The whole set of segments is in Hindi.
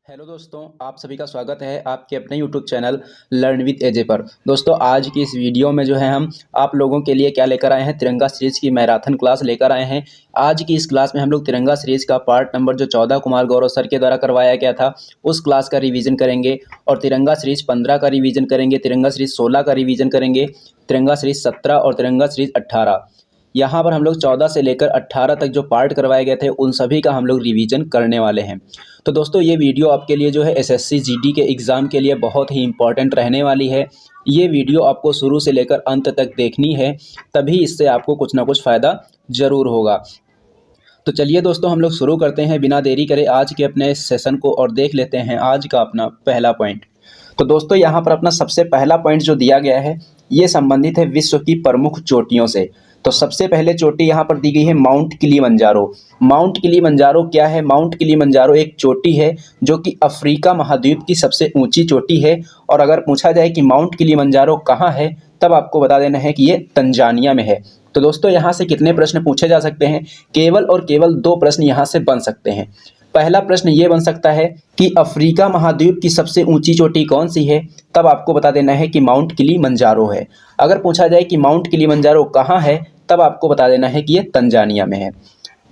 हेलो दोस्तों, आप सभी का स्वागत है आपके अपने यूट्यूब चैनल लर्न विद एजे पर। दोस्तों, आज की इस वीडियो में जो है हम आप लोगों के लिए क्या लेकर आए हैं, तिरंगा सीरीज़ की मैराथन क्लास लेकर आए हैं। आज की इस क्लास में हम लोग तिरंगा सीरीज़ का पार्ट नंबर जो 14 कुमार गौरव सर के द्वारा करवाया गया था उस क्लास का रिवीजन करेंगे और तिरंगा सीरीज़ 15 का रिवीजन करेंगे, तिरंगा सीरीज़ 16 का रिवीजन करेंगे, तिरंगा सीरीज़ 17 और तिरंगा सीरीज़ 18। यहाँ पर हम लोग 14 से लेकर 18 तक जो पार्ट करवाए गए थे उन सभी का हम लोग रिवीजन करने वाले हैं। तो दोस्तों, ये वीडियो आपके लिए जो है एसएससी जीडी के एग्ज़ाम के लिए बहुत ही इंपॉर्टेंट रहने वाली है। ये वीडियो आपको शुरू से लेकर अंत तक देखनी है, तभी इससे आपको कुछ ना कुछ फ़ायदा ज़रूर होगा। तो चलिए दोस्तों, हम लोग शुरू करते हैं बिना देरी करे आज के अपने इस सेशन को और देख लेते हैं आज का अपना पहला पॉइंट। तो दोस्तों, यहाँ पर अपना सबसे पहला पॉइंट जो दिया गया है ये संबंधित है विश्व की प्रमुख चोटियों से। तो सबसे पहले चोटी यहाँ पर दी गई है माउंट किलिमंजारो। माउंट किलिमंजारो क्या है? माउंट किलिमंजारो एक चोटी है जो कि अफ्रीका महाद्वीप की सबसे ऊंची चोटी है। और अगर पूछा जाए कि माउंट किलिमंजारो कहाँ है, तब आपको बता देना है कि ये तंजानिया में है। तो दोस्तों, यहाँ से कितने प्रश्न पूछे जा सकते हैं? केवल और केवल 2 प्रश्न यहाँ से बन सकते हैं। पहला प्रश्न ये बन सकता है कि अफ्रीका महाद्वीप की सबसे ऊंची चोटी कौन सी है, तब आपको बता देना है कि माउंट किलिमंजारो है। अगर पूछा जाए कि माउंट किलिमंजारो कहाँ है, तब आपको बता देना है कि ये तंजानिया में है।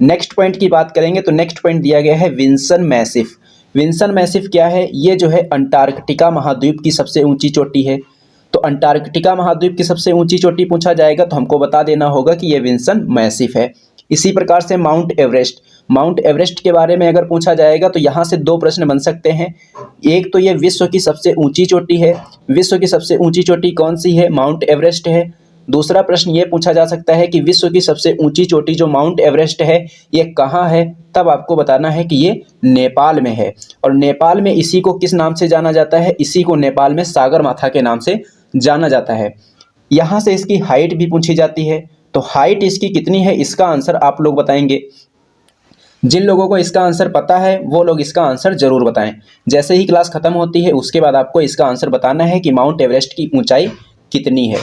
नेक्स्ट पॉइंट की बात करेंगे तो नेक्स्ट पॉइंट दिया गया है विंसन मैसिफ। विंसन मैसिफ क्या है? ये जो है अंटार्कटिका महाद्वीप की सबसे ऊंची चोटी है। तो अंटार्कटिका महाद्वीप की सबसे ऊंची चोटी पूछा जाएगा तो हमको बता देना होगा कि ये विंसन मैसिफ है। इसी प्रकार से माउंट एवरेस्ट। माउंट एवरेस्ट के बारे में अगर पूछा जाएगा तो यहाँ से 2 प्रश्न बन सकते हैं। एक तो ये विश्व की सबसे ऊंची चोटी है। विश्व की सबसे ऊंची चोटी कौन सी है? माउंट एवरेस्ट है। दूसरा प्रश्न ये पूछा जा सकता है कि विश्व की सबसे ऊंची चोटी जो माउंट एवरेस्ट है ये कहाँ है, तब आपको बताना है कि ये नेपाल में है। और नेपाल में इसी को किस नाम से जाना जाता है? इसी को नेपाल में सागरमाथा के नाम से जाना जाता है। यहाँ से इसकी हाइट भी पूछी जाती है। तो हाइट इसकी कितनी है, इसका आंसर आप लोग बताएंगे। जिन लोगों को इसका आंसर पता है वो लोग इसका आंसर जरूर बताएं। जैसे ही क्लास खत्म होती है उसके बाद आपको इसका आंसर बताना है कि माउंट एवरेस्ट की ऊंचाई कितनी है।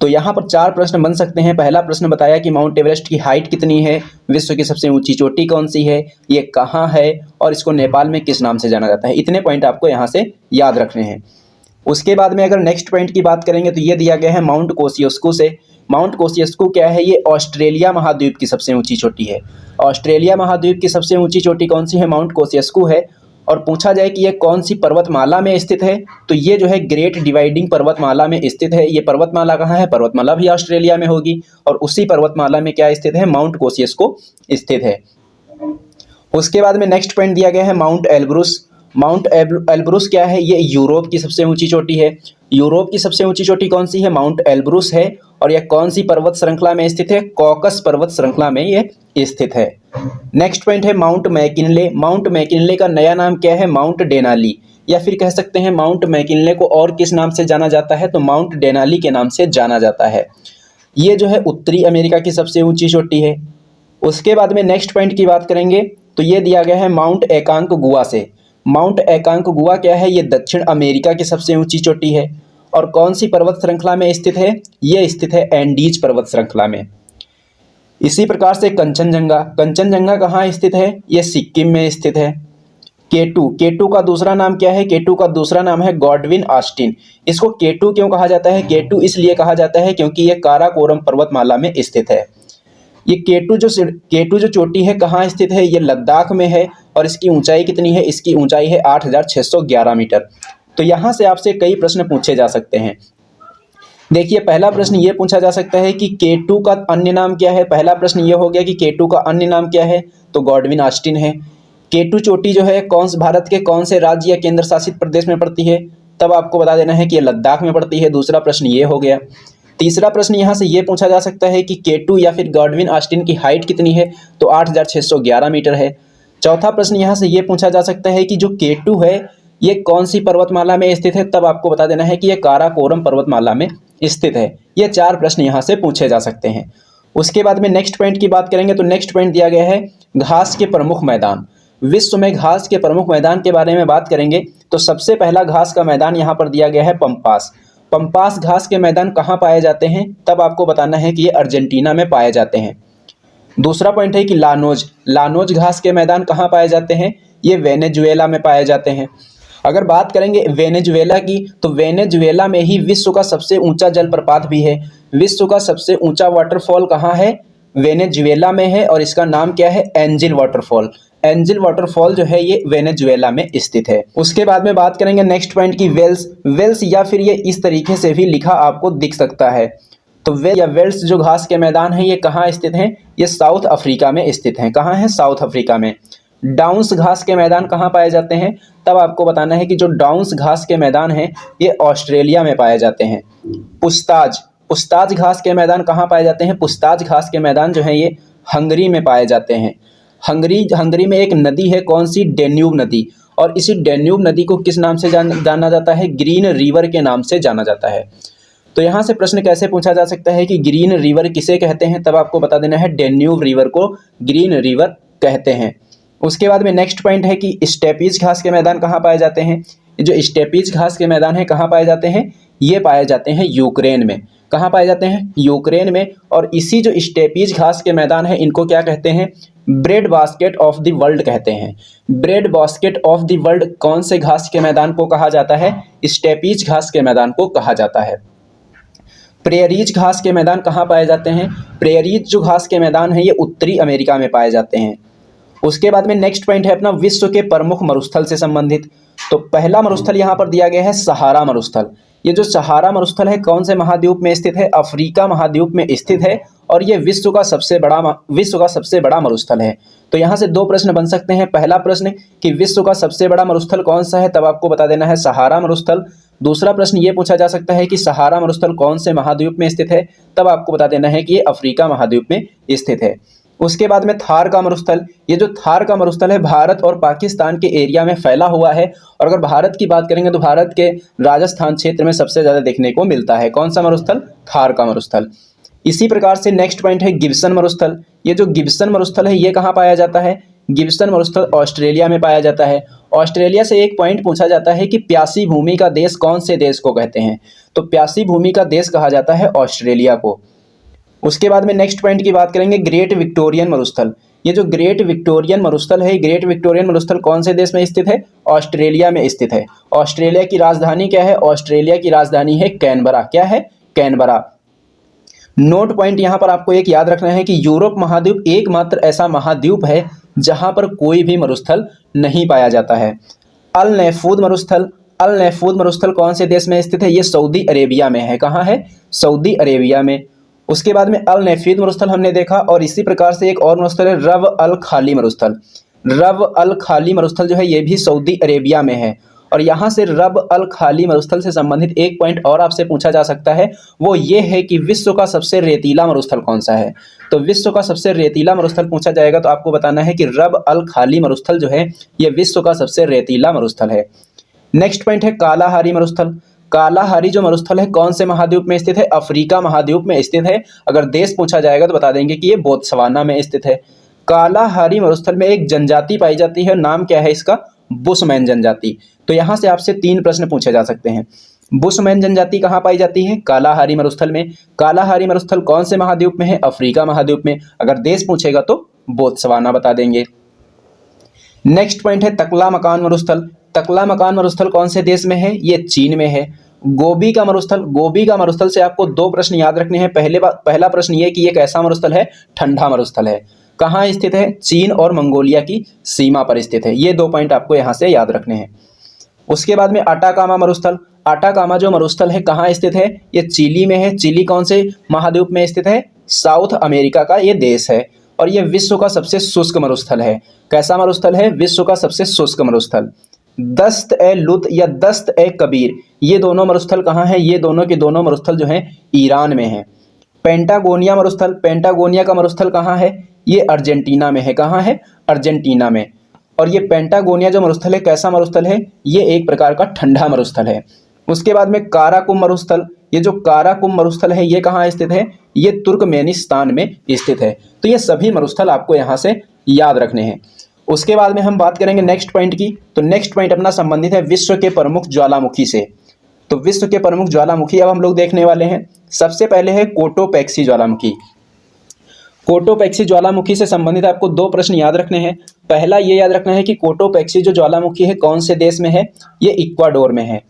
तो यहाँ पर 4 प्रश्न बन सकते हैं। पहला प्रश्न बताया कि माउंट एवरेस्ट की हाइट कितनी है, विश्व की सबसे ऊंची चोटी कौन सी है, ये कहाँ है और इसको नेपाल में किस नाम से जाना जाता है। इतने पॉइंट आपको यहाँ से याद रखने हैं। उसके बाद में अगर नेक्स्ट पॉइंट की बात करेंगे तो ये दिया गया है माउंट कोसियुस्कू से। माउंट कोसियुस्कू क्या है? ये ऑस्ट्रेलिया महाद्वीप की सबसे ऊंची चोटी है। ऑस्ट्रेलिया महाद्वीप की सबसे ऊंची चोटी कौन सी है? माउंट कोसियुस्कू है। और पूछा जाए कि ये कौन सी पर्वतमाला में स्थित है, तो ये जो है ग्रेट डिवाइडिंग पर्वतमाला में स्थित है। ये पर्वतमाला कहाँ है? पर्वतमाला भी ऑस्ट्रेलिया में होगी। और उसी पर्वतमाला में क्या स्थित है? माउंट कोसियुस्कू स्थित है। उसके बाद में नेक्स्ट पॉइंट दिया गया है माउंट एल्ब्रुस। माउंट एल्ब्रुस क्या है? ये यूरोप की सबसे ऊंची चोटी है। यूरोप की सबसे ऊंची चोटी कौन सी है? माउंट एल्ब्रुस है। और यह कौन सी पर्वत श्रृंखला में स्थित है? कॉकस पर्वत श्रृंखला में ये स्थित है। नेक्स्ट पॉइंट है माउंट मैकिनले। माउंट मैकिनले का नया नाम क्या है? माउंट डेनाली, या फिर कह सकते हैं माउंट मैकिनले को और किस नाम से जाना जाता है? तो माउंट डेनाली के नाम से जाना जाता है। ये जो है उत्तरी अमेरिका की सबसे ऊंची चोटी है। उसके बाद में नेक्स्ट पॉइंट की बात करेंगे तो ये दिया गया है माउंट एकांकगुआ से। माउंट एकांकगुआ क्या है? ये दक्षिण अमेरिका की सबसे ऊंची चोटी है। और कौन सी पर्वत श्रृंखला में स्थित है? ये स्थित है एंडीज पर्वत श्रृंखला में। इसी प्रकार से कंचनजंगा। कंचनजंगा कहाँ स्थित है? ये सिक्किम में स्थित है। केटू। केटू का दूसरा नाम क्या है? केटू का दूसरा नाम है गॉडविन ऑस्टिन। इसको केटू क्यों कहा जाता है? केटू इसलिए कहा जाता है क्योंकि ये काराकोरम पर्वतमाला में स्थित है। ये केटू जो चोटी है कहाँ स्थित है? ये लद्दाख में है। और इसकी ऊंचाई कितनी है? इसकी ऊंचाई है 8611 मीटर। तो यहाँ से आपसे कई प्रश्न पूछे जा सकते हैं। देखिए, पहला प्रश्न ये पूछा जा सकता है कि केटू का अन्य नाम क्या है। पहला प्रश्न ये हो गया कि केटू का अन्य नाम क्या है, तो गॉडविन ऑस्टिन है। केटू चोटी जो है भारत के कौन से राज्य या केंद्र शासित प्रदेश में पड़ती है, तब आपको बता देना है कि ये लद्दाख में पड़ती है। दूसरा प्रश्न ये हो गया। तीसरा प्रश्न यहाँ से ये पूछा जा सकता है कि केटू या फिर गॉडविन ऑस्टिन की हाइट कितनी है, तो 8611 मीटर है। चौथा प्रश्न यहाँ से ये पूछा जा सकता है कि जो केटू है ये कौन सी पर्वतमाला में स्थित है, तब आपको बता देना है कि ये काराकोरम पर्वतमाला में स्थित है। ये 4 प्रश्न यहाँ से पूछे जा सकते हैं। उसके बाद में नेक्स्ट पॉइंट की बात करेंगे तो नेक्स्ट पॉइंट दिया गया है घास के प्रमुख मैदान। विश्व में घास के प्रमुख मैदान के बारे में बात करेंगे तो सबसे पहला घास का मैदान यहाँ पर दिया गया है पंपास। पंपास घास के मैदान कहाँ पाए जाते हैं, तब आपको बताना है कि ये अर्जेंटीना में पाए जाते हैं। दूसरा पॉइंट है कि लानोज। लानोज घास के मैदान कहाँ पाए जाते हैं? ये वेनेजुएला में पाए जाते हैं। अगर बात करेंगे वेनेजुएला की, तो वेनेजुएला में ही विश्व का सबसे ऊंचा जलप्रपात भी है। विश्व का सबसे ऊंचा वाटरफॉल कहाँ है? वेनेजुएला में है, और इसका नाम क्या है? Angel waterfall. एंजिल वाटरफॉल जो है ये वेनेजुएला में स्थित है। उसके बाद में बात करेंगे नेक्स्ट पॉइंट की वेल्स। वेल्स या फिर ये इस तरीके से भी लिखा आपको दिख सकता है। तो वेल्स जो घास के मैदान है ये कहाँ स्थित हैं? ये साउथ अफ्रीका में स्थित हैं। कहाँ है? साउथ अफ्रीका में। डाउन्स घास के मैदान कहाँ पाए जाते हैं? तब आपको बताना है कि जो डाउन्स घास के मैदान हैं ये ऑस्ट्रेलिया में पाए जाते हैं। पुस्ताज घास के मैदान कहाँ पाए जाते हैं? पुस्ताज घास के मैदान जो है ये हंगरी में पाए जाते हैं। हंगरी में एक नदी है, कौन सी? डेन्यूब नदी। और इसी डेन्यूब नदी को किस नाम से जाना जाता है? ग्रीन रिवर के नाम से जाना जाता है। तो यहाँ से प्रश्न कैसे पूछा जा सकता है कि ग्रीन रिवर किसे कहते हैं? तब आपको बता देना है डेन्यूब रिवर को ग्रीन रिवर कहते हैं। उसके बाद में नेक्स्ट पॉइंट है कि स्टेपीज घास के मैदान कहाँ पाए जाते हैं? जो स्टेपीज घास के मैदान है कहाँ पाए जाते हैं? ये पाए जाते हैं यूक्रेन में। कहाँ पाए जाते हैं? यूक्रेन में। और इसी जो स्टेपीज घास के मैदान है इनको क्या कहते हैं? Bread basket of the world कहते हैं। Bread basket of the world कौन से घास के मैदान को कहा जाता है? स्टेपीज घास के मैदान को कहा जाता है। प्रेयरीज घास के मैदान कहाँ पाए जाते हैं? प्रेयरीज जो घास के मैदान हैं ये उत्तरी अमेरिका में पाए जाते हैं। उसके बाद में नेक्स्ट पॉइंट है अपना विश्व के प्रमुख मरुस्थल से संबंधित। तो पहला मरुस्थल यहाँ पर दिया गया है सहारा मरुस्थल। ये जो सहारा मरुस्थल है कौन से महाद्वीप में स्थित है? अफ्रीका महाद्वीप में स्थित है, और ये विश्व का सबसे बड़ा मरुस्थल है। तो यहाँ से दो प्रश्न बन सकते हैं। पहला प्रश्न कि विश्व का सबसे बड़ा मरुस्थल कौन सा है? तब आपको बता देना है सहारा मरुस्थल। दूसरा प्रश्न ये पूछा जा सकता है कि सहारा मरुस्थल कौन से महाद्वीप में स्थित है? तब आपको बता देना है कि ये अफ्रीका महाद्वीप में स्थित है। उसके बाद में थार का मरुस्थल। ये जो थार का मरुस्थल है भारत और पाकिस्तान के एरिया में फैला हुआ है, और अगर भारत की बात करेंगे तो भारत के राजस्थान क्षेत्र में सबसे ज़्यादा देखने को मिलता है। कौन सा मरुस्थल? थार का मरुस्थल। इसी प्रकार से नेक्स्ट पॉइंट है गिब्सन मरुस्थल। ये जो गिब्सन मरुस्थल है ये कहाँ पाया जाता है? गिब्सन मरुस्थल ऑस्ट्रेलिया में पाया जाता है। ऑस्ट्रेलिया से एक पॉइंट पूछा जाता है कि प्यासी भूमि का देश कौन से देश को कहते हैं? तो प्यासी भूमि का देश कहा जाता है ऑस्ट्रेलिया को। उसके बाद में नेक्स्ट पॉइंट की बात करेंगे ग्रेट विक्टोरियन मरुस्थल। ये जो ग्रेट विक्टोरियन मरुस्थल है, ग्रेट विक्टोरियन मरुस्थल कौन से देश में स्थित है? ऑस्ट्रेलिया में स्थित है। ऑस्ट्रेलिया की राजधानी क्या है? ऑस्ट्रेलिया की राजधानी है कैनबरा। क्या है? कैनबरा। नोट पॉइंट यहाँ पर आपको एक याद रखना है कि यूरोप महाद्वीप एकमात्र ऐसा महाद्वीप है जहाँ पर कोई भी मरुस्थल नहीं पाया जाता है। अल नहफूद मरुस्थल कौन से देश में स्थित है? ये सऊदी अरेबिया में है। कहाँ है? सऊदी अरेबिया में। उसके बाद में अल नफीद मरुस्थल हमने देखा, और इसी प्रकार से एक और मरुस्थल है रव अल खाली मरुस्थल। रव अल खाली मरुस्थल जो है ये भी सऊदी अरेबिया में है। और यहाँ से रब अल खाली मरुस्थल से संबंधित एक पॉइंट और आपसे पूछा जा सकता है, वो ये है कि विश्व का सबसे रेतीला मरुस्थल कौन सा है? तो विश्व का सबसे रेतीला मरुस्थल पूछा जाएगा तो आपको बताना है कि रब अल खाली मरुस्थल जो है ये विश्व का सबसे रेतीला मरुस्थल है। नेक्स्ट पॉइंट है कालाहारी मरुस्थल। कालाहारी जो मरुस्थल है कौन से महाद्वीप में स्थित है? अफ्रीका महाद्वीप में स्थित है। अगर देश पूछा जाएगा तो बता देंगे कि ये बोत्सवाना में स्थित है। कालाहारी मरुस्थल में एक जनजाति पाई जाती है, नाम क्या है इसका? बुशमैन जनजाति। तो यहाँ से आपसे 3 प्रश्न पूछे जा सकते हैं। बुशमैन जनजाति कहाँ पाई जाती है? कालाहारी मरुस्थल में। कालाहारी मरुस्थल कौन से महाद्वीप में है? अफ्रीका महाद्वीप में। अगर देश पूछेगा तो बोत्सवाना बता देंगे। नेक्स्ट पॉइंट है तकला मकान मरुस्थल। तकला मकान मरुस्थल कौन से देश में है? ये चीन में है। गोबी का मरुस्थल से आपको 2 प्रश्न याद रखने हैं। पहला प्रश्न ये कि ये कैसा मरुस्थल है? ठंडा मरुस्थल है। कहाँ स्थित है? चीन और मंगोलिया की सीमा पर स्थित है। ये 2 पॉइंट आपको यहाँ से याद रखने हैं। उसके बाद में अटाकामा मरुस्थल। अटाकामा जो मरुस्थल है कहाँ स्थित है? ये चिली में है। चिली कौन से महाद्वीप में स्थित है? साउथ अमेरिका का ये देश है। और ये विश्व का सबसे शुष्क मरुस्थल है। कैसा मरुस्थल है? विश्व का सबसे शुष्क मरुस्थल। दस्त ए लुत या दस्त ए कबीर, ये दोनों मरुस्थल कहाँ हैं? ये दोनों के दोनों मरुस्थल जो हैं ईरान में हैं। पेंटागोनिया का मरुस्थल कहाँ है? ये अर्जेंटीना में है। कहाँ है? अर्जेंटीना में। और ये पेंटागोनिया जो मरुस्थल है कैसा मरुस्थल है? ये एक प्रकार का ठंडा मरुस्थल है। उसके बाद में काराकुम मरुस्थल। ये जो काराकुम मरुस्थल है ये कहाँ स्थित है? ये तुर्कमेनिस्तान में स्थित है। तो ये सभी मरुस्थल आपको यहाँ से याद रखने हैं। उसके बाद में हम बात करेंगे नेक्स्ट पॉइंट की। तो नेक्स्ट पॉइंट अपना संबंधित है विश्व के प्रमुख ज्वालामुखी से। तो विश्व के प्रमुख ज्वालामुखी अब हम लोग देखने वाले हैं। सबसे पहले है कोटोपैक्सी ज्वालामुखी। कोटोपैक्सी ज्वालामुखी से संबंधित आपको दो प्रश्न याद रखने हैं। पहला ये याद रखना है कि कोटोपैक्सी जो ज्वालामुखी है कौन से देश में है, ये इक्वाडोर में है।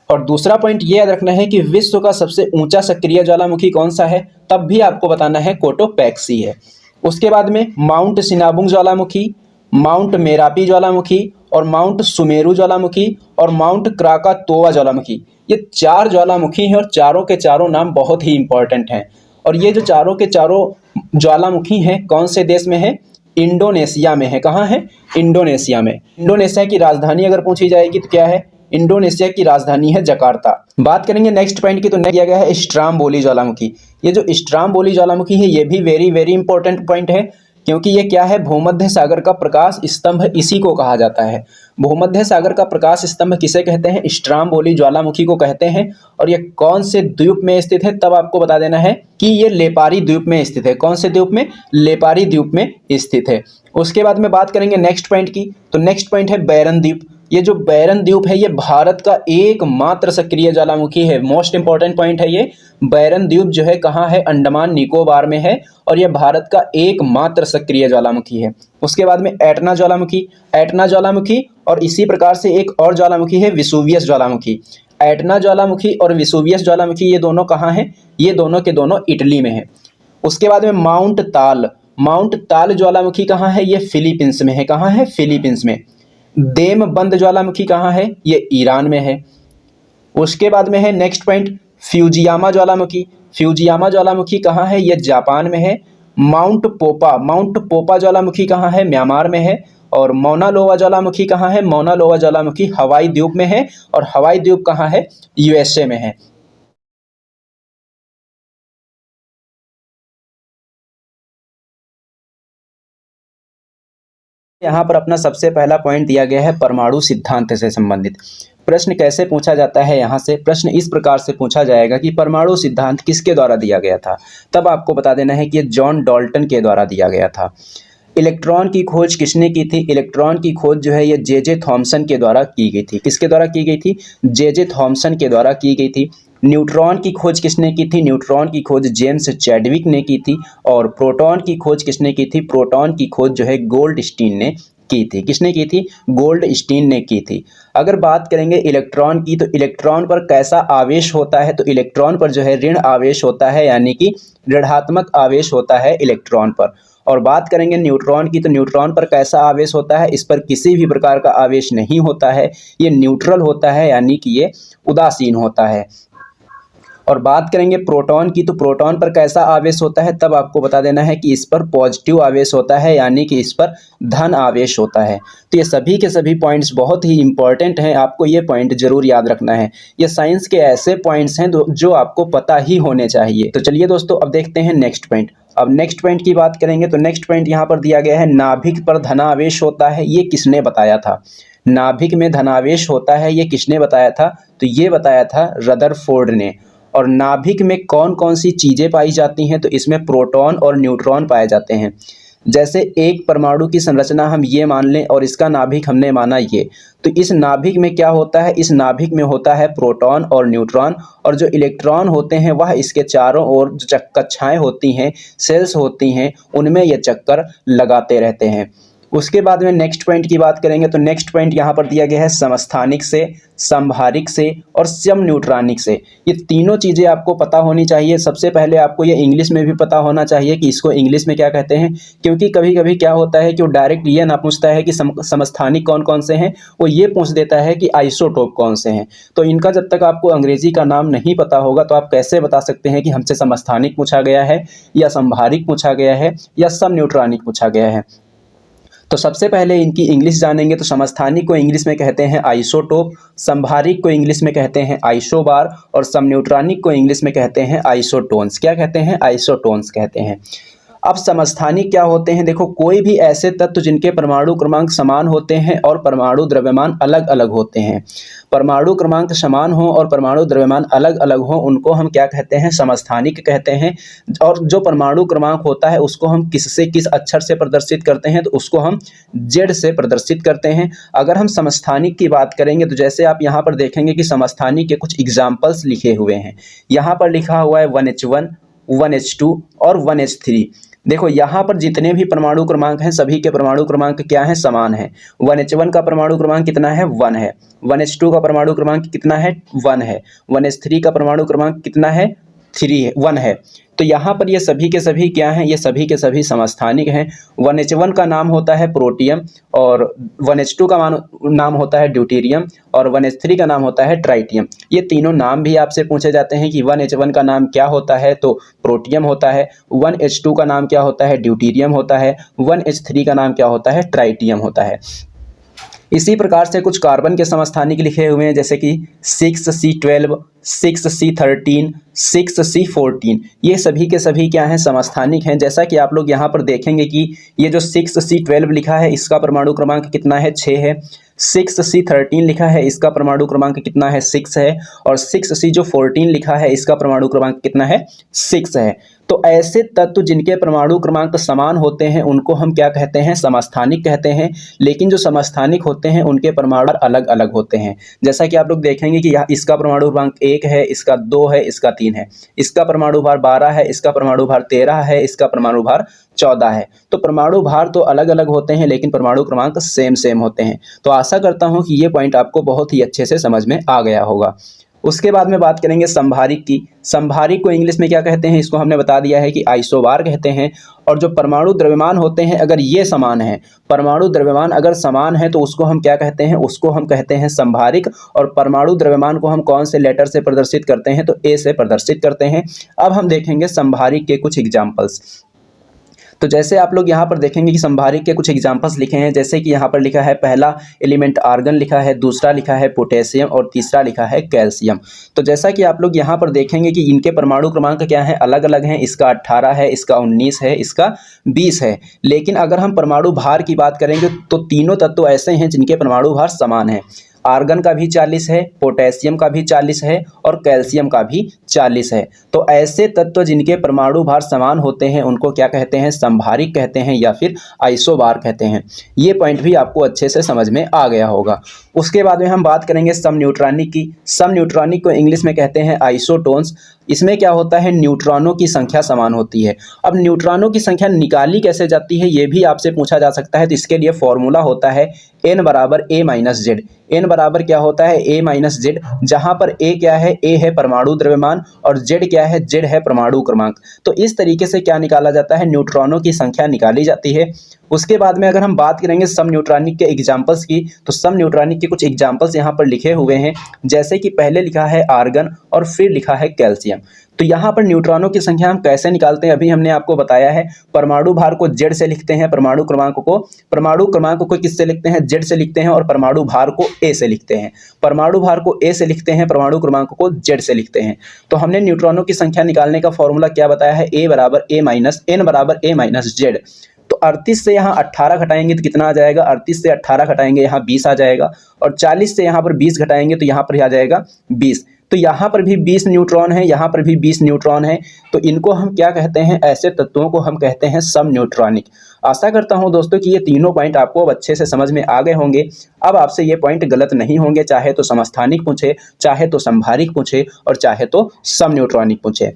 और दूसरा पॉइंट ये याद रखना है कि विश्व का सबसे ऊंचा सक्रिय ज्वालामुखी कौन सा है, तब भी आपको बताना है कोटोपैक्सी है। उसके बाद में माउंट सिनाबुंग ज्वालामुखी, माउंट मेरापी ज्वालामुखी और माउंट सुमेरु ज्वालामुखी और माउंट क्राकातोआ ज्वालामुखी, ये 4 ज्वालामुखी हैं और चारों के चारों नाम बहुत ही इंपॉर्टेंट हैं। और ये जो चारों के चारों ज्वालामुखी हैं कौन से देश में है, इंडोनेशिया में है। कहाँ है, इंडोनेशिया में। इंडोनेशिया की राजधानी अगर पूछी जाएगी तो क्या है, इंडोनेशिया की राजधानी है जकार्ता। बात करेंगे नेक्स्ट पॉइंट की, तो नेक्स्ट दिया गया है स्ट्रोम्बोली ज्वालामुखी। ये जो स्ट्रोम्बोली ज्वालामुखी है ये भी वेरी वेरी इंपॉर्टेंट पॉइंट है, क्योंकि ये क्या है, भूमध्य सागर का प्रकाश स्तंभ इसी को कहा जाता है। भूमध्य सागर का प्रकाश स्तंभ किसे कहते हैं, स्ट्रोम्बोली ज्वालामुखी को कहते हैं। और ये कौन से द्वीप में स्थित है, तब आपको बता देना है कि ये लेपारी द्वीप में स्थित है। कौन से द्वीप में, लेपारी द्वीप में स्थित है। उसके बाद में बात करेंगे नेक्स्ट पॉइंट की, तो नेक्स्ट पॉइंट है बैरन द्वीप। ये जो बैरन द्वीप है ये भारत का एकमात्र सक्रिय ज्वालामुखी है। मोस्ट इंपॉर्टेंट पॉइंट है ये। बैरन द्वीप जो है कहाँ है, अंडमान निकोबार में है और यह भारत का एकमात्र सक्रिय ज्वालामुखी है। उसके बाद में एटना ज्वालामुखी, एटना ज्वालामुखी और इसी प्रकार से एक और ज्वालामुखी है विसुवियस ज्वालामुखी। एटना ज्वालामुखी और विसुवियस ज्वालामुखी ये दोनों कहाँ हैं, ये दोनों के दोनों इटली में है। उसके बाद में माउंट ताल, माउंट ताल ज्वालामुखी कहाँ है, ये फिलीपींस में है। कहाँ है, फिलीपींस में। देमबंद ज्वालामुखी कहाँ है, ये ईरान में है। उसके बाद में है नेक्स्ट पॉइंट फ्यूजियामा ज्वालामुखी। फ्यूजियामा ज्वालामुखी कहाँ है, ये जापान में है। माउंट पोपा, माउंट पोपा ज्वालामुखी कहाँ है, म्यांमार में है। और मौना लोवा ज्वालामुखी कहाँ है, मौना लोवा ज्वालामुखी हवाई द्वीप में है और हवाई द्वीप कहाँ है, यूएसए में है। यहाँ पर अपना सबसे पहला पॉइंट दिया गया है परमाणु सिद्धांत से संबंधित। प्रश्न कैसे पूछा जाता है, यहाँ से प्रश्न इस प्रकार से पूछा जाएगा कि परमाणु सिद्धांत किसके द्वारा दिया गया था, तब आपको बता देना है कि ये जॉन डाल्टन के द्वारा दिया गया था। इलेक्ट्रॉन की खोज किसने की थी, इलेक्ट्रॉन की खोज जो है ये जे थॉमसन के द्वारा की गई थी। किसके द्वारा की गई थी, जे थॉमसन के द्वारा की गई थी। न्यूट्रॉन की खोज किसने की थी, न्यूट्रॉन की खोज जेम्स चैडविक ने की थी। और प्रोटॉन की खोज किसने की थी, प्रोटॉन की खोज जो है गोल्डस्टीन ने की थी। किसने की थी, गोल्डस्टीन ने की थी। अगर बात करेंगे इलेक्ट्रॉन की, तो इलेक्ट्रॉन पर कैसा आवेश होता है, तो इलेक्ट्रॉन पर जो है ऋण आवेश होता है, यानी कि ऋणात्मक आवेश होता है इलेक्ट्रॉन पर। और बात करेंगे न्यूट्रॉन की, तो न्यूट्रॉन पर कैसा आवेश होता है, इस पर किसी भी प्रकार का आवेश नहीं होता है, ये न्यूट्रल होता है, यानी कि ये उदासीन होता है। और बात करेंगे प्रोटॉन की, तो प्रोटॉन पर कैसा आवेश होता है, तब आपको बता देना है कि इस पर पॉजिटिव आवेश होता है, यानी कि इस पर धन आवेश होता है। तो ये सभी के सभी पॉइंट्स बहुत ही इंपॉर्टेंट हैं, आपको ये पॉइंट जरूर याद रखना है। ये साइंस के ऐसे पॉइंट्स हैं जो आपको पता ही होने चाहिए। तो चलिए दोस्तों अब देखते हैं नेक्स्ट पॉइंट। अब नेक्स्ट पॉइंट की बात करेंगे, तो नेक्स्ट पॉइंट यहाँ पर दिया गया है नाभिक पर धनावेश होता है, ये किसने बताया था। नाभिक में धनावेश होता है, ये किसने बताया था, तो ये बताया था रदरफोर्ड ने। और नाभिक में कौन कौन सी चीज़ें पाई जाती हैं, तो इसमें प्रोटॉन और न्यूट्रॉन पाए जाते हैं। जैसे एक परमाणु की संरचना हम ये मान लें और इसका नाभिक हमने माना ये, तो इस नाभिक में क्या होता है, इस नाभिक में होता है प्रोटॉन और न्यूट्रॉन। और जो इलेक्ट्रॉन होते हैं वह इसके चारों ओर जो कक्षाएं होती हैं, सेल्स होती हैं, उनमें ये चक्कर लगाते रहते हैं। उसके बाद में नेक्स्ट पॉइंट की बात करेंगे, तो नेक्स्ट पॉइंट यहाँ पर दिया गया है समस्थानिक से, संभारिक से और समन्यूट्रॉनिक से। ये तीनों चीज़ें आपको पता होनी चाहिए। सबसे पहले आपको ये इंग्लिश में भी पता होना चाहिए कि इसको इंग्लिश में क्या कहते हैं, क्योंकि कभी कभी क्या होता है कि वो डायरेक्ट ये ना पूछता है कि समस्थानिक कौन कौन से हैं, वो ये पूछ देता है कि आइसोटोप कौन से हैं। तो इनका जब तक आपको अंग्रेजी का नाम नहीं पता होगा तो आप कैसे बता सकते हैं कि हमसे समस्थानिक पूछा गया है या संभारिक पूछा गया है या समन्यूट्रॉनिक पूछा गया है। तो सबसे पहले इनकी इंग्लिश जानेंगे, तो समस्थानिक को इंग्लिश में कहते हैं आइसोटोप, संभारिक को इंग्लिश में कहते हैं आइसोबार और समन्यूट्रॉनिक को इंग्लिश में कहते हैं आइसोटोन्स। क्या कहते हैं, आइसोटोन्स कहते हैं। अब समस्थानिक क्या होते हैं, देखो कोई भी ऐसे तत्व जिनके परमाणु क्रमांक समान होते हैं और परमाणु द्रव्यमान अलग अलग होते हैं। परमाणु क्रमांक समान हो और परमाणु द्रव्यमान अलग अलग हो, उनको हम क्या कहते हैं, समस्थानिक कहते हैं। और जो परमाणु क्रमांक होता है उसको हम किससे, किस अक्षर से प्रदर्शित करते हैं, तो उसको हम जेड से प्रदर्शित करते हैं। अगर हम समस्थानिक की बात करेंगे तो जैसे आप यहाँ पर देखेंगे कि समस्थानिक के कुछ एग्जाम्पल्स लिखे हुए हैं। यहाँ पर लिखा हुआ है 1H1, 1H2 और 1H3। देखो यहाँ पर जितने भी परमाणु क्रमांक हैं सभी के परमाणु क्रमांक क्या हैं, समान है। 1H1 का परमाणु क्रमांक कितना है, 1 है। 1H2 का परमाणु क्रमांक कितना है, 1 है। 1H3 का परमाणु क्रमांक कितना है, 3 है, 1 है। तो यहाँ पर ये सभी के सभी क्या हैं, ये सभी के सभी समस्थानिक हैं। 1H1 का नाम होता है प्रोटियम और 1H2 का नाम होता है ड्यूटेरियम और 1H3 का नाम होता है ट्राइटियम। ये तीनों नाम भी आपसे पूछे जाते हैं कि 1H1 का नाम क्या होता है, तो प्रोटियम होता है। 1H2 का नाम क्या होता है, ड्यूटेरियम होता है। 1H3 का नाम क्या होता है, ट्राइटियम होता है। इसी प्रकार से कुछ कार्बन के समस्थानिक लिखे हुए हैं, जैसे कि 6C12, 6C13, 6C14। ये सभी के सभी क्या हैं, समस्थानिक हैं। जैसा कि आप लोग यहाँ पर देखेंगे कि ये जो 6C12 लिखा है इसका परमाणु क्रमांक कितना है, 6 है। 6C13 लिखा है इसका परमाणु क्रमांक कितना है, 6 है। और 6C जो 14 लिखा है इसका परमाणु क्रमांक कितना है, 6 है। तो ऐसे तत्व जिनके परमाणु क्रमांक समान होते हैं उनको हम क्या कहते हैं, समस्थानिक कहते हैं। लेकिन जो समस्थानिक होते हैं उनके परमाणु अलग अलग होते हैं। जैसा कि आप लोग देखेंगे कि यहाँ इसका परमाणु क्रमांक 1 है, इसका 2 है, इसका 3 है, इसका परमाणु भार 12 है, इसका परमाणु भार 13 है, इसका परमाणु भार 14 है। तो परमाणु भार तो अलग अलग होते हैं लेकिन परमाणु क्रमांक सेम होते हैं। तो आशा करता हूं कि ये पॉइंट आपको बहुत ही अच्छे से समझ में आ गया होगा। उसके बाद में बात करेंगे संभारिक की। संभारिक को इंग्लिश में क्या कहते हैं, इसको हमने बता दिया है कि आइसोबार कहते हैं। और जो परमाणु द्रव्यमान होते हैं अगर ये समान है, परमाणु द्रव्यमान अगर समान है तो उसको हम क्या कहते हैं, उसको हम कहते हैं संभारिक। और परमाणु द्रव्यमान को हम कौन से लेटर से प्रदर्शित करते हैं, तो ए से प्रदर्शित करते हैं। अब हम देखेंगे संभारिक के कुछ एग्जाम्पल्स। तो जैसे आप लोग यहाँ पर देखेंगे कि संभारिक के कुछ एग्जाम्पल्स लिखे हैं, जैसे कि यहाँ पर लिखा है पहला एलिमेंट आर्गन लिखा है, दूसरा लिखा है पोटेशियम और तीसरा लिखा है कैल्शियम। तो जैसा कि आप लोग यहाँ पर देखेंगे कि इनके परमाणु क्रमांक क्या है, अलग अलग हैं। इसका 18 है, इसका 19 है, इसका 20 है। लेकिन अगर हम परमाणु भार की बात करेंगे तो तीनों तत्व ऐसे हैं जिनके परमाणु भार समान है। आर्गन का भी 40 है, पोटेशियम का भी 40 है और कैल्शियम का भी 40 है। तो ऐसे तत्व जिनके परमाणु भार समान होते हैं उनको क्या कहते हैं, संभारिक कहते हैं या फिर आइसोबार कहते हैं। ये पॉइंट भी आपको अच्छे से समझ में आ गया होगा। उसके बाद में हम बात करेंगे समन्यूट्रॉनिक की। समन्यूट्रॉनिक को इंग्लिश में कहते हैं आइसोटोन्स। इसमें क्या होता है, न्यूट्रॉनों की संख्या समान होती है। अब न्यूट्रॉनों की संख्या निकाली कैसे जाती है ये भी आपसे पूछा जा सकता है। तो इसके लिए फॉर्मूला होता है n बराबर a माइनस जेड। n बराबर क्या होता है, a माइनस जेड, जहां पर a क्या है, a है परमाणु द्रव्यमान और z क्या है, z है परमाणु क्रमांक। तो इस तरीके से क्या निकाला जाता है, न्यूट्रॉनों की संख्या निकाली जाती है। उसके बाद में अगर हम बात करेंगे समन्यूट्रॉनिक के एग्जाम्पल्स की, तो समन्यूट्रॉनिक के कुछ एग्जाम्पल्स यहाँ पर लिखे हुए हैं। जैसे कि पहले लिखा है आर्गन और फिर लिखा है कैल्शियम। तो यहाँ पर न्यूट्रॉनों की संख्या हम कैसे निकालते हैं, अभी हमने आपको बताया है। परमाणु भार को जेड से लिखते हैं, परमाणु क्रमांक को किससे लिखते हैं, जेड से लिखते हैं और परमाणु भार को ए से लिखते हैं। परमाणु भार को ए से लिखते हैं, परमाणु क्रमांक को जेड से लिखते हैं। तो हमने न्यूट्रॉनों की संख्या निकालने का फॉर्मूला क्या बताया है, n बराबर a माइनस जेड। तो 38 से यहाँ 18 घटाएंगे तो कितना आ जाएगा, 38 से 18 घटाएंगे यहाँ 20 आ जाएगा। और 40 से यहाँ पर 20 घटाएंगे तो यहाँ पर आ जाएगा 20। तो यहाँ पर भी 20 न्यूट्रॉन है, यहाँ पर भी 20 न्यूट्रॉन है। तो इनको हम क्या कहते हैं, ऐसे तत्वों को हम कहते हैं समन्यूट्रॉनिक। आशा करता हूँ दोस्तों कि ये तीनों पॉइंट आपको अब अच्छे से समझ में आ गए होंगे। अब आपसे ये पॉइंट गलत नहीं होंगे, चाहे तो समस्थानिक पूछे, चाहे तो संभारिक पूछे और चाहे तो समन्यूट्रॉनिक पूछे।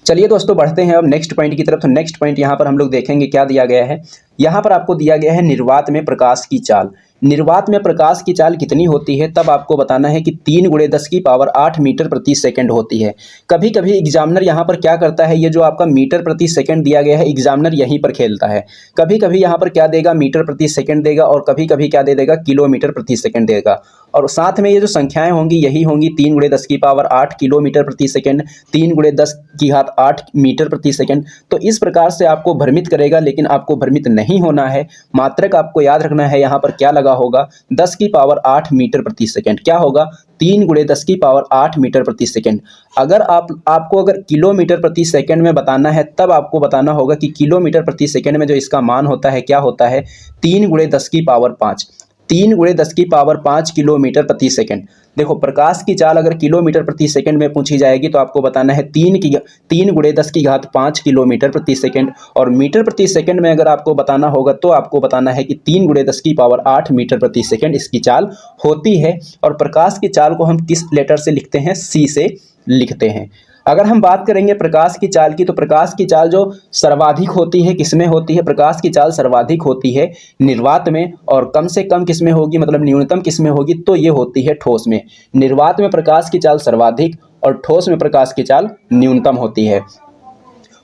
चलिए दोस्तों बढ़ते हैं अब नेक्स्ट पॉइंट की तरफ। तो नेक्स्ट पॉइंट यहाँ पर हम लोग देखेंगे क्या दिया गया है। यहाँ पर आपको दिया गया है निर्वात में प्रकाश की चाल। निर्वात में प्रकाश की चाल कितनी होती है, तब आपको बताना है कि 3 × 10⁸ मीटर प्रति सेकंड होती है। कभी कभी एग्जामिनर यहाँ पर क्या करता है, ये जो आपका मीटर प्रति सेकंड दिया गया है एग्जामिनर यहीं पर खेलता है। कभी कभी यहाँ पर क्या देगा, मीटर प्रति सेकंड देगा और कभी कभी क्या दे देगा, किलोमीटर प्रति सेकंड देगा। और साथ में ये जो संख्याएं होंगी यही होंगी 3 × 10⁸ किलोमीटर प्रति सेकंड, 3 × 10⁸ मीटर प्रति सेकंड। तो इस प्रकार से आपको भ्रमित करेगा, लेकिन आपको भ्रमित नहीं होना है। मात्रक आपको याद रखना है, यहाँ पर क्या लगा होगा, 10⁸ मीटर प्रति सेकंड। क्या होगा, 3 × 10⁸ मीटर प्रति सेकंड। अगर आपको अगर किलोमीटर प्रति सेकंड में बताना है तब आपको बताना होगा कि किलोमीटर प्रति सेकंड में जो इसका मान होता है क्या होता है, 3 × 10⁵। 3 × 10⁵ किलोमीटर प्रति सेकंड। देखो प्रकाश की चाल अगर किलोमीटर प्रति सेकंड में पूछी जाएगी तो आपको बताना है 3 × 10⁵ किलोमीटर प्रति सेकंड। और मीटर प्रति सेकंड में अगर आपको बताना होगा तो आपको बताना है कि 3 × 10⁸ मीटर प्रति सेकंड इसकी चाल होती है। और प्रकाश की चाल को हम किस लेटर से लिखते हैं, सी से लिखते हैं। अगर हम बात करेंगे प्रकाश की चाल की, तो प्रकाश की चाल जो सर्वाधिक होती है किसमें होती है? प्रकाश की चाल सर्वाधिक होती है निर्वात में, और कम से कम किसमें होगी, मतलब न्यूनतम किसमें होगी? तो ये होती है ठोस में। निर्वात में प्रकाश की चाल सर्वाधिक और ठोस में प्रकाश की चाल न्यूनतम होती है।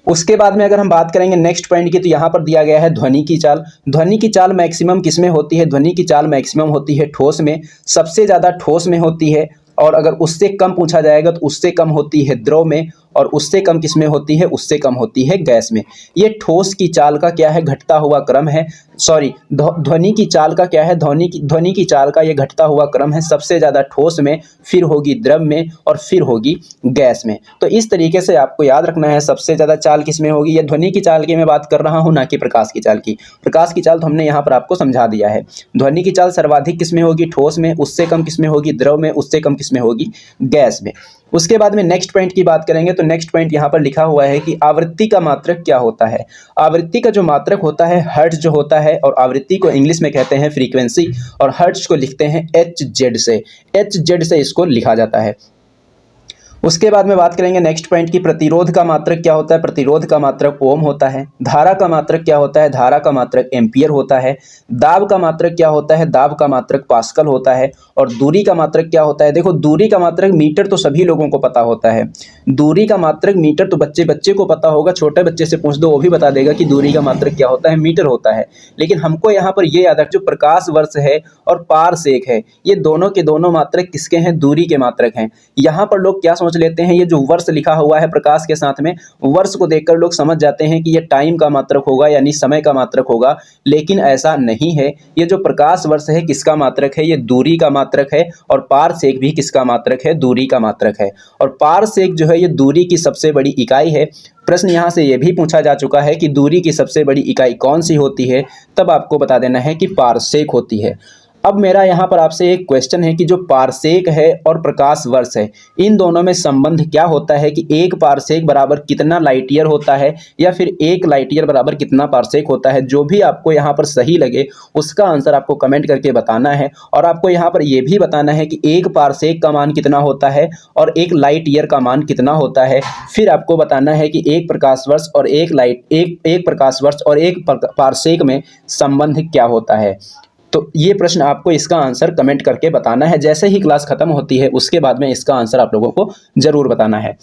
उसके बाद में अगर हम बात करेंगे नेक्स्ट पॉइंट की, तो यहाँ पर दिया गया है ध्वनि की चाल। ध्वनि की चाल मैक्सिमम किसमें होती है? ध्वनि की चाल मैक्सिमम होती है ठोस में, सबसे ज़्यादा ठोस में होती है, और अगर उससे कम पूछा जाएगा तो उससे कम होती है द्रव में, और उससे कम किसमें होती है? उससे कम होती है गैस में। ये ठोस की चाल का क्या है? घटता हुआ क्रम है। सॉरी, ध्वनि की चाल का क्या है? ध्वनि की चाल का ये घटता हुआ क्रम है। सबसे ज़्यादा ठोस में, फिर होगी द्रव में, और फिर होगी गैस में। तो इस तरीके से आपको याद रखना है सबसे ज़्यादा चाल किसमें होगी। ये ध्वनि की चाल की मैं बात कर रहा हूँ, ना कि प्रकाश की चाल की। प्रकाश की चाल तो हमने यहाँ पर आपको समझा दिया है। ध्वनि की चाल सर्वाधिक किसमें होगी? ठोस में, उससे कम किसमें होगी? द्रव में, उससे कम किसमें होगी? गैस में। उसके बाद में नेक्स्ट पॉइंट की बात करेंगे, तो नेक्स्ट पॉइंट यहाँ पर लिखा हुआ है कि आवृत्ति का मात्रक क्या होता है। आवृत्ति का जो मात्रक होता है हर्ट्ज जो होता है, और आवृत्ति को इंग्लिश में कहते हैं फ्रीक्वेंसी, और हर्ट्ज को लिखते हैं HZ से। HZ से इसको लिखा जाता है। उसके बाद में बात करेंगे नेक्स्ट पॉइंट की, प्रतिरोध का मात्रक क्या होता है? प्रतिरोध का मात्रक ओम होता है। धारा का मात्रक क्या होता है? धारा का मात्रक एम्पियर होता है। दाब का मात्रक क्या होता है? दाब का मात्रक पास्कल होता है। और दूरी का मात्रक क्या होता है? देखो, दूरी का मात्रक मीटर तो सभी लोगों को पता होता है। दूरी का मात्रक मीटर तो बच्चे को पता होगा, छोटे बच्चे से पूछ दो वो भी बता देगा कि दूरी का मात्रक क्या होता है, मीटर होता है। लेकिन हमको यहाँ पर ये याद रख, जो प्रकाश वर्ष है और पारसेक है, ये दोनों के दोनों मात्रक किसके हैं? दूरी के मात्रक हैं। यहाँ पर लोग क्या सोच लेते हैं, ये जो वर्ष लिखा हुआ है प्रकाश के साथ में, वर्ष को देखकर लोग समझ जाते हैं कि ये टाइम का मात्रक होगा, यानी समय का मात्रक होगा। लेकिन ऐसा नहीं है। ये जो प्रकाश वर्ष है किसका मात्रक है? ये दूरी का मात्रक है। और पारसेक भी किसका मात्रक है? दूरी का मात्रक है। और पारसेक जो है ये दूरी की सबसे बड़ी इकाई है। प्रश्न यहाँ से ये भी पूछा जा चुका है कि दूरी की सबसे बड़ी इकाई कौन सी होती है, तब आपको बता देना है कि पारसेक होती है। अब मेरा यहाँ पर आपसे एक क्वेश्चन है कि जो पारसेक है और प्रकाश वर्ष है, इन दोनों में संबंध क्या होता है कि एक पारसेक बराबर कितना लाइट ईयर होता है, या फिर एक लाइट ईयर बराबर कितना पारसेक होता है। जो भी आपको यहाँ पर सही लगे उसका आंसर आपको कमेंट करके बताना है। और आपको यहाँ पर यह भी बताना है कि एक पारसेक का मान कितना होता है और एक लाइट ईयर का मान कितना होता है। फिर आपको बताना है कि एक प्रकाश वर्ष और एक प्रकाश वर्ष और एक पारसेक में संबंध क्या होता है। तो ये प्रश्न आपको इसका आंसर कमेंट करके बताना है। जैसे ही क्लास खत्म होती है उसके बाद में इसका आंसर आप लोगों को जरूर बताना है।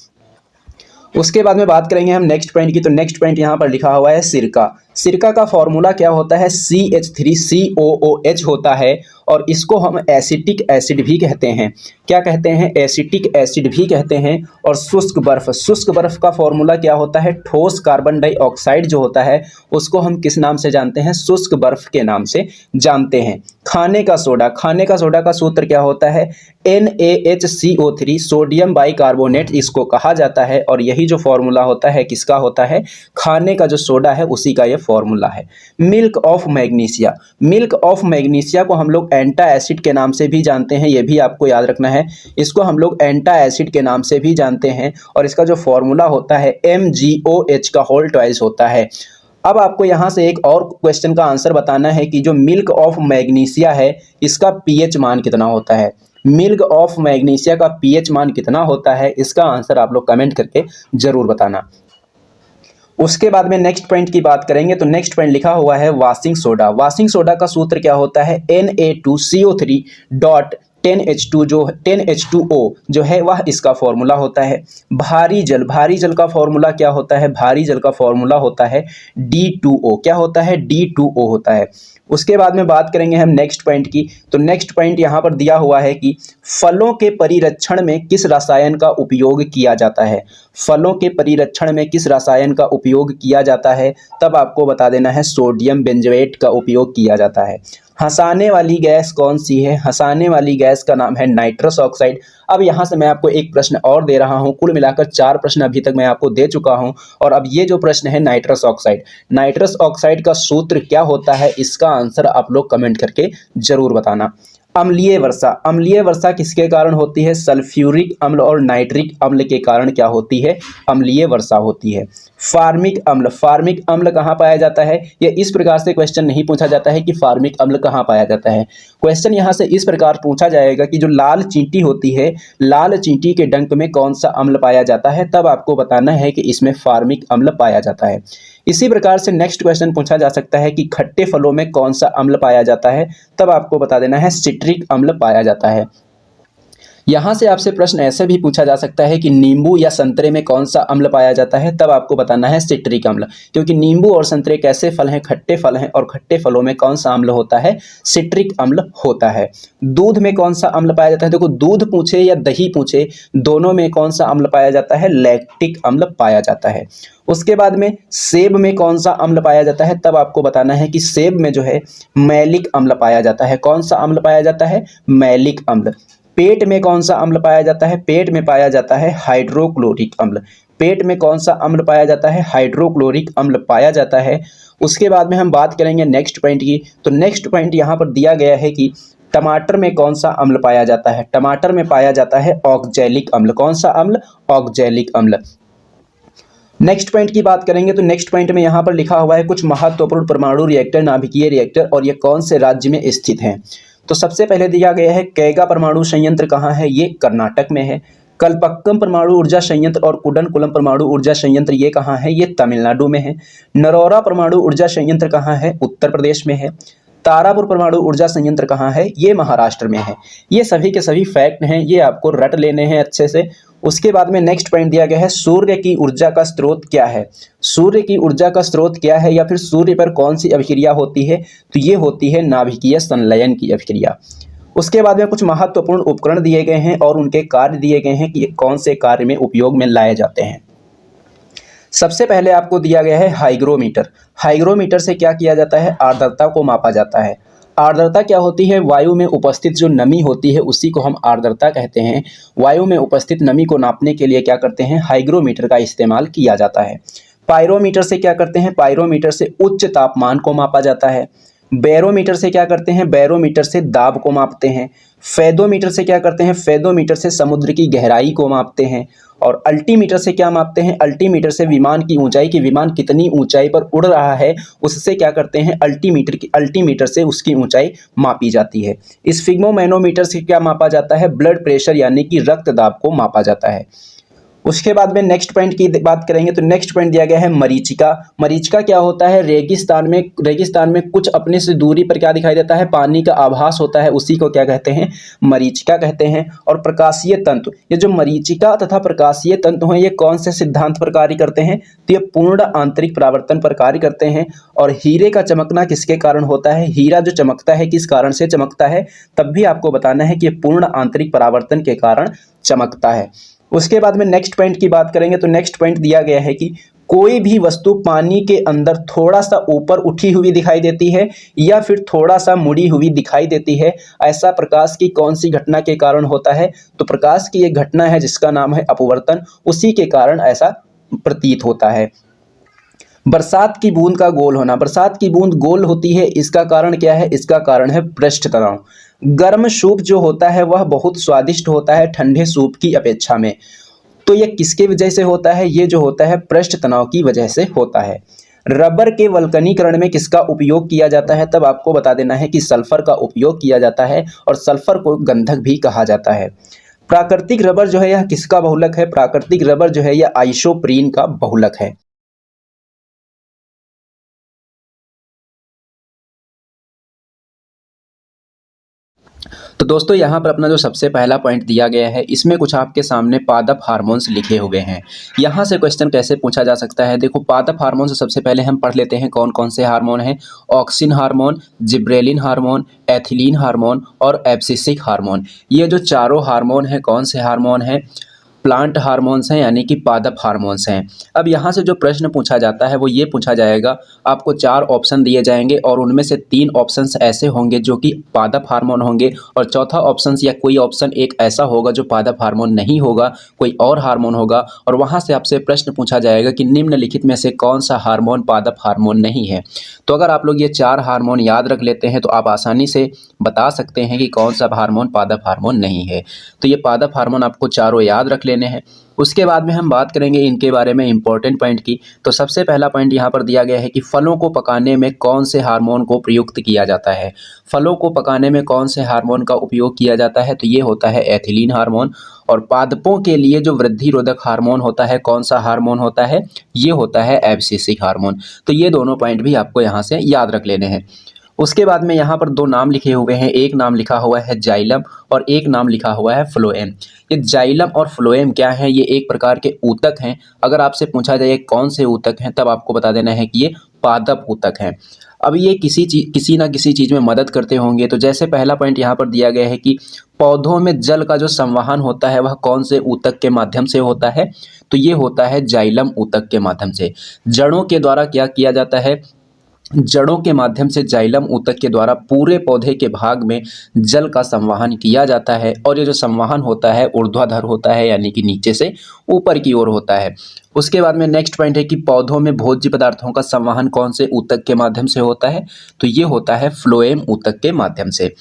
उसके बाद में बात करेंगे हम नेक्स्ट पॉइंट की, तो नेक्स्ट पॉइंट यहाँ पर लिखा हुआ है सिरका। सिरका का फॉर्मूला क्या होता है? CH3COOH होता है, और इसको हम एसिटिक एसिड भी कहते हैं। क्या कहते हैं? एसिटिक एसिड भी कहते हैं। और शुष्क बर्फ का फॉर्मूला क्या होता है? ठोस कार्बन डाइऑक्साइड जो होता है उसको हम किस नाम से जानते हैं? शुष्क बर्फ के नाम से जानते हैं। खाने का सोडा का सूत्र क्या होता है? NaHCO3, सोडियम बाइकार्बोनेट इसको कहा जाता है। और यही जो फॉर्मूला होता है किसका होता है? खाने का जो सोडा है उसी का यह फॉर्मूला है। मिल्क ऑफ मैग्नीशिया को हम लोग एंटा एसिड के नाम से भी जानते हैं, यह भी आपको याद रखना है। इसको हम लोग एंटा एसिड के नाम से भी जानते हैं, और इसका जो फॉर्मूला होता है MgOH का होल ट्वाइस होता है। अब आपको यहाँ से एक और क्वेश्चन का आंसर बताना है कि जो मिल्क ऑफ मैग्नीशिया है इसका pH मान कितना होता है। मिल्क ऑफ मैग्नीशिया का pH मान कितना होता है, इसका आंसर आप लोग कमेंट करके जरूर बताना। उसके बाद में नेक्स्ट पॉइंट की बात करेंगे, तो नेक्स्ट पॉइंट लिखा हुआ है वाशिंग सोडा का सूत्र क्या होता है? Na2CO3 डॉट 10H2O जो है वह इसका फॉर्मूला होता है। भारी जल का फॉर्मूला क्या होता है? भारी जल का फॉर्मूला होता है D2O। क्या होता है? D2O होता है। उसके बाद में बात करेंगे हम नेक्स्ट पॉइंट की, तो नेक्स्ट पॉइंट यहाँ पर दिया हुआ है कि फलों के परिरक्षण में किस रसायन का उपयोग किया जाता है। फलों के परिरक्षण में किस रसायन का उपयोग किया जाता है, तब आपको बता देना है सोडियम बेंजोएट का उपयोग किया जाता है। हंसाने वाली गैस कौन सी है? हंसाने वाली गैस का नाम है नाइट्रस ऑक्साइड। अब यहाँ से मैं आपको एक प्रश्न और दे रहा हूँ, कुल मिलाकर 4 प्रश्न अभी तक मैं आपको दे चुका हूँ। और अब ये जो प्रश्न है नाइट्रस ऑक्साइड का सूत्र क्या होता है, इसका आंसर आप लोग कमेंट करके जरूर बताना। अम्लीय वर्षा किसके कारण होती है? सल्फ्यूरिक अम्ल और नाइट्रिक अम्ल के कारण क्या होती है? अम्लीय वर्षा होती है। फार्मिक अम्ल कहाँ पाया जाता है? ये इस प्रकार से क्वेश्चन नहीं पूछा जाता है कि फार्मिक अम्ल कहाँ पाया जाता है। क्वेश्चन यहाँ से इस प्रकार पूछा जाएगा कि जो लाल चींटी होती है, लाल चींटी के डंक में कौन सा अम्ल पाया जाता है, तब आपको बताना है कि इसमें फार्मिक अम्ल पाया जाता है। इसी प्रकार से नेक्स्ट क्वेश्चन पूछा जा सकता है कि खट्टे फलों में कौन सा अम्ल पाया जाता है, तब आपको बता देना है सिट्रिक अम्ल पाया जाता है। यहाँ से आपसे प्रश्न ऐसे भी पूछा जा सकता है कि नींबू या संतरे में कौन सा अम्ल पाया जाता है, तब आपको बताना है सिट्रिक अम्ल, क्योंकि नींबू और संतरे कैसे फल हैं, खट्टे फल हैं, और खट्टे फलों में कौन सा अम्ल होता है, सिट्रिक अम्ल होता है। दूध में कौन सा अम्ल पाया जाता है, देखो दूध पूछे या दही पूछे, दोनों में कौन सा अम्ल पाया जाता है, लैक्टिक अम्ल पाया जाता है। उसके बाद में सेब में कौन सा अम्ल पाया जाता है, तब आपको बताना है कि सेब में जो है मैलिक अम्ल पाया जाता है। कौन सा अम्ल पाया जाता है, मैलिक अम्ल। पेट में कौन सा अम्ल पाया जाता है, पेट में पाया जाता है हाइड्रोक्लोरिक अम्ल। पेट में कौन सा अम्ल पाया जाता है, हाइड्रोक्लोरिक अम्ल पाया जाता है। उसके बाद में हम बात करेंगे नेक्स्ट पॉइंट की, तो नेक्स्ट पॉइंट यहाँ पर दिया गया है कि टमाटर में कौन सा अम्ल पाया जाता है, टमाटर में पाया जाता है ऑक्जेलिक अम्ल। कौन सा अम्ल, ऑक्जेलिक अम्ल। नेक्स्ट पॉइंट की बात करेंगे तो नेक्स्ट पॉइंट में यहाँ पर लिखा हुआ है कुछ महत्वपूर्ण परमाणु रिएक्टर, नाभिकीय रिएक्टर, और ये कौन से राज्य में स्थित हैं। तो सबसे पहले दिया गया है कैगा परमाणु संयंत्र कहाँ है, ये कर्नाटक में है। कल्पक्कम परमाणु ऊर्जा संयंत्र और कुडनकुलम परमाणु ऊर्जा संयंत्र ये कहाँ है, ये तमिलनाडु में है। नरौरा परमाणु ऊर्जा संयंत्र कहाँ है, उत्तर प्रदेश में है। तारापुर परमाणु ऊर्जा संयंत्र कहाँ है, ये महाराष्ट्र में है। ये सभी के सभी फैक्ट हैं, ये आपको रट लेने हैं अच्छे से। उसके बाद में नेक्स्ट पॉइंट दिया गया है सूर्य की ऊर्जा का स्रोत क्या है। सूर्य की ऊर्जा का स्रोत क्या है, या फिर सूर्य पर कौन सी अभिक्रिया होती है, तो ये होती है नाभिकीय संलयन की अभिक्रिया। उसके बाद में कुछ महत्वपूर्ण उपकरण दिए गए हैं और उनके कार्य दिए गए हैं कि ये कौन से कार्य में उपयोग में लाए जाते हैं। सबसे पहले आपको दिया गया है हाइग्रोमीटर। हाइग्रोमीटर से क्या किया जाता है, आर्द्रता को मापा जाता है। आर्द्रता क्या होती है, वायु में उपस्थित जो नमी होती है उसी को हम आर्द्रता कहते हैं। वायु में उपस्थित नमी को नापने के लिए क्या करते हैं, हाइग्रोमीटर का इस्तेमाल किया जाता है। पायरोमीटर से क्या करते हैं, पायरोमीटर से उच्च तापमान को मापा जाता है। बैरोमीटर से क्या करते हैं, बैरोमीटर से दाब को मापते हैं। फेदोमीटर से क्या करते हैं, फेदोमीटर से समुद्र की गहराई को मापते हैं। और अल्टीमीटर से क्या मापते हैं, अल्टीमीटर से विमान की ऊंचाई, कि विमान कितनी ऊंचाई पर उड़ रहा है उससे क्या करते हैं, अल्टीमीटर से उसकी ऊंचाई मापी जाती है। स्फिग्मोमैनोमीटर से क्या मापा जाता है, ब्लड प्रेशर यानी कि रक्त दाब को मापा जाता है। उसके बाद में नेक्स्ट पॉइंट की बात करेंगे तो नेक्स्ट पॉइंट दिया गया है मरीचिका। मरीचिका क्या होता है, रेगिस्तान में कुछ अपने से दूरी पर क्या दिखाई देता है, पानी का आभास होता है, उसी को क्या कहते हैं, मरीचिका कहते हैं। और प्रकाशीय तंतु, ये जो मरीचिका तथा प्रकाशीय तंतु हैं ये कौन से सिद्धांत पर कार्य करते हैं, तो ये पूर्ण आंतरिक परावर्तन पर कार्य करते हैं। और हीरे का चमकना किसके कारण होता है, हीरा जो चमकता है किस कारण से चमकता है, तब भी आपको बताना है कि ये पूर्ण आंतरिक परावर्तन के कारण चमकता है। उसके बाद में नेक्स्ट पॉइंट की बात करेंगे तो नेक्स्ट पॉइंट दिया गया है कि कोई भी वस्तु पानी के अंदर थोड़ा सा ऊपर उठी हुई दिखाई देती है या फिर थोड़ा सा मुड़ी हुई दिखाई देती है, ऐसा प्रकाश की कौन सी घटना के कारण होता है, तो प्रकाश की एक घटना है जिसका नाम है अपवर्तन, उसी के कारण ऐसा प्रतीत होता है। बरसात की बूंद का गोल होना, बरसात की बूंद गोल होती है, इसका कारण क्या है, इसका कारण है पृष्ठ तनाव। गर्म सूप जो होता है वह बहुत स्वादिष्ट होता है ठंडे सूप की अपेक्षा में, तो यह किसके वजह से होता है, ये जो होता है पृष्ठ तनाव की वजह से होता है। रबर के वल्कनीकरण में किसका उपयोग किया जाता है, तब आपको बता देना है कि सल्फर का उपयोग किया जाता है, और सल्फर को गंधक भी कहा जाता है। प्राकृतिक रबर जो है यह किसका बहुलक है, प्राकृतिक रबर जो है यह आइसोप्रीन का बहुलक है। तो दोस्तों यहाँ पर अपना जो सबसे पहला पॉइंट दिया गया है इसमें कुछ आपके सामने पादप हार्मोन्स लिखे हुए हैं। यहाँ से क्वेश्चन कैसे पूछा जा सकता है, देखो पादप हार्मोन से सबसे पहले हम पढ़ लेते हैं कौन कौन से हार्मोन हैं। Auxin hormone, gibberellin hormone, ethylene hormone और एब्सिसिक हार्मोन। ये जो चारों हार्मोन हैं कौन से हार्मोन हैं, प्लांट हार्मोन्स हैं, यानी कि पादप हार्मोन्स हैं। अब यहाँ से जो प्रश्न पूछा जाता है वो ये पूछा जाएगा, आपको 4 ऑप्शन दिए जाएंगे और उनमें से 3 ऑप्शंस ऐसे होंगे जो कि पादप हार्मोन होंगे, और चौथा ऑप्शन या कोई ऑप्शन एक ऐसा होगा जो पादप हार्मोन नहीं होगा, कोई और हार्मोन होगा। और वहाँ से आपसे प्रश्न पूछा जाएगा कि निम्नलिखित में से कौन सा हार्मोन पादप हार्मोन नहीं है। तो अगर आप लोग ये 4 हार्मोन याद रख लेते हैं तो आप आसानी से बता सकते हैं कि कौन सा हार्मोन पादप हार्मोन नहीं है। तो ये पादप हार्मोन आपको चारों याद रख लेने लेने हैं। उसके बाद में हम बात करेंगे इनके बारे में इंपॉर्टेंट पॉइंट की। तो सबसे पहला पॉइंट यहाँ पर दिया गया है कि फलों को पकाने में कौन से हार्मोन को प्रयुक्त किया जाता है। फलों को पकाने में कौन से हार्मोन का उपयोग किया जाता है, तो ये होता है एथिलीन हार्मोन। और पादपों के लिए जो वृद्धि रोधक हार्मोन होता है, कौन सा हार्मोन होता है, ये होता है एब्सिसिक हार्मोन। तो ये दोनों पॉइंट भी आपको यहाँ से याद रख लेने हैं। उसके बाद में यहाँ पर दो नाम लिखे हुए हैं, एक नाम लिखा हुआ है जाइलम और एक नाम लिखा हुआ है फ्लोएम। ये जाइलम और फ्लोएम क्या है, ये एक प्रकार के ऊतक हैं। अगर आपसे पूछा जाए कौन से ऊतक हैं, तब आपको बता देना है कि ये पादप ऊतक हैं। अब ये किसी ना किसी चीज़ में मदद करते होंगे। तो जैसे पहला पॉइंट यहाँ पर दिया गया है कि पौधों में जल का जो संवहन होता है वह कौन से ऊतक के माध्यम से होता है, तो ये होता है जाइलम ऊतक के माध्यम से। जड़ों के द्वारा क्या किया जाता है, जड़ों के माध्यम से जाइलम ऊतक के द्वारा पूरे पौधे के भाग में जल का संवहन किया जाता है। और ये जो संवहन होता है ऊर्ध्वाधर होता है, यानी कि नीचे से ऊपर की ओर होता है। उसके बाद में नेक्स्ट पॉइंट है कि पौधों में भोज्य पदार्थों का संवहन कौन से ऊतक के माध्यम से होता है, तो ये होता है फ्लोएम ऊतक के माध्यम से।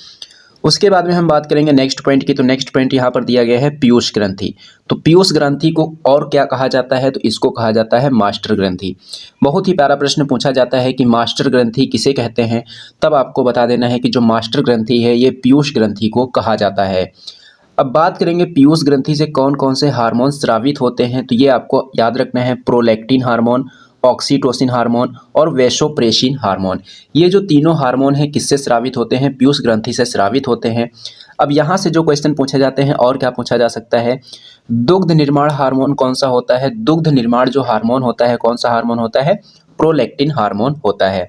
उसके बाद में हम बात करेंगे नेक्स्ट पॉइंट की। तो नेक्स्ट पॉइंट यहाँ पर दिया गया है पीयूष ग्रंथि। तो पीयूष ग्रंथि को और क्या कहा जाता है, तो इसको कहा जाता है मास्टर ग्रंथि। बहुत ही प्यारा प्रश्न पूछा जाता है कि मास्टर ग्रंथि किसे कहते हैं, तब आपको बता देना है कि जो मास्टर ग्रंथि है ये पीयूष ग्रंथि को कहा जाता है। अब बात करेंगे पीयूष ग्रंथि से कौन कौन से हार्मोन स्रावित होते हैं, तो ये आपको याद रखना है, प्रोलैक्टिन हार्मोन, ऑक्सीटोसिन हार्मोन और वैसोप्रेसिन हार्मोन। ये जो तीनों हार्मोन हैं किससे स्रावित होते हैं, पीयूष ग्रंथि से स्रावित होते हैं। अब यहाँ से जो क्वेश्चन पूछे जाते हैं और क्या पूछा जा सकता है, दुग्ध निर्माण हार्मोन कौन सा होता है। दुग्ध निर्माण जो हार्मोन होता है कौन सा हार्मोन होता है, प्रोलैक्टिन हार्मोन होता है।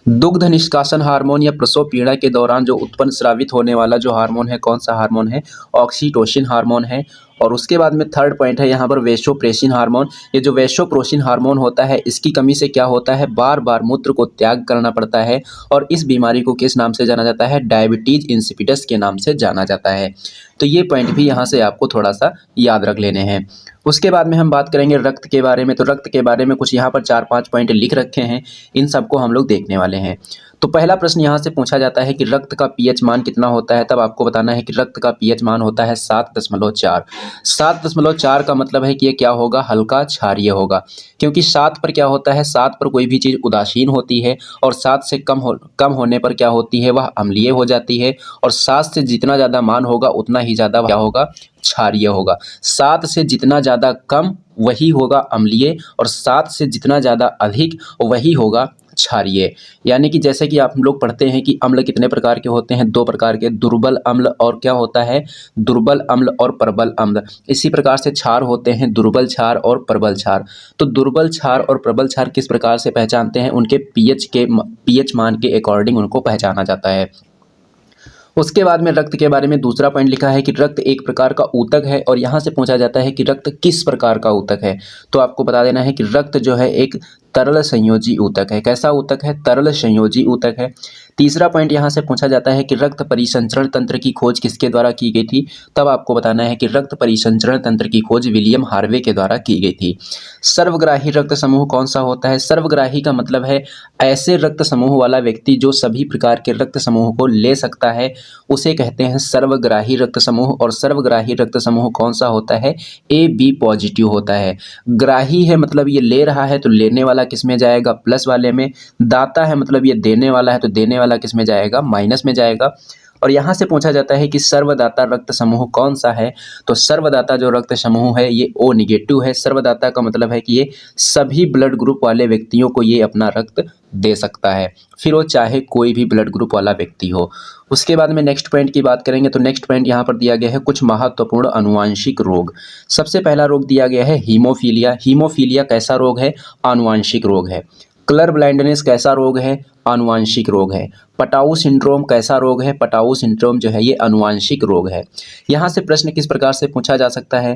दुग्ध निष्कासन हार्मोन या प्रसव पीड़ा के दौरान जो उत्पन्न स्रावित होने वाला जो हार्मोन है कौन सा हार्मोन है, ऑक्सीटोसिन हार्मोन है। और उसके बाद में थर्ड पॉइंट है यहाँ पर वैसोप्रेसिन हार्मोन। ये जो वैसोप्रेसिन हार्मोन होता है इसकी कमी से क्या होता है, बार बार मूत्र को त्याग करना पड़ता है। और इस बीमारी को किस नाम से जाना जाता है, डायबिटीज इंसिपिडस के नाम से जाना जाता है। तो ये पॉइंट भी यहाँ से आपको थोड़ा सा याद रख लेने हैं। उसके बाद में हम बात करेंगे रक्त के बारे में। तो रक्त के बारे में कुछ यहाँ पर 4-5 पॉइंट लिख रखे हैं, इन सबको हम लोग देखने वाले हैं। तो पहला प्रश्न यहाँ से पूछा जाता है कि रक्त का पीएच मान कितना होता है, तब आपको बताना है कि रक्त का पीएच मान होता है 7.4। 7.4 का मतलब है कि ये क्या होगा, हल्का क्षारीय होगा। क्योंकि 7 पर क्या होता है, 7 पर कोई भी चीज़ उदासीन होती है और 7 से कम होने पर क्या होती है, वह अम्लीय हो जाती है। और 7 से जितना ज़्यादा मान होगा उतना ही ज़्यादा क्या होगा, क्षारीय होगा। 7 से जितना ज़्यादा कम वही होगा अम्लीय, और 7 से जितना ज़्यादा अधिक वही होगा क्षारीय। यानी कि जैसे कि आप लोग पढ़ते हैं कि अम्ल कितने प्रकार के होते हैं, 2 प्रकार के, दुर्बल अम्ल और क्या होता है, दुर्बल अम्ल और प्रबल अम्ल। इसी प्रकार से क्षार होते हैं, दुर्बल क्षार और प्रबल क्षार। तो दुर्बल क्षार और प्रबल क्षार किस प्रकार से पहचानते हैं, उनके पीएच मान के अकॉर्डिंग उनको पहचाना जाता है। उसके बाद में रक्त के बारे में दूसरा पॉइंट लिखा है कि रक्त एक प्रकार का ऊतक है। और यहाँ से पूछा जाता है कि रक्त किस प्रकार का ऊतक है, तो आपको बता देना है कि रक्त जो है एक तरल संयोजी ऊतक है। कैसा ऊतक है, तरल संयोजी ऊतक है। तीसरा पॉइंट यहाँ से पूछा जाता है कि रक्त परिसंचरण तंत्र की खोज किसके द्वारा की गई थी, तब आपको बताना है कि रक्त परिसंचरण तंत्र की खोज विलियम हार्वे के द्वारा की गई थी। सर्वग्राही रक्त समूह कौन सा होता है, सर्वग्राही का मतलब है ऐसे रक्त समूह वाला व्यक्ति जो सभी प्रकार के रक्त समूह को ले सकता है, उसे कहते हैं सर्वग्राही रक्त समूह। और सर्वग्राही रक्त समूह कौन सा होता है, AB पॉजिटिव होता है। ग्राही है मतलब ये ले रहा है, तो लेने वाला किस में जाएगा, प्लस वाले में। दाता है मतलब ये देने वाला है, तो देने वाला किस में जाएगा, माइनस में जाएगा। और यहाँ से पूछा जाता है कि सर्वदाता रक्त समूह कौन सा है, तो सर्वदाता जो रक्त समूह है ये O निगेटिव है। सर्वदाता का मतलब है कि ये सभी ब्लड ग्रुप वाले व्यक्तियों को ये अपना रक्त दे सकता है, फिर वो चाहे कोई भी ब्लड ग्रुप वाला व्यक्ति हो। उसके बाद में नेक्स्ट पॉइंट की बात करेंगे। तो नेक्स्ट पॉइंट यहाँ पर दिया गया है कुछ महत्वपूर्ण आनुवांशिक रोग। सबसे पहला रोग दिया गया है हीमोफीलिया। हीमोफीलिया कैसा रोग है, आनुवांशिक रोग है। कलर ब्लाइंडनेस कैसा रोग है, आनुवांशिक रोग है। पटाऊ सिंड्रोम कैसा रोग है, पटाऊ सिंड्रोम जो है ये आनुवांशिक रोग है। यहाँ से प्रश्न किस प्रकार से पूछा जा सकता है,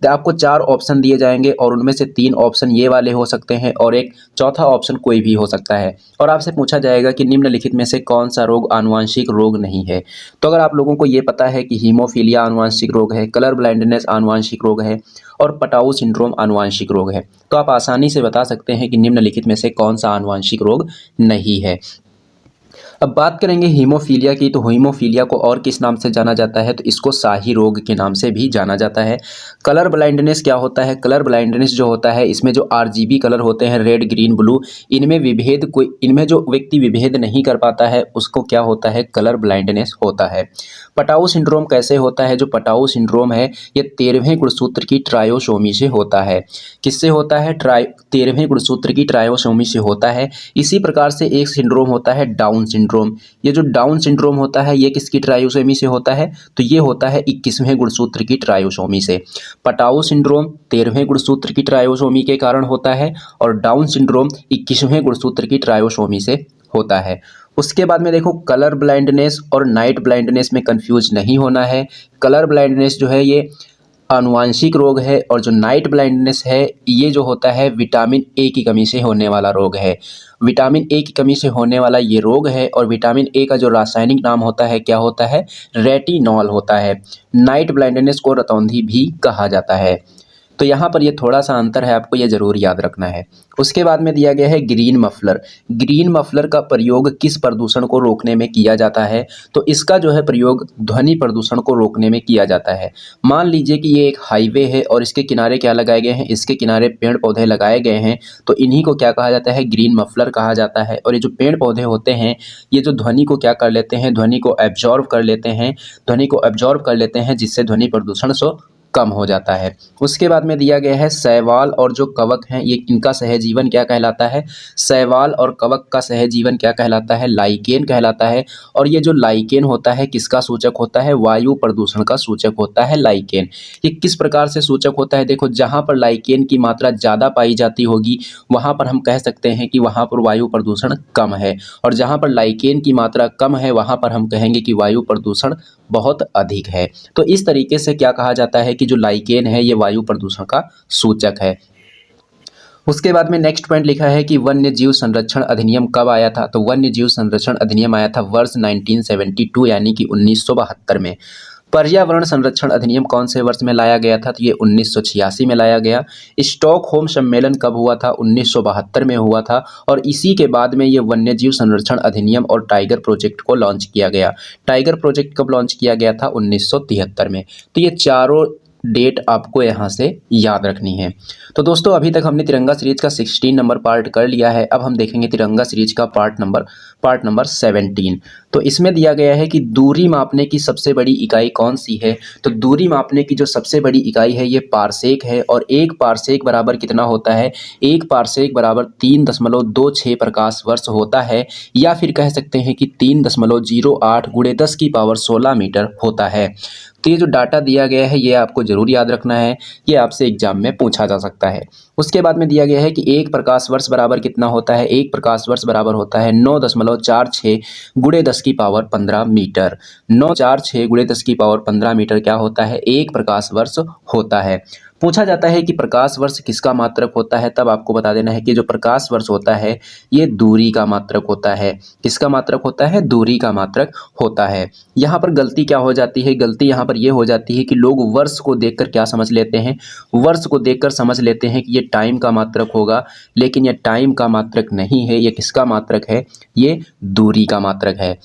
आपको 4 ऑप्शन दिए जाएंगे और उनमें से 3 ऑप्शन ये वाले हो सकते हैं और एक चौथा ऑप्शन कोई भी हो सकता है। और आपसे पूछा जाएगा कि निम्नलिखित में से कौन सा रोग आनुवांशिक रोग नहीं है। तो अगर आप लोगों को ये पता है कि हीमोफीलिया आनुवांशिक रोग है, कलर ब्लाइंडनेस आनुवांशिक रोग है और पटाऊ सिंड्रोम आनुवांशिक रोग है, तो आप आसानी से बता सकते हैं कि निम्नलिखित में से कौन सा आनुवांशिक रोग नहीं है। अब बात करेंगे हीमोफीलिया की, तो हीमोफीलिया को और किस नाम से जाना जाता है, तो इसको शाही रोग के नाम से भी जाना जाता है। कलर ब्लाइंडनेस क्या होता है, कलर ब्लाइंडनेस जो होता है इसमें जो आरजीबी कलर होते हैं, रेड ग्रीन ब्लू, इनमें जो व्यक्ति विभेद नहीं कर पाता है उसको क्या होता है, कलर ब्लाइंडनेस होता है। पटाऊ सिंड्रोम कैसे होता है, जो पटाऊ सिंड्रोम है ये 13वें गुणसूत्र की ट्रायोसोमी से होता है। किससे होता है, 13वें गुणसूत्र की ट्रायोसोमी से होता है। इसी प्रकार से एक सिंड्रोम होता है डाउन सिंड्रोम। ये जो डाउन सिंड्रोम होता है ये किसकी ट्रायोसोमी से होता है, तो ये होता है 21वें गुणसूत्र की ट्रायोसोमी से। पटाऊ सिंड्रोम 13वें गुणसूत्र की ट्रायोसोमी के कारण होता है और डाउन सिंड्रोम 21वें गुणसूत्र की ट्रायोसोमी से होता है। उसके बाद में देखो, कलर ब्लाइंडनेस और नाइट ब्लाइंडनेस में कंफ्यूज नहीं होना है। कलर ब्लाइंडनेस जो है ये आनुवांशिक रोग है और जो नाइट ब्लाइंडनेस है ये जो होता है विटामिन ए की कमी से होने वाला रोग है। विटामिन ए की कमी से होने वाला ये रोग है और विटामिन ए का जो रासायनिक नाम होता है क्या होता है, रेटिनॉल होता है। नाइट ब्लाइंडनेस को रतौंधी भी कहा जाता है। तो यहाँ पर ये थोड़ा सा अंतर है, आपको ये ज़रूर याद रखना है। उसके बाद में दिया गया है ग्रीन मफलर। ग्रीन मफलर का प्रयोग किस प्रदूषण को रोकने में किया जाता है, तो इसका जो है प्रयोग ध्वनि प्रदूषण को रोकने में किया जाता है। मान लीजिए कि ये एक हाईवे है और इसके किनारे क्या लगाए गए हैं, इसके किनारे पेड़ पौधे लगाए गए हैं, तो इन्हीं को क्या कहा जाता है, ग्रीन मफलर कहा जाता है। और ये जो पेड़ पौधे होते हैं ये जो ध्वनि को क्या कर लेते हैं, ध्वनि को एब्जॉर्व कर लेते हैं, जिससे ध्वनि प्रदूषण कम हो जाता है। उसके बाद में दिया गया है शैवाल और जो कवक हैं ये इनका सहजीवन क्या कहलाता है, शैवाल और कवक का सहजीवन क्या कहलाता है, लाइकेन कहलाता है। और ये जो लाइकेन होता है किसका सूचक होता है, वायु प्रदूषण का सूचक होता है लाइकेन। ये किस प्रकार से सूचक होता है, देखो जहाँ पर लाइकेन की मात्रा ज़्यादा पाई जाती होगी वहाँ पर हम कह सकते हैं कि वहाँ पर वायु प्रदूषण कम है, और जहाँ पर लाइकेन की मात्रा कम है वहाँ पर हम कहेंगे कि वायु प्रदूषण बहुत अधिक है। तो इस तरीके से क्या कहा जाता है कि जो लाइकेन है ये वायु प्रदूषण का सूचक है। उसके बाद में नेक्स्ट पॉइंट लिखा है कि वन्य जीव संरक्षण अधिनियम कब आया था, तो वन्य जीव संरक्षण अधिनियम आया था वर्ष 1972 यानी कि 1972 में। पर्यावरण संरक्षण अधिनियम कौन से वर्ष में लाया गया था, तो ये 1986 में लाया गया। स्टॉकहोम सम्मेलन कब हुआ था, 1972 में हुआ था। और इसी के बाद में ये वन्य जीव संरक्षण अधिनियम और टाइगर प्रोजेक्ट को लॉन्च किया गया। टाइगर प्रोजेक्ट कब लॉन्च किया गया था, 1973 में। तो ये चारों डेट आपको यहाँ से याद रखनी है। तो दोस्तों अभी तक हमने तिरंगा सीरीज का 16 नंबर पार्ट कर लिया है। अब हम देखेंगे तिरंगा सीरीज का पार्ट नंबर 17। तो इसमें दिया गया है कि दूरी मापने की सबसे बड़ी इकाई कौन सी है, तो दूरी मापने की जो सबसे बड़ी इकाई है ये पारसेक है। और एक पारसेक बराबर कितना होता है, एक पारसेक बराबर 3.26 प्रकाश वर्ष होता है, या फिर कह सकते हैं कि 3.08 × 10⁻16 मीटर होता है। तो ये जो डाटा दिया गया है ये आपको जरूर याद रखना है, ये आपसे एग्जाम में पूछा जा सकता है। उसके बाद में दिया गया है कि एक प्रकाश वर्ष बराबर कितना होता है, एक प्रकाश वर्ष बराबर होता है 9.46 × 10⁻15 मीटर। 9.46 × 10⁻15 मीटर क्या होता है, एक प्रकाश वर्ष होता है। पूछा जाता है कि प्रकाश वर्ष किसका मात्रक होता है, तब आपको बता देना है कि जो प्रकाश वर्ष होता है ये दूरी का मात्रक होता है। किसका मात्रक होता है, दूरी का मात्रक होता है। यहाँ पर गलती क्या हो जाती है, गलती यहाँ पर ये हो जाती है कि लोग वर्ष को देखकर क्या समझ लेते हैं, वर्ष को देखकर समझ लेते हैं कि ये टाइम का मात्रक होगा, लेकिन ये टाइम का मात्रक नहीं है। ये किसका मात्रक है, ये दूरी का मात्रक है।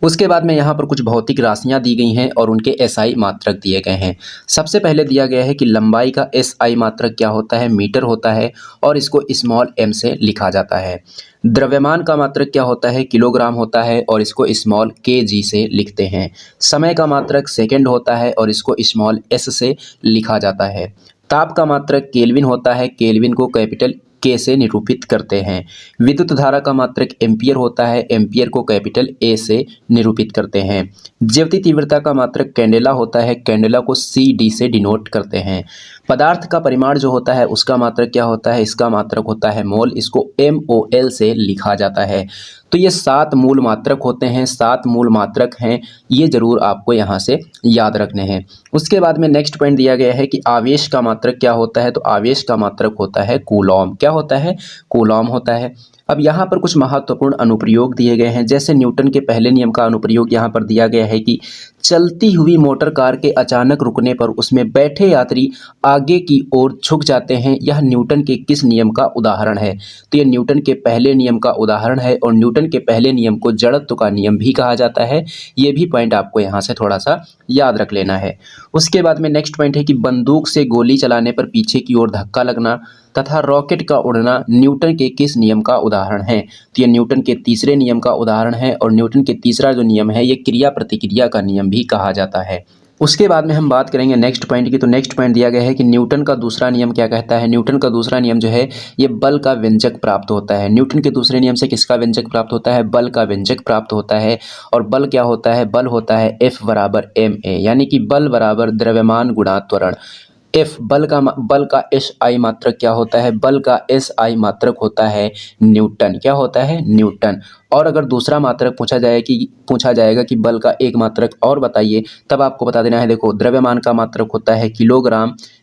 उसके बाद में यहाँ पर कुछ भौतिक राशियाँ दी गई हैं और उनके एसआई मात्रक दिए गए हैं। सबसे पहले दिया गया है कि लंबाई का एसआई मात्रक क्या होता है, मीटर होता है, और इसको स्मॉल एम से लिखा जाता है। द्रव्यमान का मात्रक क्या होता है, किलोग्राम होता है, और इसको स्मॉल केजी से लिखते हैं। समय का मात्रक सेकंड होता है और इसको स्मॉल एस से लिखा जाता है। ताप का मात्रक केल्विन होता है, केल्विन को कैपिटल के से निरूपित करते हैं। विद्युत धारा का मात्रक एम्पियर होता है, एम्पियर को कैपिटल ए से निरूपित करते हैं। ज्योति तीव्रता का मात्रक कैंडेला होता है, कैंडेला को CD से डिनोट करते हैं। पदार्थ का परिमाण जो होता है उसका मात्रक क्या होता है, इसका मात्रक होता है मोल, इसको MOL से लिखा जाता है। तो ये 7 मूल मात्रक होते हैं, 7 मूल मात्रक हैं, ये जरूर आपको यहाँ से याद रखने हैं। उसके बाद में नेक्स्ट पॉइंट दिया गया है कि आवेश का मात्रक क्या होता है, तो आवेश का मात्रक होता है कूलॉम। क्या होता है, कूलॉम होता है। अब यहाँ पर कुछ महत्वपूर्ण अनुप्रयोग दिए गए हैं, जैसे न्यूटन के पहले नियम का अनुप्रयोग यहाँ पर दिया गया है कि चलती हुई मोटर कार के अचानक रुकने पर उसमें बैठे यात्री आगे की ओर झुक जाते हैं। यह न्यूटन के किस नियम का उदाहरण है? तो यह न्यूटन के पहले नियम का उदाहरण है और न्यूटन के पहले नियम को जड़त्व का नियम भी कहा जाता है। ये भी पॉइंट आपको यहाँ से थोड़ा सा याद रख लेना है। उसके बाद में नेक्स्ट पॉइंट है कि बंदूक से गोली चलाने पर पीछे की ओर धक्का लगना तथा रॉकेट का उड़ना न्यूटन के किस नियम का उदाहरण है? तो ये न्यूटन के तीसरे नियम का उदाहरण है और न्यूटन के तीसरा जो नियम है ये क्रिया प्रतिक्रिया का नियम भी कहा जाता है। उसके बाद में हम बात करेंगे नेक्स्ट पॉइंट की। तो नेक्स्ट पॉइंट दिया गया है कि न्यूटन का दूसरा नियम क्या कहता है? न्यूटन का दूसरा नियम जो है ये बल का व्यंजक प्राप्त होता है। न्यूटन के दूसरे नियम से किसका व्यंजक प्राप्त होता है? बल का व्यंजक प्राप्त होता है। और बल क्या होता है? बल होता है F बराबर ma, यानी कि बल बराबर द्रव्यमान गुणा त्वरण। एफ बल का एस आई मात्रक क्या होता है? बल का एस आई मात्रक होता है न्यूटन। क्या होता है? न्यूटन। और अगर दूसरा मात्रक पूछा जाएगा कि बल का एक मात्रक और बताइए, तब आपको बता देना है, देखो द्रव्यमान का मात्रक होता है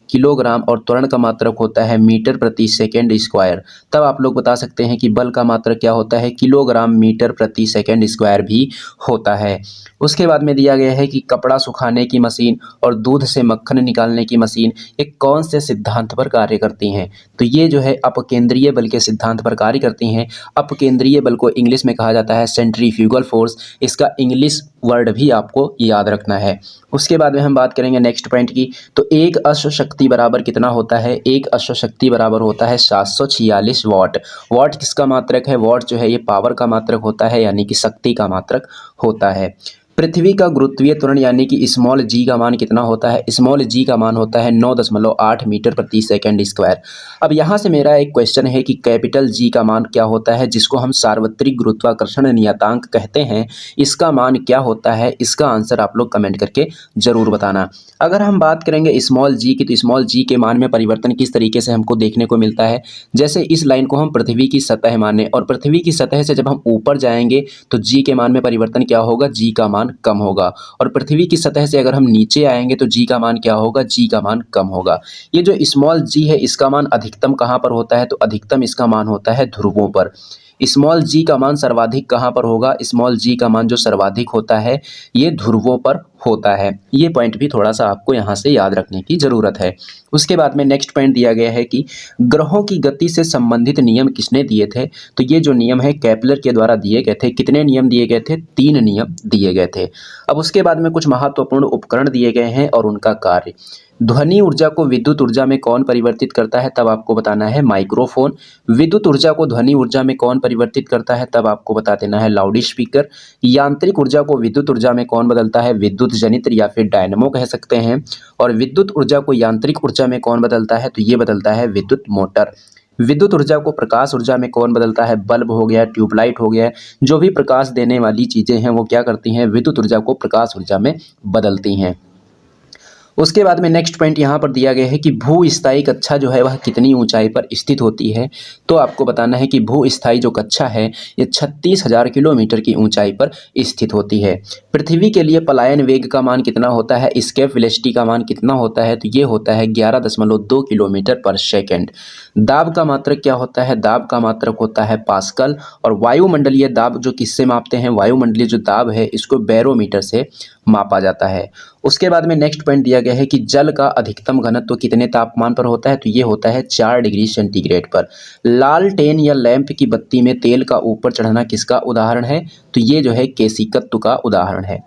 किलोग्राम और त्वरण का मात्रक होता है मीटर प्रति सेकंड स्क्वायर। तब आप लोग बता सकते हैं कि बल का मात्रक क्या होता है? किलोग्राम मीटर प्रति सेकंड स्क्वायर भी होता है। उसके बाद में दिया गया है कि कपड़ा सुखाने की मशीन और दूध से मक्खन निकालने की मशीन एक कौन से सिद्धांत पर कार्य करती हैं? तो ये जो है अपकेंद्रीय बल के सिद्धांत पर कार्य करती हैं। अपकेंद्रीय बल को इंग्लिश में कहा जाता है सेंट्रीफ्यूगल फोर्स। इसका इंग्लिश वर्ड भी आपको याद रखना है। उसके बाद में हम बात करेंगे नेक्स्ट पॉइंट की। तो एक अश्व शक्ति बराबर कितना होता है? एक अश्व शक्ति बराबर होता है 746 वाट। वाट किसका मात्रक है? वाट जो है ये पावर का मात्रक होता है, यानी कि शक्ति का मात्रक होता है। पृथ्वी का गुरुत्वीय त्वरण यानी कि स्मॉल जी का मान कितना होता है? स्मॉल जी का मान होता है 9.8 मीटर प्रति सेकंड स्क्वायर। अब यहाँ से मेरा एक क्वेश्चन है कि कैपिटल जी का मान क्या होता है, जिसको हम सार्वत्रिक गुरुत्वाकर्षण नियतांक कहते हैं, इसका मान क्या होता है? इसका आंसर आप लोग कमेंट करके जरूर बताना। अगर हम बात करेंगे स्मॉल जी की, तो स्मॉल जी के मान में परिवर्तन किस तरीके से हमको देखने को मिलता है? जैसे इस लाइन को हम पृथ्वी की सतह माने और पृथ्वी की सतह से जब हम ऊपर जाएंगे तो जी के मान में परिवर्तन क्या होगा? जी का मान कम होगा। और पृथ्वी की सतह से अगर हम नीचे आएंगे तो जी का मान क्या होगा? जी का मान कम होगा। ये जो स्मॉल जी है इसका मान अधिकतम कहाँ पर होता है? तो अधिकतम इसका मान होता है ध्रुवों पर। स्मॉल जी का मान सर्वाधिक कहाँ पर होगा? स्मॉल जी का मान जो सर्वाधिक होता है ये ध्रुवों पर होता है। ये पॉइंट भी थोड़ा सा आपको यहाँ से याद रखने की ज़रूरत है। उसके बाद में नेक्स्ट पॉइंट दिया गया है कि ग्रहों की गति से संबंधित नियम किसने दिए थे? तो ये जो नियम है केपलर के द्वारा दिए गए थे। कितने नियम दिए गए थे? 3 नियम दिए गए थे। अब उसके बाद में कुछ महत्वपूर्ण उपकरण दिए गए हैं और उनका कार्य। ध्वनि ऊर्जा को विद्युत ऊर्जा में कौन परिवर्तित करता है? तब आपको बताना है माइक्रोफोन। विद्युत ऊर्जा को ध्वनि ऊर्जा में कौन परिवर्तित करता है? तब आपको बता देना है लाउड स्पीकर। यांत्रिक ऊर्जा को विद्युत ऊर्जा में कौन बदलता है? विद्युत जनित्र या फिर डायनमो कह सकते हैं। और विद्युत ऊर्जा को यांत्रिक ऊर्जा में कौन बदलता है? तो ये बदलता है विद्युत मोटर। विद्युत ऊर्जा को प्रकाश ऊर्जा में कौन बदलता है? बल्ब हो गया, ट्यूबलाइट हो गया, जो भी प्रकाश देने वाली चीज़ें हैं वो क्या करती हैं? विद्युत ऊर्जा को प्रकाश ऊर्जा में बदलती हैं। उसके बाद में नेक्स्ट पॉइंट यहाँ पर दिया गया है कि भूस्थायी कक्षा जो है वह कितनी ऊंचाई पर स्थित होती है? तो आपको बताना है कि भूस्थायी जो कक्षा है ये 36,000 किलोमीटर की ऊंचाई पर स्थित होती है। पृथ्वी के लिए पलायन वेग का मान कितना होता है? एस्केप वेलोसिटी का मान कितना होता है? तो ये होता है 11.2 किलोमीटर पर सेकेंड। दाब का मात्रक क्या होता है? दाब का मात्रक होता है पास्कल। और वायुमंडलीय दाब जो किससे मापते हैं? वायुमंडलीय जो दाब है इसको बैरोमीटर से मापा जाता है। उसके बाद में नेक्स्ट पॉइंट दिया गया है कि जल का अधिकतम घनत्व कितने तापमान पर होता है? तो ये होता है 4 डिग्री सेंटीग्रेड पर। लालटेन या लैंप की बत्ती में तेल का ऊपर चढ़ना किसका उदाहरण है? तो ये जो है केशिकत्व का उदाहरण है।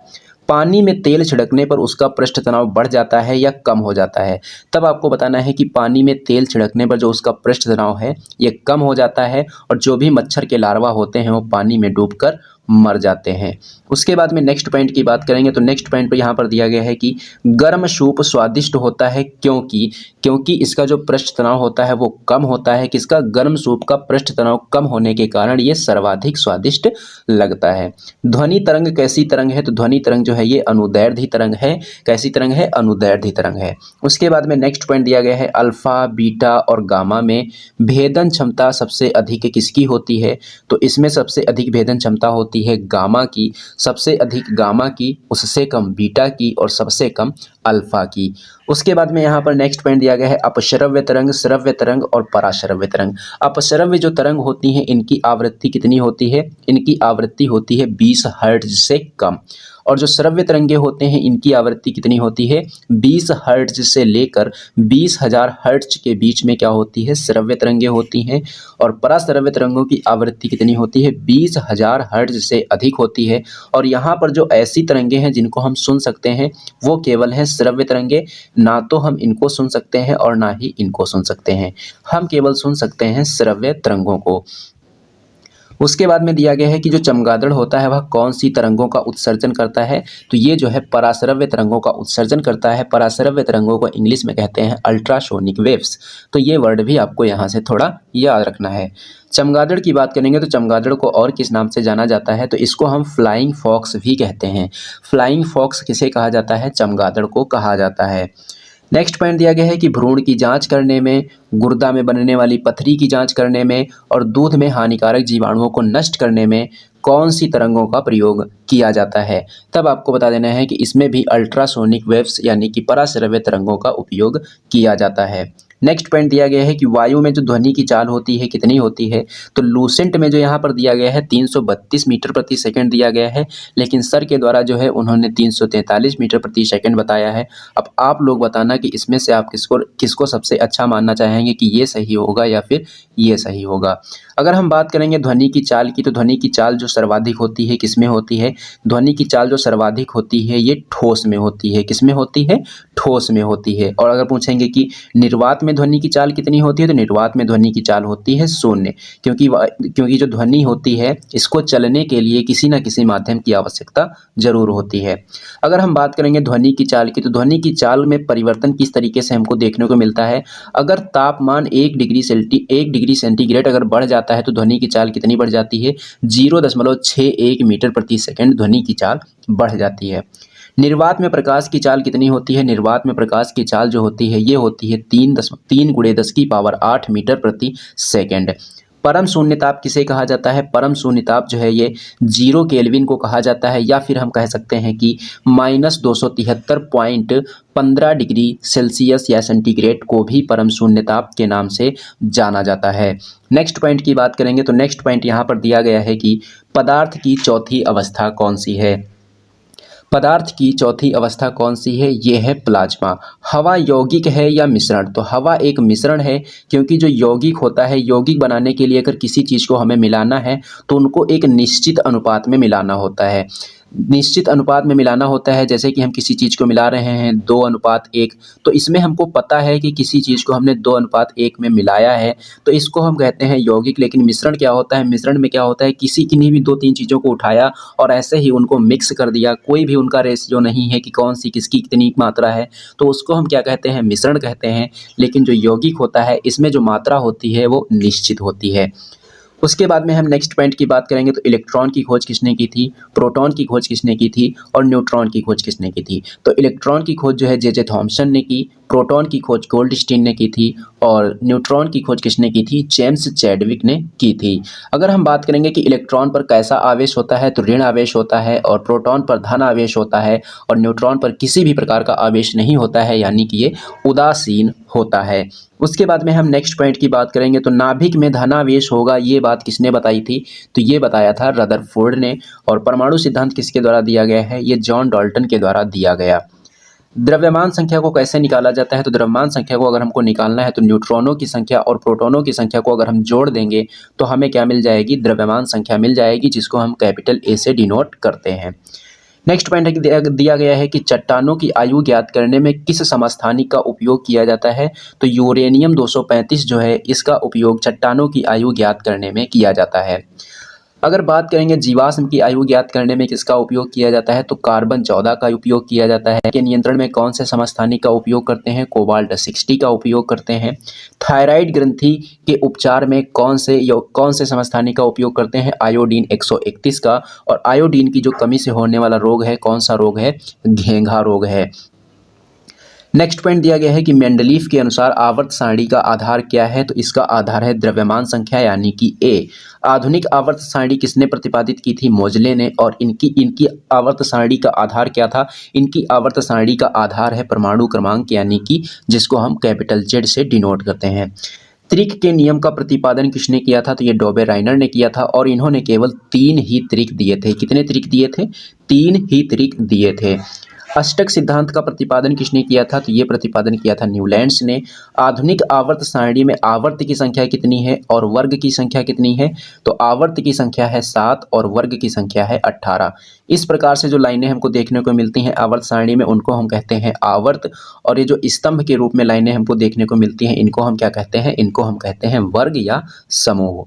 पानी में तेल छिड़कने पर उसका पृष्ठ तनाव बढ़ जाता है या कम हो जाता है? तब आपको बताना है कि पानी में तेल छिड़कने पर जो उसका पृष्ठ तनाव है ये कम हो जाता है और जो भी मच्छर के लार्वा होते हैं वो पानी में डूबकर मर जाते हैं। उसके बाद में नेक्स्ट पॉइंट की बात करेंगे तो नेक्स्ट पॉइंट पर यहाँ पर दिया गया है कि गर्म सूप स्वादिष्ट होता है क्योंकि इसका जो पृष्ठ तनाव होता है वो कम होता है। किसका? गर्म सूप का पृष्ठ तनाव कम होने के कारण ये सर्वाधिक स्वादिष्ट लगता है। ध्वनि तरंग कैसी तरंग है? तो ध्वनि तरंग जो है ये अनुदैर्ध्य तरंग है। कैसी तरंग है? अनुदैर्ध्य तरंग है। उसके बाद में नेक्स्ट पॉइंट दिया गया है अल्फा, बीटा और गामा में भेदन क्षमता सबसे अधिक किसकी होती है? तो इसमें सबसे अधिक भेदन क्षमता होती होती है गामा की, सबसे अधिक गामा की, उससे कम बीटा की और सबसे कम अल्फा की। उसके बाद में यहाँ पर नेक्स्ट पॉइंट दिया गया है अपश्रव्य तरंग, श्रव्य तरंग और पराश्रव्य तरंग। अपश्रव्य जो तरंग होती हैं इनकी आवृत्ति कितनी होती है? इनकी आवृत्ति होती है 20 हर्ट्ज से कम। और जो श्रव्य तरंगे होते हैं इनकी आवृत्ति कितनी होती है? 20 हर्ट्ज से लेकर 20,000 हर्ट्ज के बीच में क्या होती है? श्रव्य तरंगे होती हैं। और पराश्रव्य तरंगों की आवृत्ति कितनी होती है? 20,000 हर्ट्ज से अधिक होती है। और यहाँ पर जो ऐसी तरंगे हैं जिनको हम सुन सकते हैं वो केवल है श्रव्य तरंगे, ना तो हम इनको सुन सकते हैं और ना ही इनको सुन सकते हैं, हम केवल सुन सकते हैं श्रव्य तरंगों को। उसके बाद में दिया गया है कि जो चमगादड़ होता है वह कौन सी तरंगों का उत्सर्जन करता है? तो ये जो है पराश्रव्य तरंगों का उत्सर्जन करता है। पराश्रव्य तरंगों को इंग्लिश में कहते हैं अल्ट्रासोनिक वेव्स। तो ये वर्ड भी आपको यहाँ से थोड़ा याद रखना है। चमगादड़ की बात करेंगे तो चमगादड़ को और किस नाम से जाना जाता है? तो इसको हम फ्लाइंग फॉक्स भी कहते हैं। फ्लाइंग फॉक्स किसे कहा जाता है? चमगादड़ को कहा जाता है। नेक्स्ट पॉइंट दिया गया है कि भ्रूण की जांच करने में, गुर्दा में बनने वाली पथरी की जांच करने में और दूध में हानिकारक जीवाणुओं को नष्ट करने में कौन सी तरंगों का प्रयोग किया जाता है? तब आपको बता देना है कि इसमें भी अल्ट्रासोनिक वेव्स यानी कि पराश्रव्य तरंगों का उपयोग किया जाता है। नेक्स्ट पॉइंट दिया गया है कि वायु में जो ध्वनि की चाल होती है कितनी होती है? तो लूसेंट में जो यहाँ पर दिया गया है 332 मीटर प्रति सेकंड दिया गया है, लेकिन सर के द्वारा जो है उन्होंने 343 मीटर प्रति सेकंड बताया है। अब आप लोग बताना कि इसमें से आप किसको सबसे अच्छा मानना चाहेंगे कि ये सही होगा या फिर ये सही होगा। अगर हम बात करेंगे ध्वनि की चाल की, तो ध्वनि की चाल जो सर्वाधिक होती है किसमें होती है? ध्वनि की चाल जो सर्वाधिक होती है ये ठोस में होती है। किसमें होती है? ठोस में होती है। और अगर पूछेंगे कि निर्वात में ध्वनि की चाल कितनी होती है, तो निर्वात में ध्वनि की चाल होती है 0, क्योंकि जो ध्वनि होती है इसको चलने के लिए किसी न किसी माध्यम की आवश्यकता जरूर होती है। अगर हम बात करेंगे ध्वनि की चाल की, तो ध्वनि की चाल में परिवर्तन किस तरीके से हमको देखने को मिलता है? अगर तापमान 1 डिग्री सेंटीग्रेड अगर बढ़ जाता है तो ध्वनि की चाल कितनी बढ़ जाती है? 0.61 मीटर प्रति सेकंड ध्वनि की चाल बढ़ जाती है। निर्वात में प्रकाश की चाल कितनी होती है? निर्वात में प्रकाश की चाल जो होती है ये होती है 3 × 10⁸ मीटर प्रति सेकंड। परम शून्य ताप किसे कहा जाता है? परम शून्य ताप जो है ये 0 केल्विन को कहा जाता है, या फिर हम कह सकते हैं कि -273.15 डिग्री सेल्सियस या सेंटीग्रेड को भी परम शून्य ताप के नाम से जाना जाता है। नेक्स्ट पॉइंट की बात करेंगे तो नेक्स्ट पॉइंट यहाँ पर दिया गया है कि पदार्थ की चौथी अवस्था कौन सी है? पदार्थ की चौथी अवस्था कौन सी है? ये है प्लाज्मा। हवा यौगिक है या मिश्रण? तो हवा एक मिश्रण है, क्योंकि जो यौगिक होता है, यौगिक बनाने के लिए अगर किसी चीज़ को हमें मिलाना है तो उनको एक निश्चित अनुपात में मिलाना होता है। निश्चित अनुपात में मिलाना होता है, जैसे कि हम किसी चीज़ को मिला रहे हैं 2:1, तो इसमें हमको पता है कि किसी चीज़ को हमने 2:1 में मिलाया है, तो इसको हम कहते हैं यौगिक। लेकिन मिश्रण क्या होता है? मिश्रण में क्या होता है? किसी किन्हीं भी 2-3 चीज़ों को उठाया और ऐसे ही उनको मिक्स कर दिया, कोई भी उनका रेशियो नहीं है कि कौन सी किसकी कितनी मात्रा है, तो उसको हम क्या कहते हैं? मिश्रण कहते हैं। लेकिन जो यौगिक होता है इसमें जो मात्रा होती है वो निश्चित होती है। उसके बाद में हम नेक्स्ट पॉइंट की बात करेंगे तो इलेक्ट्रॉन की खोज किसने की थी? प्रोटॉन की खोज किसने की थी? और न्यूट्रॉन की खोज किसने की थी? तो इलेक्ट्रॉन की खोज जो है जे थॉमसन ने की, प्रोटॉन की खोज गोल्डस्टीन ने की थी और न्यूट्रॉन की खोज किसने की थी? जेम्स चैडविक ने की थी। अगर हम बात करेंगे कि इलेक्ट्रॉन पर कैसा आवेश होता है, तो ऋण आवेश होता है, और प्रोटॉन पर धन आवेश होता है, और न्यूट्रॉन पर किसी भी प्रकार का आवेश नहीं होता है, यानी कि ये उदासीन होता है। उसके बाद में हम नेक्स्ट पॉइंट की बात करेंगे तो नाभिक में धनावेश होगा, ये बात किसने बताई थी? तो ये बताया था रदरफोर्ड ने। और परमाणु सिद्धांत किसके द्वारा दिया गया है? ये जॉन डाल्टन के द्वारा दिया गया। द्रव्यमान संख्या को कैसे निकाला जाता है? तो द्रव्यमान संख्या को अगर हमको निकालना है तो न्यूट्रॉनों की संख्या और प्रोटॉनों की संख्या को अगर हम जोड़ देंगे तो हमें क्या मिल जाएगी? द्रव्यमान संख्या मिल जाएगी, जिसको हम कैपिटल ए से डिनोट करते हैं। नेक्स्ट पॉइंट दिया गया है कि चट्टानों की आयु ज्ञात करने में किस समस्थानिक का उपयोग किया जाता है? तो यूरेनियम 235 जो है इसका उपयोग चट्टानों की आयु ज्ञात करने में किया जाता है। अगर बात करेंगे जीवाश्म की आयु ज्ञात करने में किसका उपयोग किया जाता है? तो कार्बन 14 का उपयोग किया जाता है। के नियंत्रण में कौन से समस्थानिक का उपयोग करते हैं? कोबाल्ट 60 का उपयोग करते हैं। थायराइड ग्रंथि के उपचार में कौन से समस्थानिक का उपयोग करते हैं? आयोडीन 131 का। और आयोडीन की जो कमी से होने वाला रोग है, कौन सा रोग है? घेंघा रोग है। नेक्स्ट पॉइंट दिया गया है कि मेंडलीफ के अनुसार आवर्त सारणी का आधार क्या है, तो इसका आधार है द्रव्यमान संख्या यानी कि ए। आधुनिक आवर्त सारणी किसने प्रतिपादित की थी, मोजले ने। और इनकी आवर्त सारणी का आधार क्या था, इनकी आवर्त सारणी का आधार है परमाणु क्रमांक यानी कि जिसको हम कैपिटल जेड से डिनोट करते हैं। त्रिक के नियम का प्रतिपादन किसने किया था, तो ये डोबे-राइनर ने किया था और इन्होंने केवल 3 ही त्रिक दिए थे। कितने त्रिक दिए थे, 3 ही त्रिक दिए थे। अष्टक सिद्धांत का प्रतिपादन किसने किया था, तो ये प्रतिपादन किया था न्यूलैंड्स ने। आधुनिक आवर्त सारणी में आवर्त की संख्या कितनी है और वर्ग की संख्या कितनी है, तो आवर्त की संख्या है 7 और वर्ग की संख्या है 18। इस प्रकार से जो लाइनें हमको देखने को मिलती हैं आवर्त सारणी में उनको हम कहते हैं आवर्त, और ये जो स्तंभ के रूप में लाइनें हमको देखने को मिलती हैं इनको हम क्या कहते हैं, इनको हम कहते हैं वर्ग या समूह।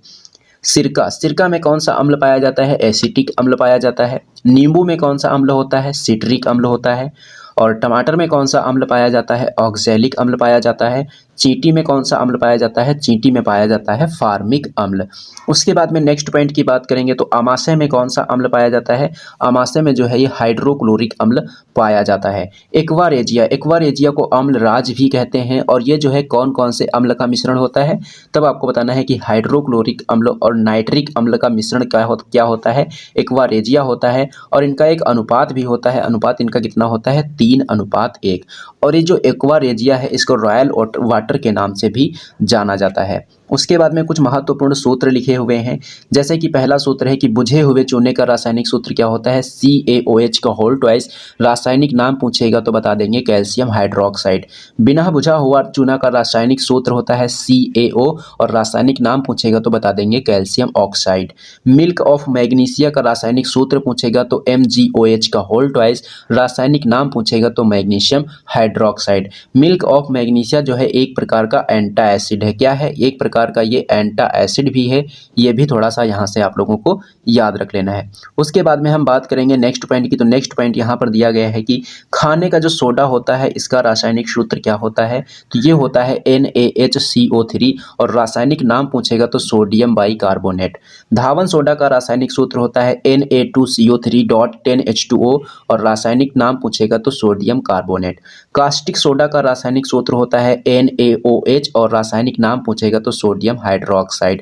सिरका में कौन सा अम्ल पाया जाता है, एसिटिक अम्ल पाया जाता है। नींबू में कौन सा अम्ल होता है, सिट्रिक अम्ल होता है। और टमाटर में कौन सा अम्ल पाया जाता है, ऑक्सैलिक अम्ल पाया जाता है। चींटी में कौन सा अम्ल पाया जाता है, चींटी में पाया जाता है फार्मिक अम्ल। उसके बाद में नेक्स्ट पॉइंट की बात करेंगे तो अमाशय में कौन सा अम्ल पाया जाता है, अमाशय में जो है ये हाइड्रोक्लोरिक अम्ल पाया जाता है। एक्वारेजिया को अम्ल राज भी कहते हैं और ये जो है कौन कौन से अम्ल का मिश्रण होता है, तब आपको बताना है कि हाइड्रोक्लोरिक अम्ल और नाइट्रिक अम्ल का मिश्रण क्या होता है, एक्वारेजिया होता है। और इनका एक अनुपात भी होता है, अनुपात इनका कितना होता है, 3:1। और ये जो एक्वारेजिया है इसको रॉयल वाटर के नाम से भी जाना जाता है। उसके बाद में कुछ महत्वपूर्ण सूत्र लिखे हुए हैं, जैसे कि पहला सूत्र है कि बुझे हुए चूने का रासायनिक सूत्र क्या होता है, CaOH का होल ट्वाइस। रासायनिक नाम पूछेगा तो बता देंगे कैल्शियम हाइड्रोक्साइड। बिना बुझा हुआ चूना का रासायनिक सूत्र होता है CaO और रासायनिक नाम पूछेगा तो बता देंगे calcium oxide. Milk of magnesia का रासायनिक सूत्र पूछेगा तो MgOH का होल ट्वाइस। रासायनिक नाम पूछेगा तो magnesium hydroxide. Milk of magnesia जो है एक प्रकार का एंटा एसिड है, क्या है, एक प्रकार का ये एंटा एसिड भी है। ये भी थोड़ा सा यहाँ से आप लोगों को याद रख लेना है। उसके बाद में हम बात करेंगे नेक्स्ट पॉइंट की, तो नेक्स्ट पॉइंट यहाँ पर दिया गया है कि खाने का जो सोडा होता है इसका रासायनिक सूत्र क्या होता है, तो ये होता है NaHCO3 और रासायनिक नाम पूछेगा तो सोडियम बाइकार्बोनेट। धावन सोडा का रासायनिक सूत्र होता है Na2CO3.10H2O और रासायनिक नाम पूछेगा तो सोडियम कार्बोनेट। कास्टिक सोडा का रासायनिक सूत्र होता है NaOH और रासायनिक नाम पूछेगा तो सोडियम हाइड्रोक्साइड।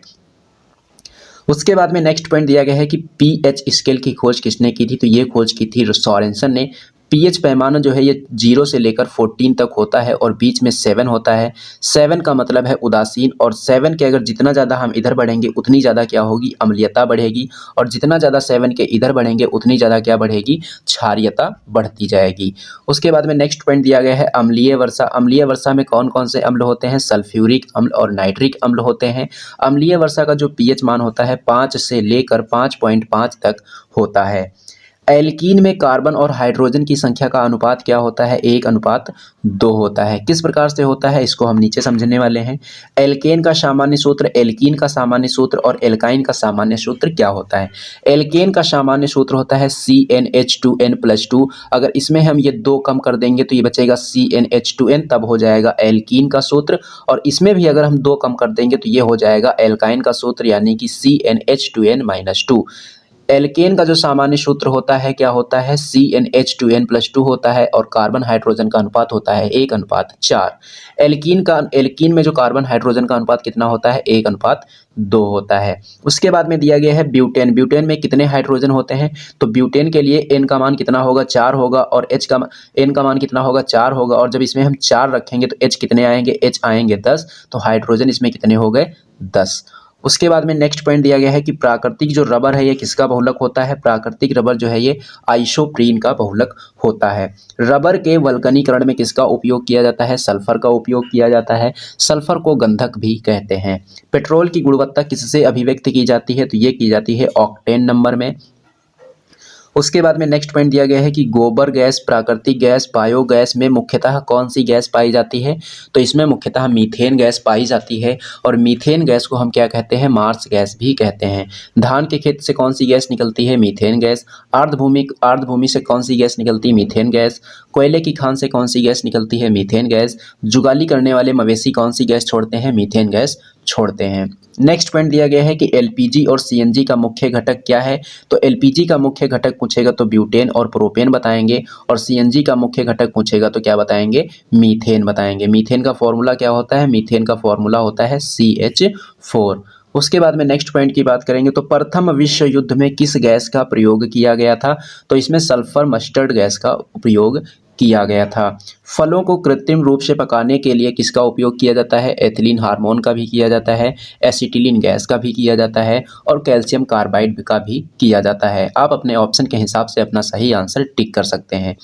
उसके बाद में नेक्स्ट पॉइंट दिया गया है कि पीएच स्केल की खोज किसने की थी, तो ये खोज की थी सोरेनसन ने। पीएच पैमाना जो है ये 0 से लेकर 14 तक होता है और बीच में 7 होता है। 7 का मतलब है उदासीन, और 7 के अगर जितना ज़्यादा हम इधर बढ़ेंगे उतनी ज़्यादा क्या होगी, अम्लीयता बढ़ेगी, और जितना ज़्यादा 7 के इधर बढ़ेंगे उतनी ज़्यादा क्या बढ़ेगी, क्षारीयता बढ़ती जाएगी। उसके बाद में नेक्स्ट पॉइंट दिया गया है अम्लीय वर्षा। अम्लीय वर्षा में कौन कौन से अम्ल होते हैं, सल्फ्यूरिक अम्ल और नाइट्रिक अम्ल होते हैं। अम्लीय वर्षा का जो पीएच मान होता है 5 से लेकर 5.5 तक होता है। एल्कीन में कार्बन और हाइड्रोजन की संख्या का अनुपात क्या होता है, 1:2 होता है। किस प्रकार से होता है इसको हम नीचे समझने वाले हैं। एल्केन का सामान्य सूत्र, एल्कीन का सामान्य सूत्र और एल्काइन का सामान्य सूत्र क्या होता है। एल्केन का सामान्य सूत्र होता है CnH2n+2। अगर इसमें हम ये 2 कम कर देंगे तो ये बचेगा CnH2n, तब हो जाएगा एल्कीन का सूत्र। और इसमें भी अगर हम 2 कम कर देंगे तो ये हो जाएगा एल्काइन का सूत्र यानी कि CnH2n-2। एल्केन का जो सामान्य सूत्र होता है क्या होता है, CnH2n+2 होता है और कार्बन हाइड्रोजन का अनुपात होता है 1:4। एल्कीन में जो कार्बन हाइड्रोजन का अनुपात कितना होता है, 1:2 होता है। उसके बाद में दिया गया है ब्यूटेन। ब्यूटेन में कितने हाइड्रोजन होते हैं, तो ब्यूटेन के लिए n का मान कितना होगा, 4 होगा, और n का मान कितना होगा, 4 होगा। और जब इसमें हम 4 रखेंगे तो h कितने आएंगे, h आएंगे 10, तो हाइड्रोजन इसमें कितने हो गए, 10। उसके बाद में नेक्स्ट पॉइंट दिया गया है कि प्राकृतिक जो रबर है ये किसका बहुलक होता है। प्राकृतिक रबर जो है ये आइसोप्रीन का बहुलक होता है। रबर के वल्कनीकरण में किसका उपयोग किया जाता है, सल्फर का उपयोग किया जाता है। सल्फर को गंधक भी कहते हैं। पेट्रोल की गुणवत्ता किससे अभिव्यक्त की जाती है, तो ये की जाती है ऑक्टेन नंबर में। उसके बाद में नेक्स्ट पॉइंट दिया गया है कि गोबर गैस, प्राकृतिक गैस, बायोगैस में मुख्यतः कौन सी गैस पाई जाती है, तो इसमें मुख्यतः मीथेन गैस पाई जाती है। और मीथेन गैस को हम क्या कहते हैं, मार्स गैस भी कहते हैं। धान के खेत से कौन सी गैस निकलती है, मीथेन गैस। आर्द्रभूमि से कौन सी गैस निकलती है, मीथेन गैस। कोयले की खान से कौन सी गैस निकलती है, मीथेन गैस। जुगाली करने वाले मवेशी कौन सी गैस छोड़ते हैं, मीथेन गैस छोड़ते हैं। नेक्स्ट पॉइंट दिया गया है कि एलपीजी और सीएनजी का मुख्य घटक क्या है। तो एलपीजी का मुख्य घटक पूछेगा तो ब्यूटेन और प्रोपेन बताएंगे, और सीएनजी का मुख्य घटक पूछेगा तो क्या बताएंगे, मीथेन बताएंगे। मीथेन का फॉर्मूला क्या होता है, मीथेन का फॉर्मूला होता है CH4। उसके बाद में नेक्स्ट पॉइंट की बात करेंगे तो प्रथम विश्व युद्ध में किस गैस का प्रयोग किया गया था। तो इसमें सल्फर मस्टर्ड गैस का उपयोग किया गया था। फलों को कृत्रिम रूप से पकाने के लिए किसका उपयोग किया जाता है, एथिलीन हार्मोन का भी किया जाता है, एसिटिलीन गैस का भी किया जाता है, और कैल्शियम कार्बाइड का भी किया जाता है। आप अपने ऑप्शन के हिसाब से अपना सही आंसर टिक कर सकते हैं।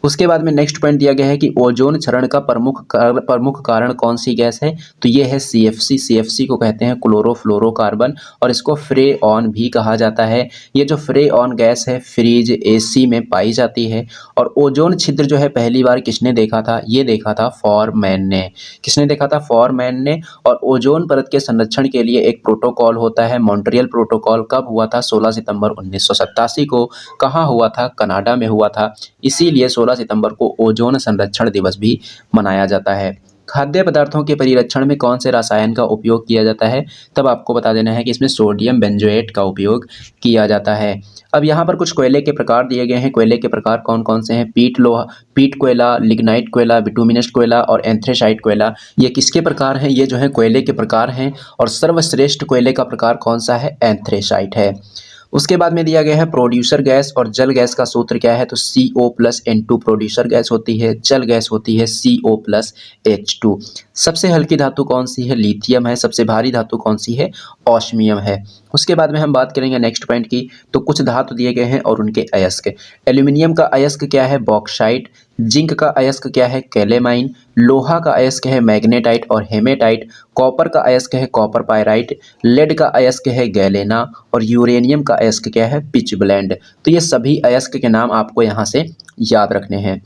उसके बाद में नेक्स्ट पॉइंट दिया गया है कि ओजोन क्षरण का प्रमुख कारण कौन सी गैस है। तो ये है CFC। CFC को कहते हैं क्लोरोफ्लोरोकार्बन, और इसको फ्रेऑन भी कहा जाता है। ये जो फ्रेऑन गैस है फ्रीज AC में पाई जाती है। और ओजोन छिद्र जो है पहली बार किसने देखा था, ये देखा था फॉरमैन ने। किसने देखा था, फॉरमैन ने। और ओजोन परत के संरक्षण के लिए एक प्रोटोकॉल होता है, मॉन्ट्रियल प्रोटोकॉल। कब हुआ था, 16 सितंबर 1987 को। कहाँ हुआ था, कनाडा में हुआ था। इसीलिए 16 सितंबर को ओजोन संरक्षण दिवस भी मनाया जाता है। खाद्य पदार्थों के परिरक्षण में कौन से रसायन का उपयोग किया जाता है। तब आपको बता देना है कि इसमें सोडियम बेंजोएट का उपयोग किया जाता है। अब यहाँ पर कुछ कोयले के प्रकार दिए गए हैं। कोयले के प्रकार कौन कौन से हैं, पीट कोयला, लिग्नाइट कोयला, बिटुमिनस कोयला और एंथ्रेसाइट कोयला। ये किसके प्रकार हैं, ये जो है कोयले के प्रकार हैं। और सर्वश्रेष्ठ कोयले का प्रकार कौन सा है, एंथ्रेसाइट है। उसके बाद में दिया गया है प्रोड्यूसर गैस और जल गैस का सूत्र क्या है। तो CO+N2 प्रोड्यूसर गैस होती है, जल गैस होती है CO+H2। सबसे हल्की धातु कौन सी है, लिथियम है। सबसे भारी धातु कौन सी है, ऑस्मियम है। उसके बाद में हम बात करेंगे नेक्स्ट पॉइंट की। तो कुछ धातु दिए गए हैं और उनके अयस्क। एल्यूमिनियम का अयस्क क्या है, बॉक्साइट। जिंक का अयस्क क्या है, कैलेमाइन। लोहा का अयस्क है मैग्नेटाइट और हेमेटाइट। कॉपर का अयस्क है कॉपर पायराइट। लेड का अयस्क है गैलेना। और यूरेनियम का अयस्क क्या है, पिचब्लेंड। तो ये सभी अयस्क के नाम आपको यहाँ से याद रखने हैं।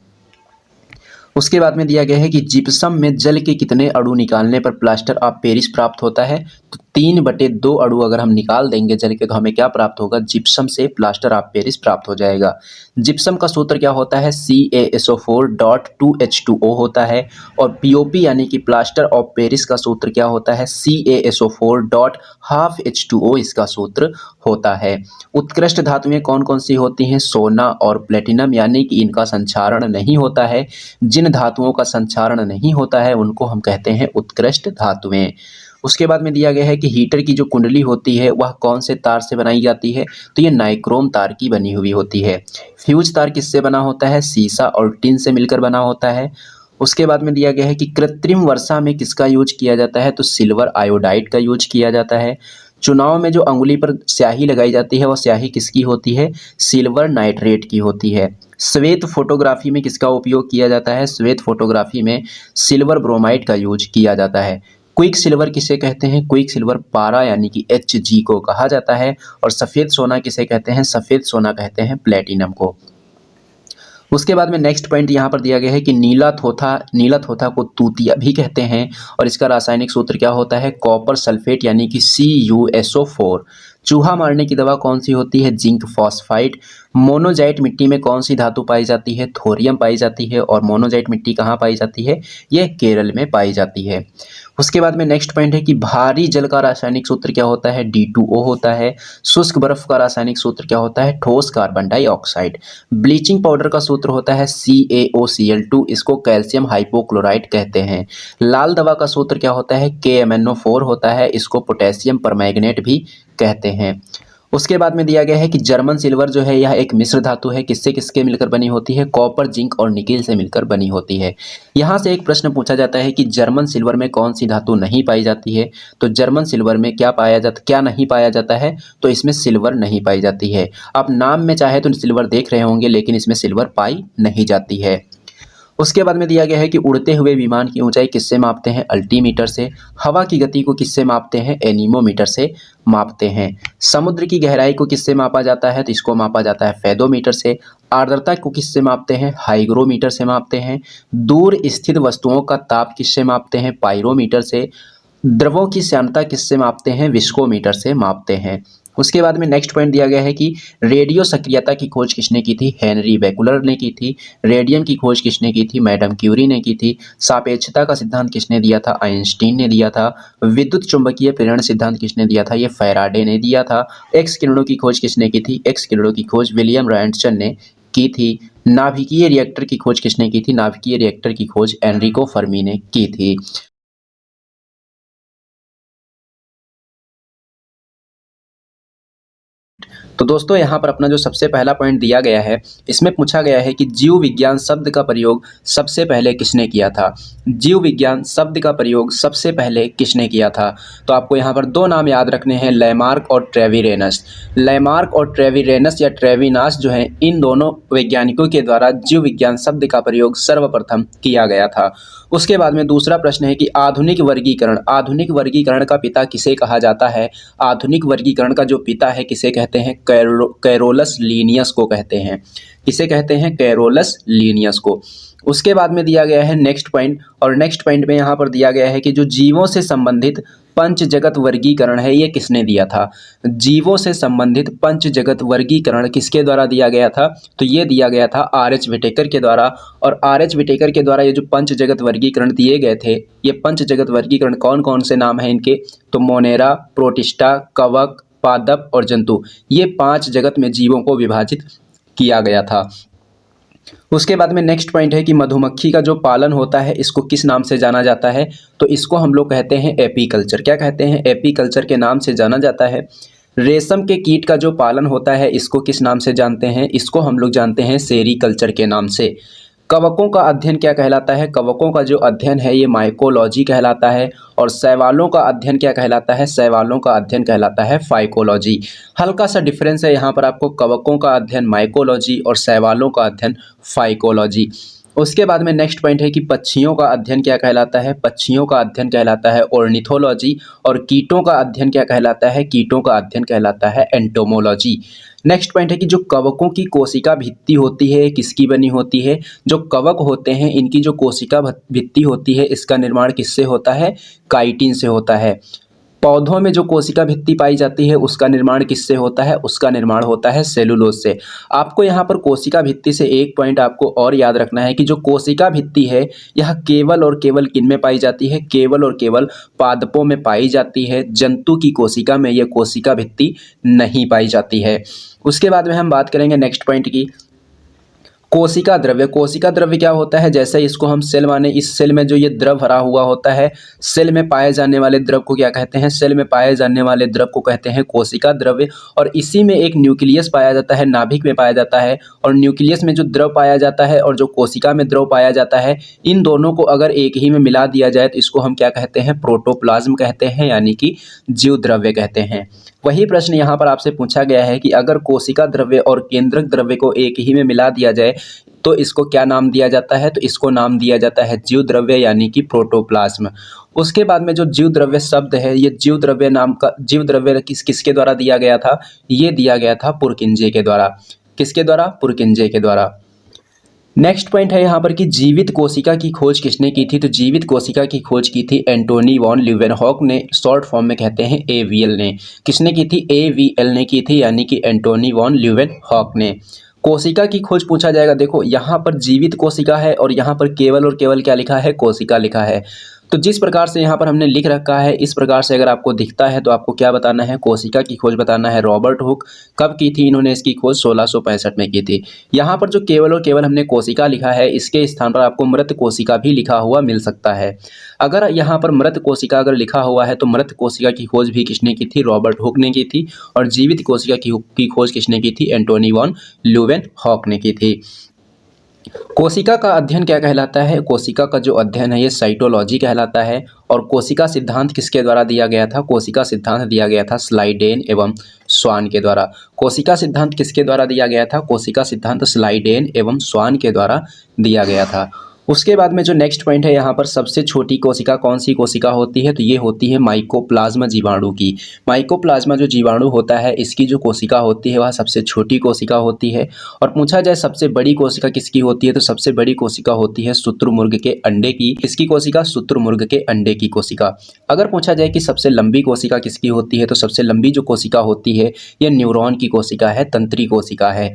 उसके बाद में दिया गया है कि जिप्सम में जल के कितने अणु निकालने पर प्लास्टर ऑफ पेरिस प्राप्त होता है। तो 3/2 अणु अगर हम निकाल देंगे जल के तो हमें क्या प्राप्त होगा, जिप्सम से प्लास्टर ऑफ पेरिस प्राप्त हो जाएगा। जिप्सम का सूत्र क्या होता है, CaSO4.2H2O होता है। और POP यानी कि प्लास्टर ऑफ पेरिस का सूत्र क्या होता है, CaSO4.12H2O इसका सूत्र होता है। उत्कृष्ट धातुएं कौन कौन सी होती हैं, सोना और प्लेटिनम, यानी कि इनका संक्षारण नहीं होता है। जिन धातुओं का संक्षारण नहीं होता है उनको हम कहते हैं उत्कृष्ट धातुएं। उसके बाद में दिया गया है कि हीटर की जो कुंडली होती है वह कौन से तार से बनाई जाती है। तो ये नाइक्रोम तार की बनी हुई होती है। फ्यूज तार किससे बना होता है, सीसा और टिन से मिलकर बना होता है। उसके बाद में दिया गया है कि कृत्रिम वर्षा में किसका यूज किया जाता है। तो सिल्वर आयोडाइड का यूज किया जाता है। चुनाव में जो अंगुली पर स्याही लगाई जाती है वह स्याही किसकी होती है, सिल्वर नाइट्रेट की होती है। श्वेत फोटोग्राफी में किसका उपयोग किया जाता है, श्वेत फोटोग्राफी में सिल्वर ब्रोमाइड का यूज किया जाता है। क्विक सिल्वर किसे कहते हैं, क्विक सिल्वर पारा यानी कि Hg को कहा जाता है। और सफ़ेद सोना किसे कहते हैं, सफ़ेद सोना कहते हैं प्लेटिनम को। उसके बाद में नेक्स्ट पॉइंट यहाँ पर दिया गया है कि नीला थोथा को तूतिया भी कहते हैं। और इसका रासायनिक सूत्र क्या होता है, कॉपर सल्फेट यानी कि CuSO4। चूहा मारने की दवा कौन सी होती है, जिंक फॉस्फाइड। मोनोजाइट मिट्टी में कौन सी धातु पाई जाती है, थोरियम पाई जाती है। और मोनोजाइट मिट्टी कहाँ पाई जाती है, यह केरल में पाई जाती है। उसके बाद में नेक्स्ट पॉइंट है कि भारी जल का रासायनिक सूत्र क्या होता है, D2O होता है। शुष्क बर्फ का रासायनिक सूत्र क्या होता है, ठोस कार्बन डाइऑक्साइड। ब्लीचिंग पाउडर का सूत्र होता है CaOCl2, इसको कैल्शियम हाइपोक्लोराइड कहते हैं। लाल दवा का सूत्र क्या होता है, KMnO4 होता है, इसको पोटेशियम परमैंगनेट भी कहते हैं। उसके बाद में दिया गया है कि जर्मन सिल्वर जो है यह एक मिश्र धातु है, किससे किसके मिलकर बनी होती है, कॉपर, जिंक और निकेल से मिलकर बनी होती है। यहाँ से एक प्रश्न पूछा जाता है कि जर्मन सिल्वर में कौन सी धातु नहीं पाई जाती है। तो जर्मन सिल्वर में क्या नहीं पाया जाता है, तो इसमें सिल्वर नहीं पाई जाती है। आप नाम में चाहे तो सिल्वर देख रहे होंगे लेकिन इसमें सिल्वर पाई नहीं जाती है। उसके बाद में दिया गया है कि उड़ते हुए विमान की ऊंचाई किससे मापते हैं, अल्टीमीटर से। हवा की गति को किससे मापते हैं, एनीमोमीटर से मापते हैं। समुद्र की गहराई को किससे मापा जाता है, तो इसको मापा जाता है फेदोमीटर से। आर्द्रता को किससे मापते हैं, हाइग्रोमीटर से मापते हैं। दूर स्थित वस्तुओं का ताप किससे मापते हैं, पायरोमीटर से। द्रवों की श्यानता किससे मापते हैं, विस्कोमीटर से मापते हैं। उसके बाद में नेक्स्ट पॉइंट दिया गया है कि रेडियो सक्रियता की खोज किसने की थी? हेनरी बेकुलर ने की थी। रेडियम की खोज किसने की थी? मैडम क्यूरी ने की थी। सापेक्षता का सिद्धांत किसने दिया था? आइंस्टीन ने दिया था। विद्युत चुंबकीय प्रेरण सिद्धांत किसने दिया था? ये फैराडे ने दिया था। एक्स किरणों की खोज किसने की थी? एक्स किरणों की खोज विलियम रॉयटसन ने की थी। नाभिकीय रिएक्टर की खोज किसने की थी? नाभिकीय रिएक्टर की खोज एनरिको फर्मी ने की थी। तो दोस्तों यहाँ पर अपना जो सबसे पहला पॉइंट दिया गया है, इसमें पूछा गया है कि जीव विज्ञान शब्द का प्रयोग सबसे पहले किसने किया था? जीव विज्ञान शब्द का प्रयोग सबसे पहले किसने किया था? तो आपको यहाँ पर दो नाम याद रखने हैं, लैमार्क और ट्रेविरेनस। लैमार्क और ट्रेविरेनस या ट्रेविनास जो है, इन दोनों वैज्ञानिकों के द्वारा जीव विज्ञान शब्द का प्रयोग सर्वप्रथम किया गया था। उसके बाद में दूसरा प्रश्न है कि आधुनिक वर्गीकरण का पिता किसे कहा जाता है? आधुनिक वर्गीकरण का जो पिता है किसे कहते हैं? कैरोलस लीनियस को कहते हैं। किसे कहते हैं? कैरोलस लीनियस को। उसके बाद में दिया गया है नेक्स्ट पॉइंट, और नेक्स्ट पॉइंट में यहाँ पर दिया गया है कि जो जीवों से संबंधित पंच जगत वर्गीकरण है, ये किसने दिया था? जीवों से संबंधित पंच जगत वर्गीकरण किसके द्वारा दिया गया था? तो ये दिया गया था आर.एच. विटेकर के द्वारा। और आर.एच. विटेकर के द्वारा ये जो पंच जगत वर्गीकरण दिए गए थे, ये पंच जगत वर्गीकरण कौन कौन से नाम हैं इनके? तो मोनेरा, प्रोटिस्टा, कवक, पादप और जंतु, ये 5 जगत में जीवों को विभाजित किया गया था। उसके बाद में नेक्स्ट पॉइंट है कि मधुमक्खी का जो पालन होता है, इसको किस नाम से जाना जाता है? तो इसको हम लोग कहते हैं एपीकल्चर। क्या कहते हैं? एपीकल्चर के नाम से जाना जाता है। रेशम के कीट का जो पालन होता है, इसको किस नाम से जानते हैं? इसको हम लोग जानते हैं सेरीकल्चर के नाम से। कवकों का अध्ययन क्या कहलाता है? कवकों का जो अध्ययन है, ये माइकोलॉजी कहलाता है। और शैवालों का अध्ययन क्या कहलाता है? शैवालों का अध्ययन कहलाता है फाइकोलॉजी। हल्का सा डिफरेंस है यहाँ पर आपको, कवकों का अध्ययन माइकोलॉजी और शैवालों का अध्ययन फाइकोलॉजी। उसके बाद में नेक्स्ट पॉइंट है कि पक्षियों का अध्ययन क्या कहलाता है? पक्षियों का अध्ययन कहलाता है ऑर्निथोलॉजी। और कीटों का अध्ययन क्या कहलाता है? कीटों का अध्ययन कहलाता है एंटोमोलॉजी। नेक्स्ट पॉइंट है कि जो कवकों की कोशिका भित्ति होती है, किसकी बनी होती है? जो कवक होते हैं, इनकी जो कोशिका भित्ति होती है, इसका निर्माण किससे होता है? काइटिन से होता है। पौधों में जो कोशिका भित्ति पाई जाती है, उसका निर्माण किससे होता है? उसका निर्माण होता है सेलुलोज से। आपको यहाँ पर कोशिका भित्ति से एक पॉइंट आपको और याद रखना है कि जो कोशिका भित्ति है, यह केवल और केवल किन में पाई जाती है? केवल और केवल पादपों में पाई जाती है। जंतु की कोशिका में यह कोशिका भित्ति नहीं पाई जाती है। उसके बाद में हम बात करेंगे नेक्स्ट पॉइंट की, कोशिका द्रव्य। कोशिका द्रव्य क्या होता है? जैसे इसको हम सेल माने, इस सेल में जो ये द्रव भरा हुआ होता है, सेल में पाए जाने वाले द्रव को क्या कहते हैं? सेल में पाए जाने वाले द्रव को कहते हैं कोशिका द्रव्य। और इसी में एक न्यूक्लियस पाया जाता है, नाभिक में पाया जाता है। और न्यूक्लियस में जो द्रव पाया जाता है और जो कोशिका में द्रव पाया जाता है, इन दोनों को अगर एक ही में मिला दिया जाए तो इसको हम क्या कहते हैं? प्रोटोप्लाज्म कहते हैं, यानी कि जीव द्रव्य कहते हैं। वही प्रश्न यहाँ पर आपसे पूछा गया है कि अगर कोशिका द्रव्य और केंद्रक द्रव्य को एक ही में मिला दिया जाए तो इसको क्या नाम दिया जाता है? तो इसको नाम दिया जाता है जीव द्रव्य, यानी कि प्रोटोप्लाज्म। उसके बाद में जो जीव द्रव्य शब्द है, ये जीव द्रव्य नाम का जीव द्रव्य किसके द्वारा दिया गया था? ये दिया गया था पुरकिंजे के द्वारा। किसके द्वारा? पुरकिंजे के द्वारा। नेक्स्ट पॉइंट है यहाँ पर कि जीवित कोशिका की खोज किसने की थी? तो जीवित कोशिका की खोज की थी एंटोनी वॉन ल्यूवेनहॉक ने, शॉर्ट फॉर्म में कहते हैं एवीएल ने। किसने की थी? एवीएल ने की थी, यानी कि एंटोनी वॉन ल्यूवेनहॉक ने। कोशिका की खोज पूछा जाएगा। देखो यहाँ पर जीवित कोशिका है और यहाँ पर केवल और केवल क्या लिखा है? कोशिका लिखा है। तो जिस प्रकार से यहाँ पर हमने लिख रखा है, इस प्रकार से अगर आपको दिखता है तो आपको क्या बताना है? कोशिका की खोज बताना है। रॉबर्ट हुक कब की थी? इन्होंने इसकी खोज 1665 में की थी। यहाँ पर जो केवल और केवल हमने कोशिका लिखा है, इसके स्थान पर आपको मृत कोशिका भी लिखा हुआ मिल सकता है। अगर यहाँ पर मृत कोशिका अगर लिखा हुआ है तो मृत कोशिका की खोज भी किसने की थी? रॉबर्ट हुक ने की थी। और जीवित कोशिका की खोज किसने की थी? एंटोनी वॉन ल्यूवेनहॉक ने की थी। कोशिका का अध्ययन क्या कहलाता है? कोशिका का जो अध्ययन है, ये साइटोलॉजी कहलाता है। और कोशिका सिद्धांत किसके द्वारा दिया गया था? कोशिका सिद्धांत दिया गया था स्लाइडेन एवं स्वान के द्वारा। कोशिका सिद्धांत किसके द्वारा दिया गया था? कोशिका सिद्धांत स्लाइडेन एवं स्वान के द्वारा दिया गया था। उसके बाद में जो नेक्स्ट पॉइंट है यहाँ पर, सबसे छोटी कोशिका कौन सी कोशिका होती है, तो ये होती है माइकोप्लाज्मा जीवाणु की। माइकोप्लाज्मा जो जीवाणु होता है इसकी जो कोशिका होती है वह सबसे छोटी कोशिका होती है। और पूछा जाए सबसे बड़ी कोशिका किसकी होती है, तो सबसे बड़ी कोशिका होती है शुतुरमुर्ग के अंडे की। किसकी कोशिका, शुतुरमुर्ग के अंडे की कोशिका। अगर पूछा जाए कि सबसे लंबी कोशिका किसकी होती है, तो सबसे लंबी जो कोशिका होती है यह न्यूरॉन की कोशिका है, तंत्री कोशिका है।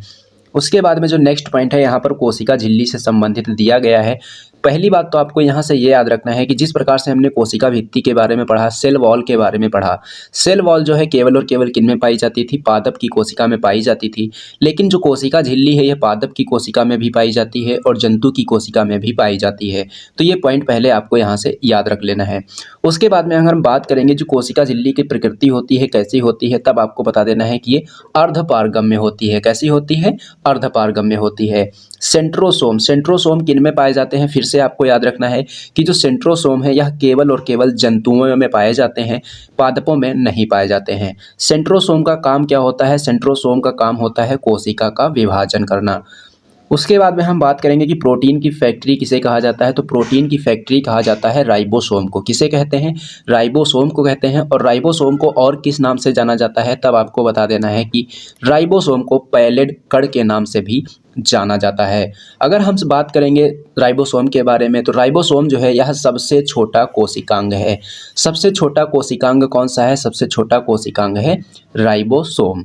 उसके बाद में जो नेक्स्ट पॉइंट है यहाँ पर कोशिका झिल्ली से संबंधित दिया गया है। पहली बात तो आपको यहाँ से ये याद रखना है कि जिस प्रकार से हमने कोशिका भित्ति के बारे में पढ़ा, सेल वॉल के बारे में पढ़ा, सेल वॉल जो है केवल और केवल किन में पाई जाती थी, पादप की कोशिका में पाई जाती थी। लेकिन जो कोशिका झिल्ली है यह पादप की कोशिका में भी पाई जाती है और जंतु की कोशिका में भी पाई जाती है। तो ये पॉइंट पहले आपको यहाँ से याद रख लेना है। उसके बाद में अगर हम बात करेंगे जो कोशिका झिल्ली की प्रकृति होती है, कैसी होती है, तब आपको बता देना है कि ये अर्धपारगम्य होती है। कैसी होती है, अर्धपारगम्य होती है। सेंट्रोसोम, सेंट्रोसोम किन में पाए जाते हैं, फिर से आपको याद रखना है कि जो सेंट्रोसोम है यह केवल और केवल जंतुओं में पाए जाते हैं, पादपों में नहीं पाए जाते हैं। सेंट्रोसोम का काम क्या होता है, सेंट्रोसोम का काम होता है कोशिका का विभाजन करना। उसके बाद में हम बात करेंगे कि प्रोटीन की फैक्ट्री किसे कहा जाता है, तो प्रोटीन की फैक्ट्री कहा जाता है राइबोसोम को। किसे कहते हैं, राइबोसोम को कहते हैं। और राइबोसोम को और किस नाम से जाना जाता है, तब आपको बता देना है कि राइबोसोम को पैलेट कण के नाम से भी जाना जाता है। अगर हम बात करेंगे राइबोसोम के बारे में, तो राइबोसोम जो है यह सबसे छोटा कोशिकांग है। सबसे छोटा कोशिकांग कौन सा है, सबसे छोटा कोशिकांग है राइबोसोम।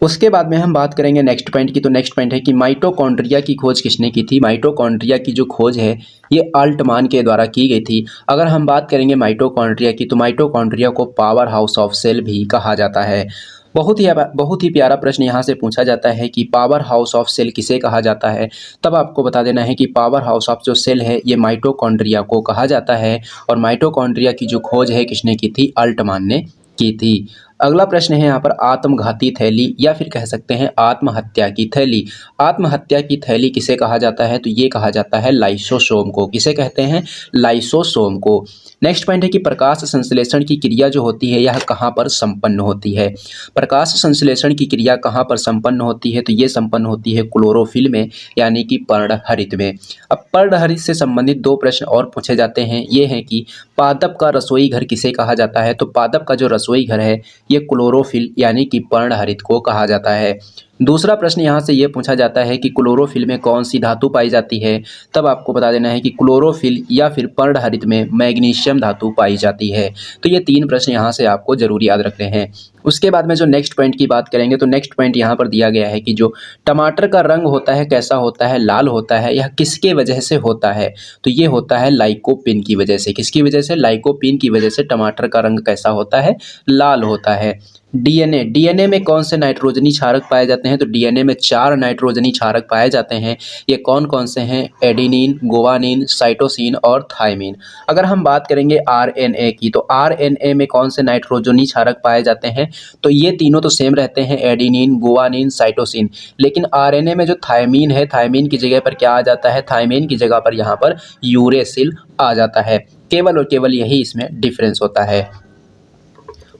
उसके बाद में हम बात करेंगे नेक्स्ट पॉइंट की, तो नेक्स्ट पॉइंट है कि माइटोकॉन्ड्रिया की खोज किसने की थी। माइटोकॉन्ड्रिया की जो खोज है ये अल्टमान के द्वारा की गई थी। अगर हम बात करेंगे माइटोकॉन्ड्रिया की, तो माइटोकॉन्ड्रिया को पावर हाउस ऑफ सेल भी कहा जाता है। बहुत ही प्यारा प्रश्न यहाँ से पूछा जाता है कि पावर हाउस ऑफ सेल किसे कहा जाता है, तब आपको बता देना है कि पावर हाउस ऑफ जो सेल है ये माइटोकॉन्ड्रिया को कहा जाता है। और माइटोकॉन्ड्रिया की जो खोज है किसने की थी, अल्टमान ने की थी। अगला प्रश्न है यहाँ पर आत्मघाती थैली या फिर कह सकते हैं आत्महत्या की थैली। आत्महत्या की थैली किसे कहा जाता है, तो ये कहा जाता है लाइसोसोम को। किसे कहते हैं, लाइसोसोम को। नेक्स्ट पॉइंट है कि प्रकाश संश्लेषण की क्रिया जो होती है यह कहाँ पर संपन्न होती है। प्रकाश संश्लेषण की क्रिया कहाँ पर संपन्न होती है, तो ये संपन्न होती है क्लोरोफिल में, यानी कि पर्णहरित में। अब पर्णहरित से संबंधित दो प्रश्न और पूछे जाते हैं। ये है कि पादप का रसोई घर किसे कहा जाता है, तो पादप का जो रसोई घर है ये क्लोरोफिल यानी कि पर्णहरित को कहा जाता है। दूसरा प्रश्न यहाँ से ये पूछा जाता है कि क्लोरोफिल में कौन सी धातु पाई जाती है, तब आपको बता देना है कि क्लोरोफिल या फिर पर्णहरित में मैग्नीशियम धातु पाई जाती है। तो ये तीन प्रश्न यहाँ से आपको जरूर याद रखने हैं। उसके बाद में जो नेक्स्ट पॉइंट की बात करेंगे, तो नेक्स्ट पॉइंट यहाँ पर दिया गया है कि जो टमाटर का रंग होता है कैसा होता है, लाल होता है। यह किसके वजह से होता है, तो ये होता है लाइकोपिन की वजह से। किसकी वजह से, लाइकोपिन की वजह से टमाटर का रंग कैसा होता है, लाल होता है। डीएनए, डीएनए में कौन से नाइट्रोजनी क्षारक पाए जाते हैं, तो डीएनए में 4 नाइट्रोजनी क्षारक पाए जाते हैं। ये कौन कौन से हैं, एडेनिन, गुवानिन, साइटोसिन और थायमिन। अगर हम बात करेंगे आरएनए की, तो आरएनए में कौन से नाइट्रोजनी क्षारक पाए जाते हैं, तो ये तीनों तो सेम रहते हैं, एडेनिन, गुवानिन, साइटोसिन। लेकिन आरएनए में जो थायमिन है, थायमिन की जगह पर क्या आ जाता है, थायमिन की जगह पर यहाँ पर यूरेसिल आ जाता है। केवल और केवल यही इसमें डिफरेंस होता है।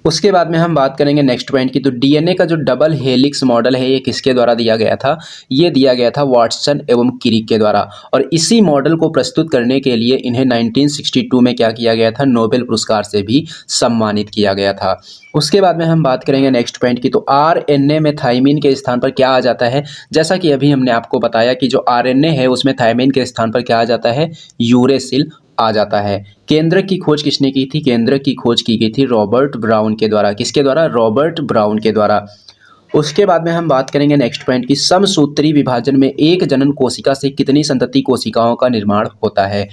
उसके बाद में हम बात करेंगे नेक्स्ट पॉइंट की, तो डीएनए का जो डबल हेलिक्स मॉडल है ये किसके द्वारा दिया गया था, ये दिया गया था वाटसन एवं क्रिक के द्वारा। और इसी मॉडल को प्रस्तुत करने के लिए इन्हें 1962 में क्या किया गया था, नोबेल पुरस्कार से भी सम्मानित किया गया था। उसके बाद में हम बात करेंगे नेक्स्ट पॉइंट की, तो आरएनए में थायमिन के स्थान पर क्या आ जाता है, जैसा कि अभी हमने आपको बताया कि जो आरएनए है उसमें थायमिन के स्थान पर क्या आ जाता है, यूरेसिल आ जाता है। केंद्रक की खोज किसने की थी, केंद्रक की खोज की गई थी रॉबर्ट ब्राउन के द्वारा। किसके द्वारा, रॉबर्ट ब्राउन के द्वारा। उसके बाद में हम बात करेंगे नेक्स्ट पॉइंट की, समसूत्री विभाजन में एक जनन कोशिका से कितनी संतति कोशिकाओं का निर्माण होता है।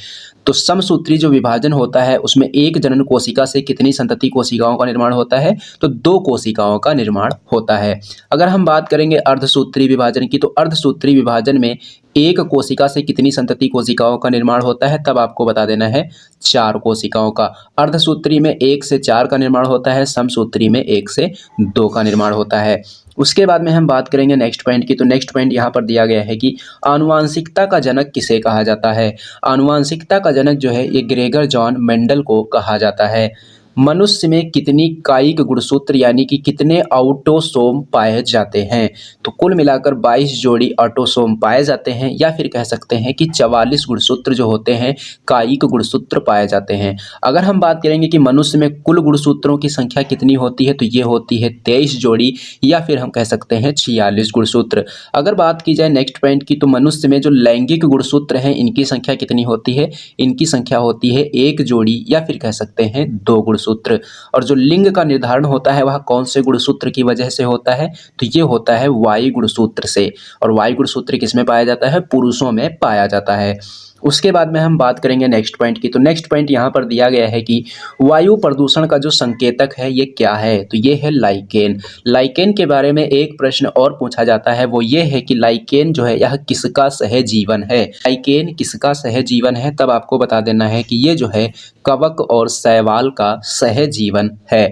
तो समसूत्री जो विभाजन होता है उसमें एक जनन कोशिका से कितनी संतति कोशिकाओं का निर्माण होता है, तो 2 कोशिकाओं का निर्माण होता है। अगर हम बात करेंगे अर्धसूत्री विभाजन की, तो अर्धसूत्री विभाजन में एक कोशिका से कितनी संतति कोशिकाओं का निर्माण होता है, तब आपको बता देना है 4 कोशिकाओं का। अर्धसूत्री में 1 से 4 का निर्माण होता है, समसूत्री में 1 से 2 का निर्माण होता है। उसके बाद में हम बात करेंगे नेक्स्ट पॉइंट की, तो नेक्स्ट पॉइंट यहाँ पर दिया गया है कि आनुवांशिकता का जनक किसे कहा जाता है। आनुवांशिकता का जनक जो है ये ग्रेगर जॉन मेंडल को कहा जाता है। मनुष्य में कितनी कायिक गुणसूत्र यानी कि कितने ऑटोसोम पाए जाते हैं? तो कुल मिलाकर 22 जोड़ी ऑटोसोम पाए जाते हैं, या फिर कह सकते हैं कि 44 गुणसूत्र जो होते हैं कायिक गुणसूत्र पाए जाते हैं। अगर हम बात करेंगे कि मनुष्य में कुल गुणसूत्रों की संख्या कितनी होती है, तो ये होती है 23 जोड़ी, या फिर हम कह सकते हैं 46 गुणसूत्र। अगर बात की जाए नेक्स्ट पॉइंट की, तो मनुष्य में जो लैंगिक गुणसूत्र हैं इनकी संख्या कितनी होती है? इनकी संख्या होती है 1 जोड़ी, या फिर कह सकते हैं 2 गुणसूत्र। और जो लिंग का निर्धारण होता है वह कौन से गुणसूत्र की वजह से होता है? तो ये होता है वाई गुणसूत्र से। और वाई गुणसूत्र किसमें पाया जाता है? पुरुषों में पाया जाता है। उसके बाद में हम बात करेंगे नेक्स्ट पॉइंट की। तो नेक्स्ट पॉइंट यहाँ पर दिया गया है कि वायु प्रदूषण का जो संकेतक है ये क्या है? तो ये है लाइकेन। लाइकेन के बारे में एक प्रश्न और पूछा जाता है, वो ये है कि लाइकेन जो है यह किसका सहजीवन है? लाइकेन किसका सहजीवन है? तब आपको बता देना है कि ये जो है कवक और शैवाल का सहजीवन है।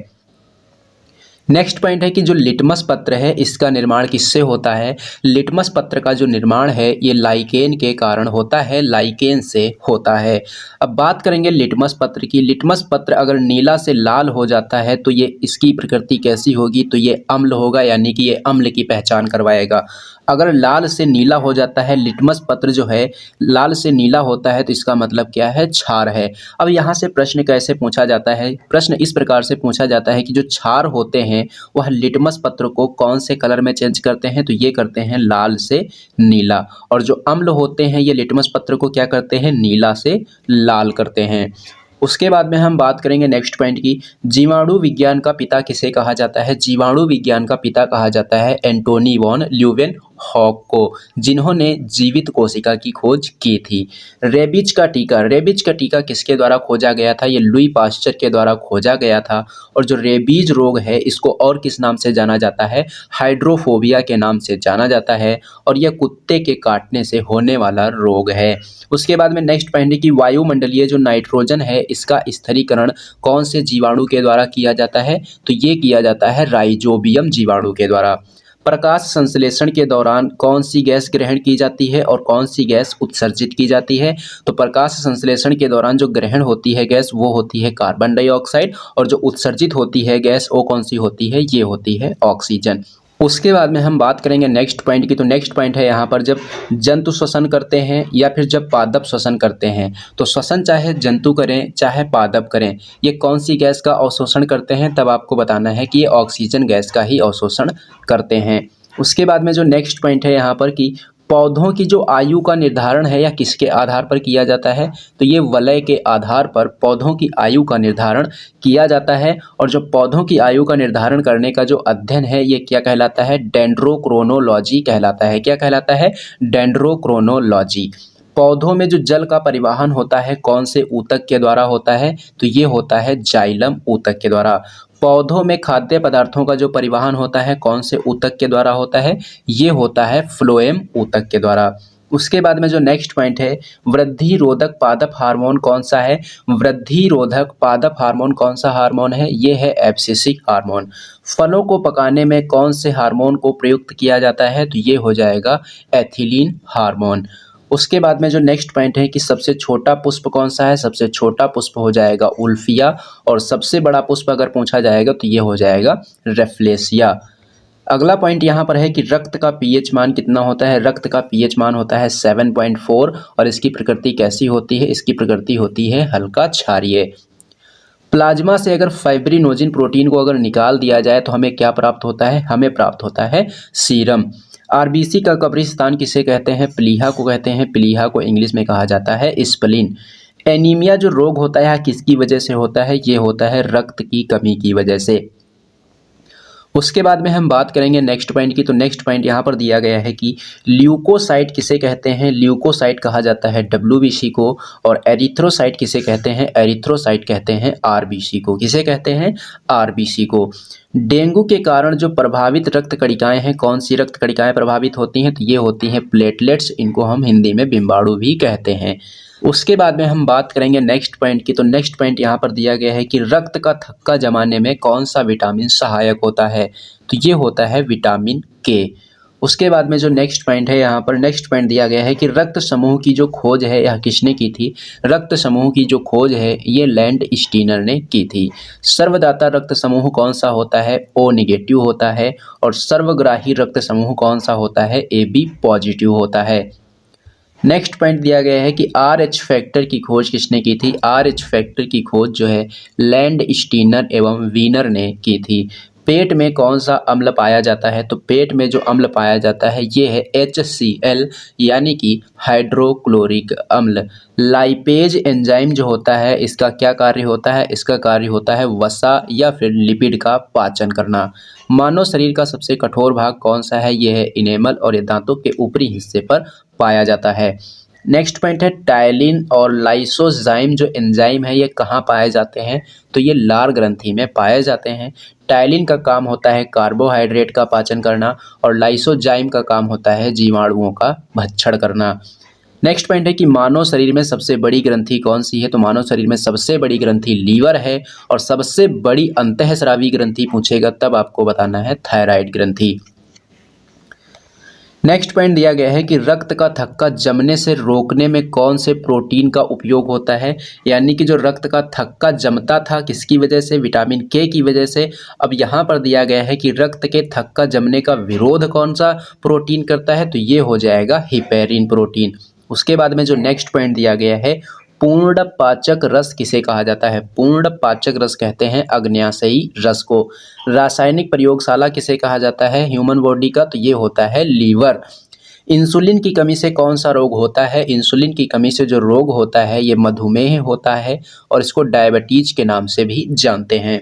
नेक्स्ट पॉइंट है कि जो लिटमस पत्र है इसका निर्माण किससे होता है? लिटमस पत्र का जो निर्माण है ये लाइकेन के कारण होता है, लाइकेन से होता है। अब बात करेंगे लिटमस पत्र की। लिटमस पत्र अगर नीला से लाल हो जाता है तो ये इसकी प्रकृति कैसी होगी? तो ये अम्ल होगा, यानी कि ये अम्ल की पहचान करवाएगा। अगर लाल से नीला हो जाता है, लिटमस पत्र जो है लाल से नीला होता है, तो इसका मतलब क्या है? क्षार है। अब यहाँ से प्रश्न कैसे पूछा जाता है? प्रश्न इस प्रकार से पूछा जाता है कि जो क्षार होते हैं वह लिटमस पत्र को कौन से कलर में चेंज करते हैं? तो ये करते हैं लाल से नीला। और जो अम्ल होते हैं ये लिटमस पत्र को क्या करते हैं? नीला से लाल करते हैं। उसके बाद में हम बात करेंगे नेक्स्ट पॉइंट की। जीवाणु विज्ञान का पिता किसे कहा जाता है? जीवाणु विज्ञान का पिता कहा जाता है एंटोनी वॉन ल्यूवेनहॉक को, जिन्होंने जीवित कोशिका की खोज की थी। रेबीज का टीका, रेबीज का टीका किसके द्वारा खोजा गया था? ये लुई पास्चर के द्वारा खोजा गया था। और जो रेबीज रोग है इसको और किस नाम से जाना जाता है? हाइड्रोफोबिया के नाम से जाना जाता है, और यह कुत्ते के काटने से होने वाला रोग है। उसके बाद में नेक्स्ट पॉइंट है कि वायुमंडलीय जो नाइट्रोजन है इसका स्थिरीकरण कौन से जीवाणु के द्वारा किया जाता है? तो ये किया जाता है राइजोबियम जीवाणु के द्वारा। प्रकाश संश्लेषण के दौरान कौन सी गैस ग्रहण की जाती है और कौन सी गैस उत्सर्जित की जाती है? तो प्रकाश संश्लेषण के दौरान जो ग्रहण होती है गैस वो होती है कार्बन डाइऑक्साइड, और जो उत्सर्जित होती है गैस वो कौन सी होती है? ये होती है ऑक्सीजन। उसके बाद में हम बात करेंगे नेक्स्ट पॉइंट की। तो नेक्स्ट पॉइंट है यहाँ पर, जब जंतु श्वसन करते हैं या फिर जब पादप श्वसन करते हैं, तो श्वसन चाहे जंतु करें चाहे पादप करें, ये कौन सी गैस का अवशोषण करते हैं? तब आपको बताना है कि ये ऑक्सीजन गैस का ही अवशोषण करते हैं। उसके बाद में जो नेक्स्ट पॉइंट है यहाँ पर कि पौधों की जो आयु का निर्धारण है या किसके आधार पर किया जाता है? तो ये वलय के आधार पर पौधों की आयु का निर्धारण किया जाता है। और जो पौधों की आयु का निर्धारण करने का जो अध्ययन है ये क्या कहलाता है? डेंड्रोक्रोनोलॉजी कहलाता है। क्या कहलाता है? डेंड्रोक्रोनोलॉजी। पौधों में जो जल का परिवहन होता है कौन से ऊतक के द्वारा होता है? तो ये होता है जाइलम ऊतक के द्वारा। पौधों में खाद्य पदार्थों का जो परिवहन होता है कौन से ऊतक के द्वारा होता है? ये होता है फ्लोएम ऊतक के द्वारा। उसके बाद में जो नेक्स्ट पॉइंट है, वृद्धि रोधक पादप हार्मोन कौन सा है? वृद्धि रोधक पादप हार्मोन कौन सा हार्मोन है? ये है एब्सिसिक हार्मोन। फलों को पकाने में कौन से हार्मोन को प्रयुक्त किया जाता है? तो ये हो जाएगा एथिलीन हार्मोन। उसके बाद में जो नेक्स्ट पॉइंट है कि सबसे छोटा पुष्प कौन सा है? सबसे छोटा पुष्प हो जाएगा उल्फिया, और सबसे बड़ा पुष्प अगर पूछा जाएगा तो ये हो जाएगा रेफ्लेसिया। अगला पॉइंट यहाँ पर है कि रक्त का पीएच मान कितना होता है? रक्त का पीएच मान होता है 7.4, और इसकी प्रकृति कैसी होती है? इसकी प्रकृति होती है हल्का क्षारीय। प्लाज्मा से अगर फाइब्रिनोजिन प्रोटीन को अगर निकाल दिया जाए तो हमें क्या प्राप्त होता है? हमें प्राप्त होता है सीरम। आरबीसी का कब्रिस्तान किसे कहते हैं? प्लीहा को कहते हैं। प्लीहा को इंग्लिश में कहा जाता है स्प्लीन। एनीमिया जो रोग होता है किसकी वजह से होता है? ये होता है रक्त की कमी की वजह से। उसके बाद में हम बात करेंगे नेक्स्ट पॉइंट की। तो नेक्स्ट पॉइंट यहाँ पर दिया गया है कि ल्यूकोसाइट किसे कहते हैं? ल्यूकोसाइट कहा जाता है डब्ल्यूबीसी को। और एरिथ्रोसाइट किसे कहते हैं? एरिथ्रोसाइट कहते हैं आरबीसी को। किसे कहते हैं? आरबीसी को। डेंगू के कारण जो प्रभावित रक्त कणिकाएं हैं, कौन सी रक्त कणिकाएं प्रभावित होती हैं? तो ये होती हैं प्लेटलेट्स, इनको हम हिंदी में बिम्बाणु भी कहते हैं। उसके बाद में हम बात करेंगे नेक्स्ट पॉइंट की। तो नेक्स्ट पॉइंट यहाँ पर दिया गया है कि रक्त का थक्का जमाने में कौन सा विटामिन सहायक होता है? तो ये होता है विटामिन के। उसके बाद में जो नेक्स्ट पॉइंट है, यहाँ पर नेक्स्ट पॉइंट दिया गया है कि रक्त समूह की जो खोज है यह किसने की थी। रक्त समूह की जो खोज है ये लैंड स्टीनर ने की थी। सर्वदाता रक्त समूह कौन सा होता है, ओ निगेटिव होता है। और सर्वग्राही रक्त समूह कौन सा होता है, ए बी पॉजिटिव होता है। नेक्स्ट पॉइंट दिया गया है कि आर एच फैक्टर की खोज किसने की थी। आर एच फैक्टर की खोज जो है लैंड स्टीनर एवं वीनर ने की थी। पेट में कौन सा अम्ल पाया जाता है, तो पेट में जो अम्ल पाया जाता है ये है HCl यानी कि हाइड्रोक्लोरिक अम्ल। लाइपेज एंजाइम जो होता है इसका क्या कार्य होता है, इसका कार्य होता है वसा या फिर लिपिड का पाचन करना। मानव शरीर का सबसे कठोर भाग कौन सा है, ये है इनेमल और ये दांतों के ऊपरी हिस्से पर पाया जाता है। नेक्स्ट पॉइंट है टायलिन और लाइसोजाइम जो एंजाइम है ये कहाँ पाए जाते हैं, तो ये लार ग्रंथि में पाए जाते हैं। टायलिन का काम होता है कार्बोहाइड्रेट का पाचन करना और लाइसोजाइम का काम होता है जीवाणुओं का भक्षण करना। नेक्स्ट पॉइंट है कि मानव शरीर में सबसे बड़ी ग्रंथि कौन सी है, तो मानव शरीर में सबसे बड़ी ग्रंथि लीवर है। और सबसे बड़ी अंतःस्रावी ग्रंथि पूछेगा तब आपको बताना है थायराइड ग्रंथि। नेक्स्ट पॉइंट दिया गया है कि रक्त का थक्का जमने से रोकने में कौन से प्रोटीन का उपयोग होता है। यानी कि जो रक्त का थक्का जमता था किसकी वजह से, विटामिन के की वजह से। अब यहाँ पर दिया गया है कि रक्त के थक्का जमने का विरोध कौन सा प्रोटीन करता है, तो ये हो जाएगा हिपेरिन प्रोटीन। उसके बाद में जो नेक्स्ट पॉइंट दिया गया है पूर्ण पाचक रस किसे कहा जाता है। पूर्ण पाचक रस कहते हैं अग्न्याशयी रस को। रासायनिक प्रयोगशाला किसे कहा जाता है ह्यूमन बॉडी का, तो ये होता है लीवर। इंसुलिन की कमी से कौन सा रोग होता है, इंसुलिन की कमी से जो रोग होता है ये मधुमेह होता है और इसको डायबिटीज के नाम से भी जानते हैं।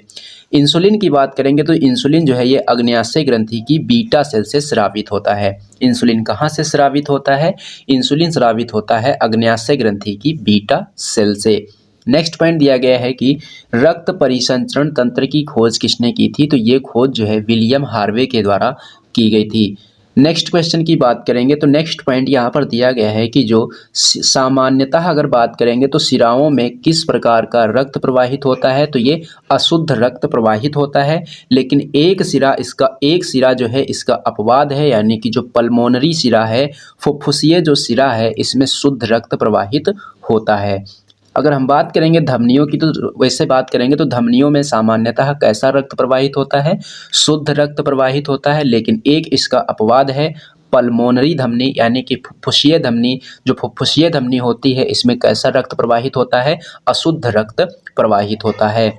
इंसुलिन की बात करेंगे तो इंसुलिन जो है ये अग्न्याशय ग्रंथि की बीटा सेल से स्रावित होता है। इंसुलिन कहाँ से स्रावित होता है, इंसुलिन स्रावित होता है अग्न्याशय ग्रंथि की बीटा सेल से। नेक्स्ट पॉइंट दिया गया है कि रक्त परिसंचरण तंत्र की खोज किसने की थी, तो ये खोज जो है विलियम हार्वे के द्वारा की गई थी। नेक्स्ट क्वेश्चन की बात करेंगे तो नेक्स्ट पॉइंट यहाँ पर दिया गया है कि जो सामान्यतः अगर बात करेंगे तो सिराओं में किस प्रकार का रक्त प्रवाहित होता है, तो ये अशुद्ध रक्त प्रवाहित होता है। लेकिन एक सिरा जो है इसका अपवाद है, यानी कि जो पल्मोनरी सिरा है, फुफ्फुसीय जो सिरा है, इसमें शुद्ध रक्त प्रवाहित होता है। अगर हम बात करेंगे धमनियों की तो वैसे बात करेंगे तो धमनियों में सामान्यतः कैसा रक्त प्रवाहित होता है, शुद्ध रक्त प्रवाहित होता है। लेकिन एक इसका अपवाद है, पल्मोनरी धमनी यानी कि फुफ्फुसीय धमनी। जो फुफ्फुसीय धमनी होती है इसमें कैसा रक्त प्रवाहित होता है, अशुद्ध रक्त प्रवाहित होता है।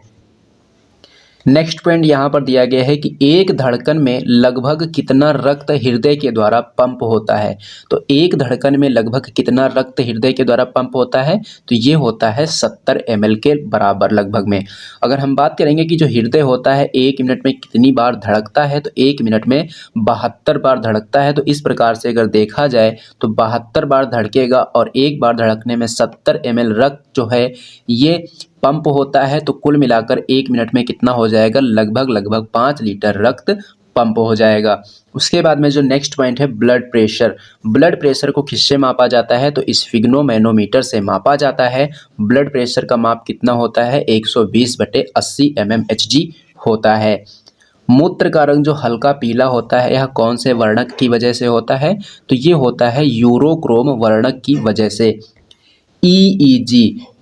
नेक्स्ट पॉइंट यहाँ पर दिया गया है कि एक धड़कन में लगभग कितना रक्त हृदय के द्वारा पंप होता है। तो एक धड़कन में लगभग कितना रक्त हृदय के द्वारा पंप होता है, तो ये होता है 70 ml के बराबर लगभग में। अगर हम बात करेंगे कि जो हृदय होता है 1 मिनट में कितनी बार धड़कता है, तो 1 मिनट में 72 बार धड़कता है। तो इस प्रकार से अगर देखा जाए तो 72 बार धड़केगा और एक बार धड़कने में 70 ml रक्त जो है ये पंप होता है। तो कुल मिलाकर 1 मिनट में कितना हो जाएगा, लगभग 5 लीटर रक्त पंप हो जाएगा। उसके बाद में जो नेक्स्ट पॉइंट है ब्लड प्रेशर। ब्लड प्रेशर को किससे मापा जाता है, तो स्फिग्नोमैनोमीटर से मापा जाता है। ब्लड प्रेशर का माप कितना होता है, 120/80 mmHg होता है। मूत्र का रंग जो हल्का पीला होता है यह कौन से वर्णक की वजह से होता है, तो ये होता है यूरोक्रोम वर्णक की वजह से।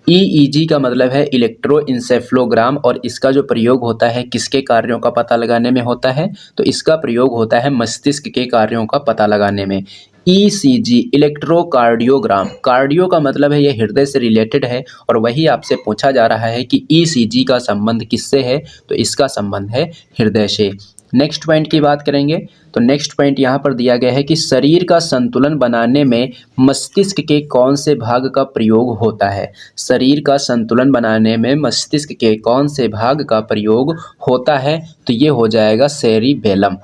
ईईजी का मतलब है इलेक्ट्रोइंसेफ्लोग्राम और इसका जो प्रयोग होता है किसके कार्यों का पता लगाने में होता है, तो इसका प्रयोग होता है मस्तिष्क के कार्यों का पता लगाने में। ईसीजी इलेक्ट्रोकार्डियोग्राम, कार्डियो का मतलब है ये हृदय से रिलेटेड है और वही आपसे पूछा जा रहा है कि ईसीजी का संबंध किससे है, तो इसका संबंध है हृदय से। नेक्स्ट पॉइंट की बात करेंगे तो नेक्स्ट पॉइंट यहाँ पर दिया गया है कि शरीर का संतुलन बनाने में मस्तिष्क के कौन से भाग का प्रयोग होता है। शरीर का संतुलन बनाने में मस्तिष्क के कौन से भाग का प्रयोग होता है, तो ये हो जाएगा सेरिबेलम।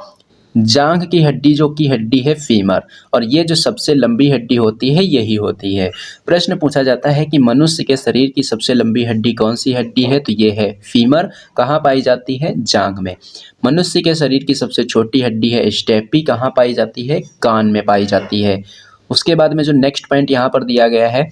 जांघ की हड्डी जो की हड्डी है फीमर और ये जो सबसे लंबी हड्डी होती है यही होती है। प्रश्न पूछा जाता है कि मनुष्य के शरीर की सबसे लंबी हड्डी कौन सी हड्डी है, तो ये है फीमर। कहाँ पाई जाती है, जांघ में। मनुष्य के शरीर की सबसे छोटी हड्डी है स्टेपी, कहाँ पाई जाती है, कान में पाई जाती है। उसके बाद में जो नेक्स्ट पॉइंट यहाँ पर दिया गया है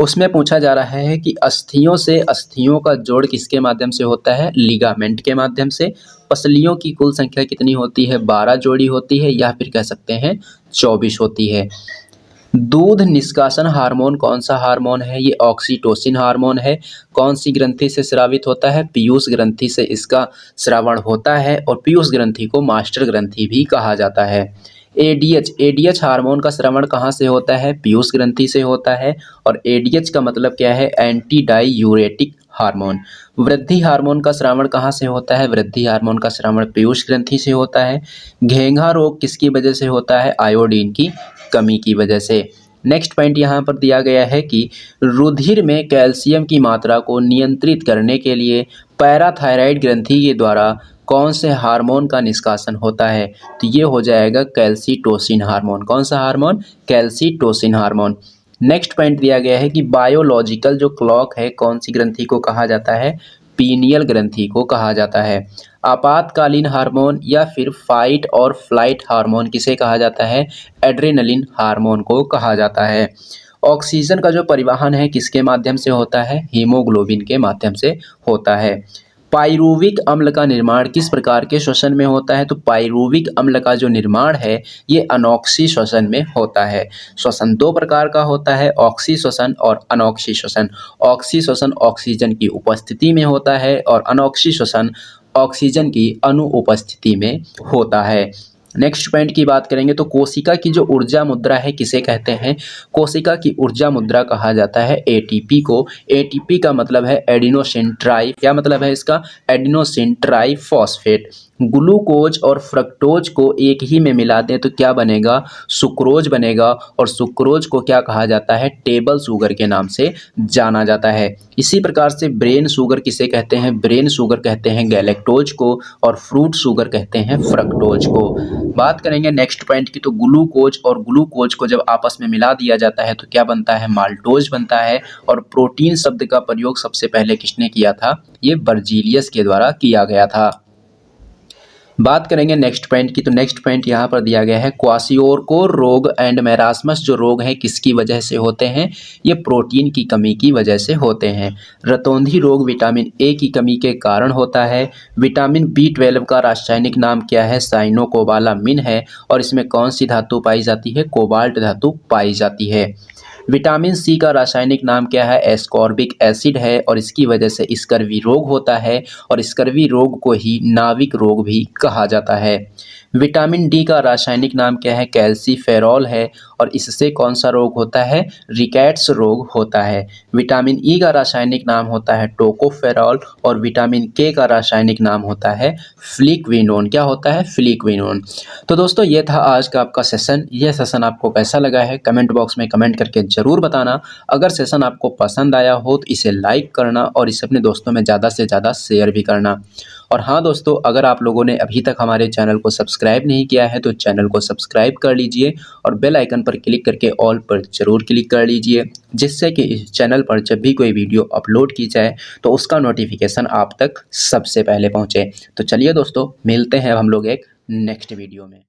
उसमें पूछा जा रहा है कि अस्थियों से अस्थियों का जोड़ किसके माध्यम से होता है? लिगामेंट के माध्यम से। पसलियों की कुल संख्या कितनी होती है? 12 जोड़ी होती है, या फिर कह सकते हैं 24 होती है। दूध निष्कासन हार्मोन कौन सा हार्मोन है? ये ऑक्सीटोसिन हार्मोन है। कौन सी ग्रंथि से स्रावित होता है? पीयूष ग्रंथि से इसका श्रवण होता है, और पीयूष ग्रंथि को मास्टर ग्रंथि भी कहा जाता है। एडीएच हार्मोन का श्रवण कहाँ से होता है? पीयूष ग्रंथि से होता है, और एडीएच का मतलब क्या है? Anti diuretic hormone. वृद्धि हार्मोन का श्रवण कहाँ से होता है? वृद्धि हार्मोन का श्रवण पीयूष ग्रंथि से होता है। घेंघा रोग किसकी वजह से होता है? आयोडीन की कमी की वजह से। नेक्स्ट पॉइंट यहाँ पर दिया गया है कि रुधिर में कैल्शियम की मात्रा को नियंत्रित करने के लिए पैराथायराइड ग्रंथि के द्वारा कौन से हार्मोन का निष्कासन होता है? तो ये हो जाएगा कैल्सीटोसिन हार्मोन। कौन सा हार्मोन? कैल्सीटोसिन हार्मोन। नेक्स्ट पॉइंट दिया गया है कि बायोलॉजिकल जो क्लॉक है कौन सी ग्रंथि को कहा जाता है? पीनियल ग्रंथि को कहा जाता है। आपातकालीन हार्मोन या फिर फाइट और फ्लाइट हार्मोन किसे कहा जाता है? एड्रेनलिन हार्मोन को कहा जाता है। ऑक्सीजन का जो परिवहन है किसके माध्यम से होता है? हीमोग्लोबिन के माध्यम से होता है। पाइरूविक अम्ल का निर्माण किस प्रकार के श्वसन में होता है? तो पाइरूविक अम्ल का जो निर्माण है ये अनॉक्सी श्वसन में होता है। श्वसन दो प्रकार का होता है, ऑक्सी श्वसन और अनॉक्सी श्वसन। ऑक्सी श्वसन ऑक्सीजन की उपस्थिति में होता है, और अनॉक्सी श्वसन ऑक्सीजन की अनुपस्थिति में होता है। नेक्स्ट पॉइंट की बात करेंगे तो कोशिका की जो ऊर्जा मुद्रा है किसे कहते हैं? कोशिका की ऊर्जा मुद्रा कहा जाता है एटीपी को। एटीपी का मतलब है एडिनोसिन ट्राई, क्या मतलब है इसका? Adenosine try phosphate. ग्लूकोज और फ्रक्टोज को एक ही में मिला दें तो क्या बनेगा? सुक्रोज बनेगा, और सुक्रोज को क्या कहा जाता है? टेबल शुगर के नाम से जाना जाता है। इसी प्रकार से ब्रेन शुगर किसे कहते हैं? ब्रेन शुगर कहते हैं गैलेक्टोज को, और फ्रूट शुगर कहते हैं फ्रक्टोज को। बात करेंगे नेक्स्ट पॉइंट की, तो ग्लूकोज और ग्लूकोज को जब आपस में मिला दिया जाता है तो क्या बनता है? माल्टोज बनता है। और प्रोटीन शब्द का प्रयोग सबसे पहले किसने किया था? ये बर्जीलियस के द्वारा किया गया था। बात करेंगे नेक्स्ट पॉइंट की, तो नेक्स्ट पॉइंट यहाँ पर दिया गया है क्वाशियोरकोर रोग एंड मेरास्मस जो रोग है किसकी वजह से होते हैं? ये प्रोटीन की कमी की वजह से होते हैं। रतौंधी रोग विटामिन ए की कमी के कारण होता है। विटामिन B12 का रासायनिक नाम क्या है? साइनोकोबालामिन है। और इसमें कौन सी धातु पाई जाती है? कोबाल्ट धातु पाई जाती है। विटामिन सी का रासायनिक नाम क्या है? एस्कॉर्बिक एसिड है, और इसकी वजह से स्कर्वी रोग होता है, और स्कर्वी रोग को ही नाविक रोग भी कहा जाता है। विटामिन डी का रासायनिक नाम क्या है? कैल्सीफेरॉल है, और इससे कौन सा रोग होता है? रिकेट्स रोग होता है। विटामिन ई का रासायनिक नाम होता है टोकोफेरॉल, और विटामिन के का रासायनिक नाम होता है फ्लिक्विनोन। क्या होता है? फ्लिक्विनोन। तो दोस्तों ये था आज का आपका सेशन। यह सेशन आपको कैसा लगा है कमेंट बॉक्स में कमेंट करके ज़रूर बताना। अगर सेशन आपको पसंद आया हो तो इसे लाइक करना, और इसे अपने दोस्तों में ज़्यादा से ज़्यादा शेयर भी करना। और हाँ दोस्तों, अगर आप लोगों ने अभी तक हमारे चैनल को सब्सक्राइब नहीं किया है तो चैनल को सब्सक्राइब कर लीजिए, और बेल आइकन पर क्लिक करके ऑल पर ज़रूर क्लिक कर लीजिए, जिससे कि इस चैनल पर जब भी कोई वीडियो अपलोड की जाए तो उसका नोटिफिकेशन आप तक सबसे पहले पहुँचे। तो चलिए दोस्तों, मिलते हैं हम लोग एक नेक्स्ट वीडियो में।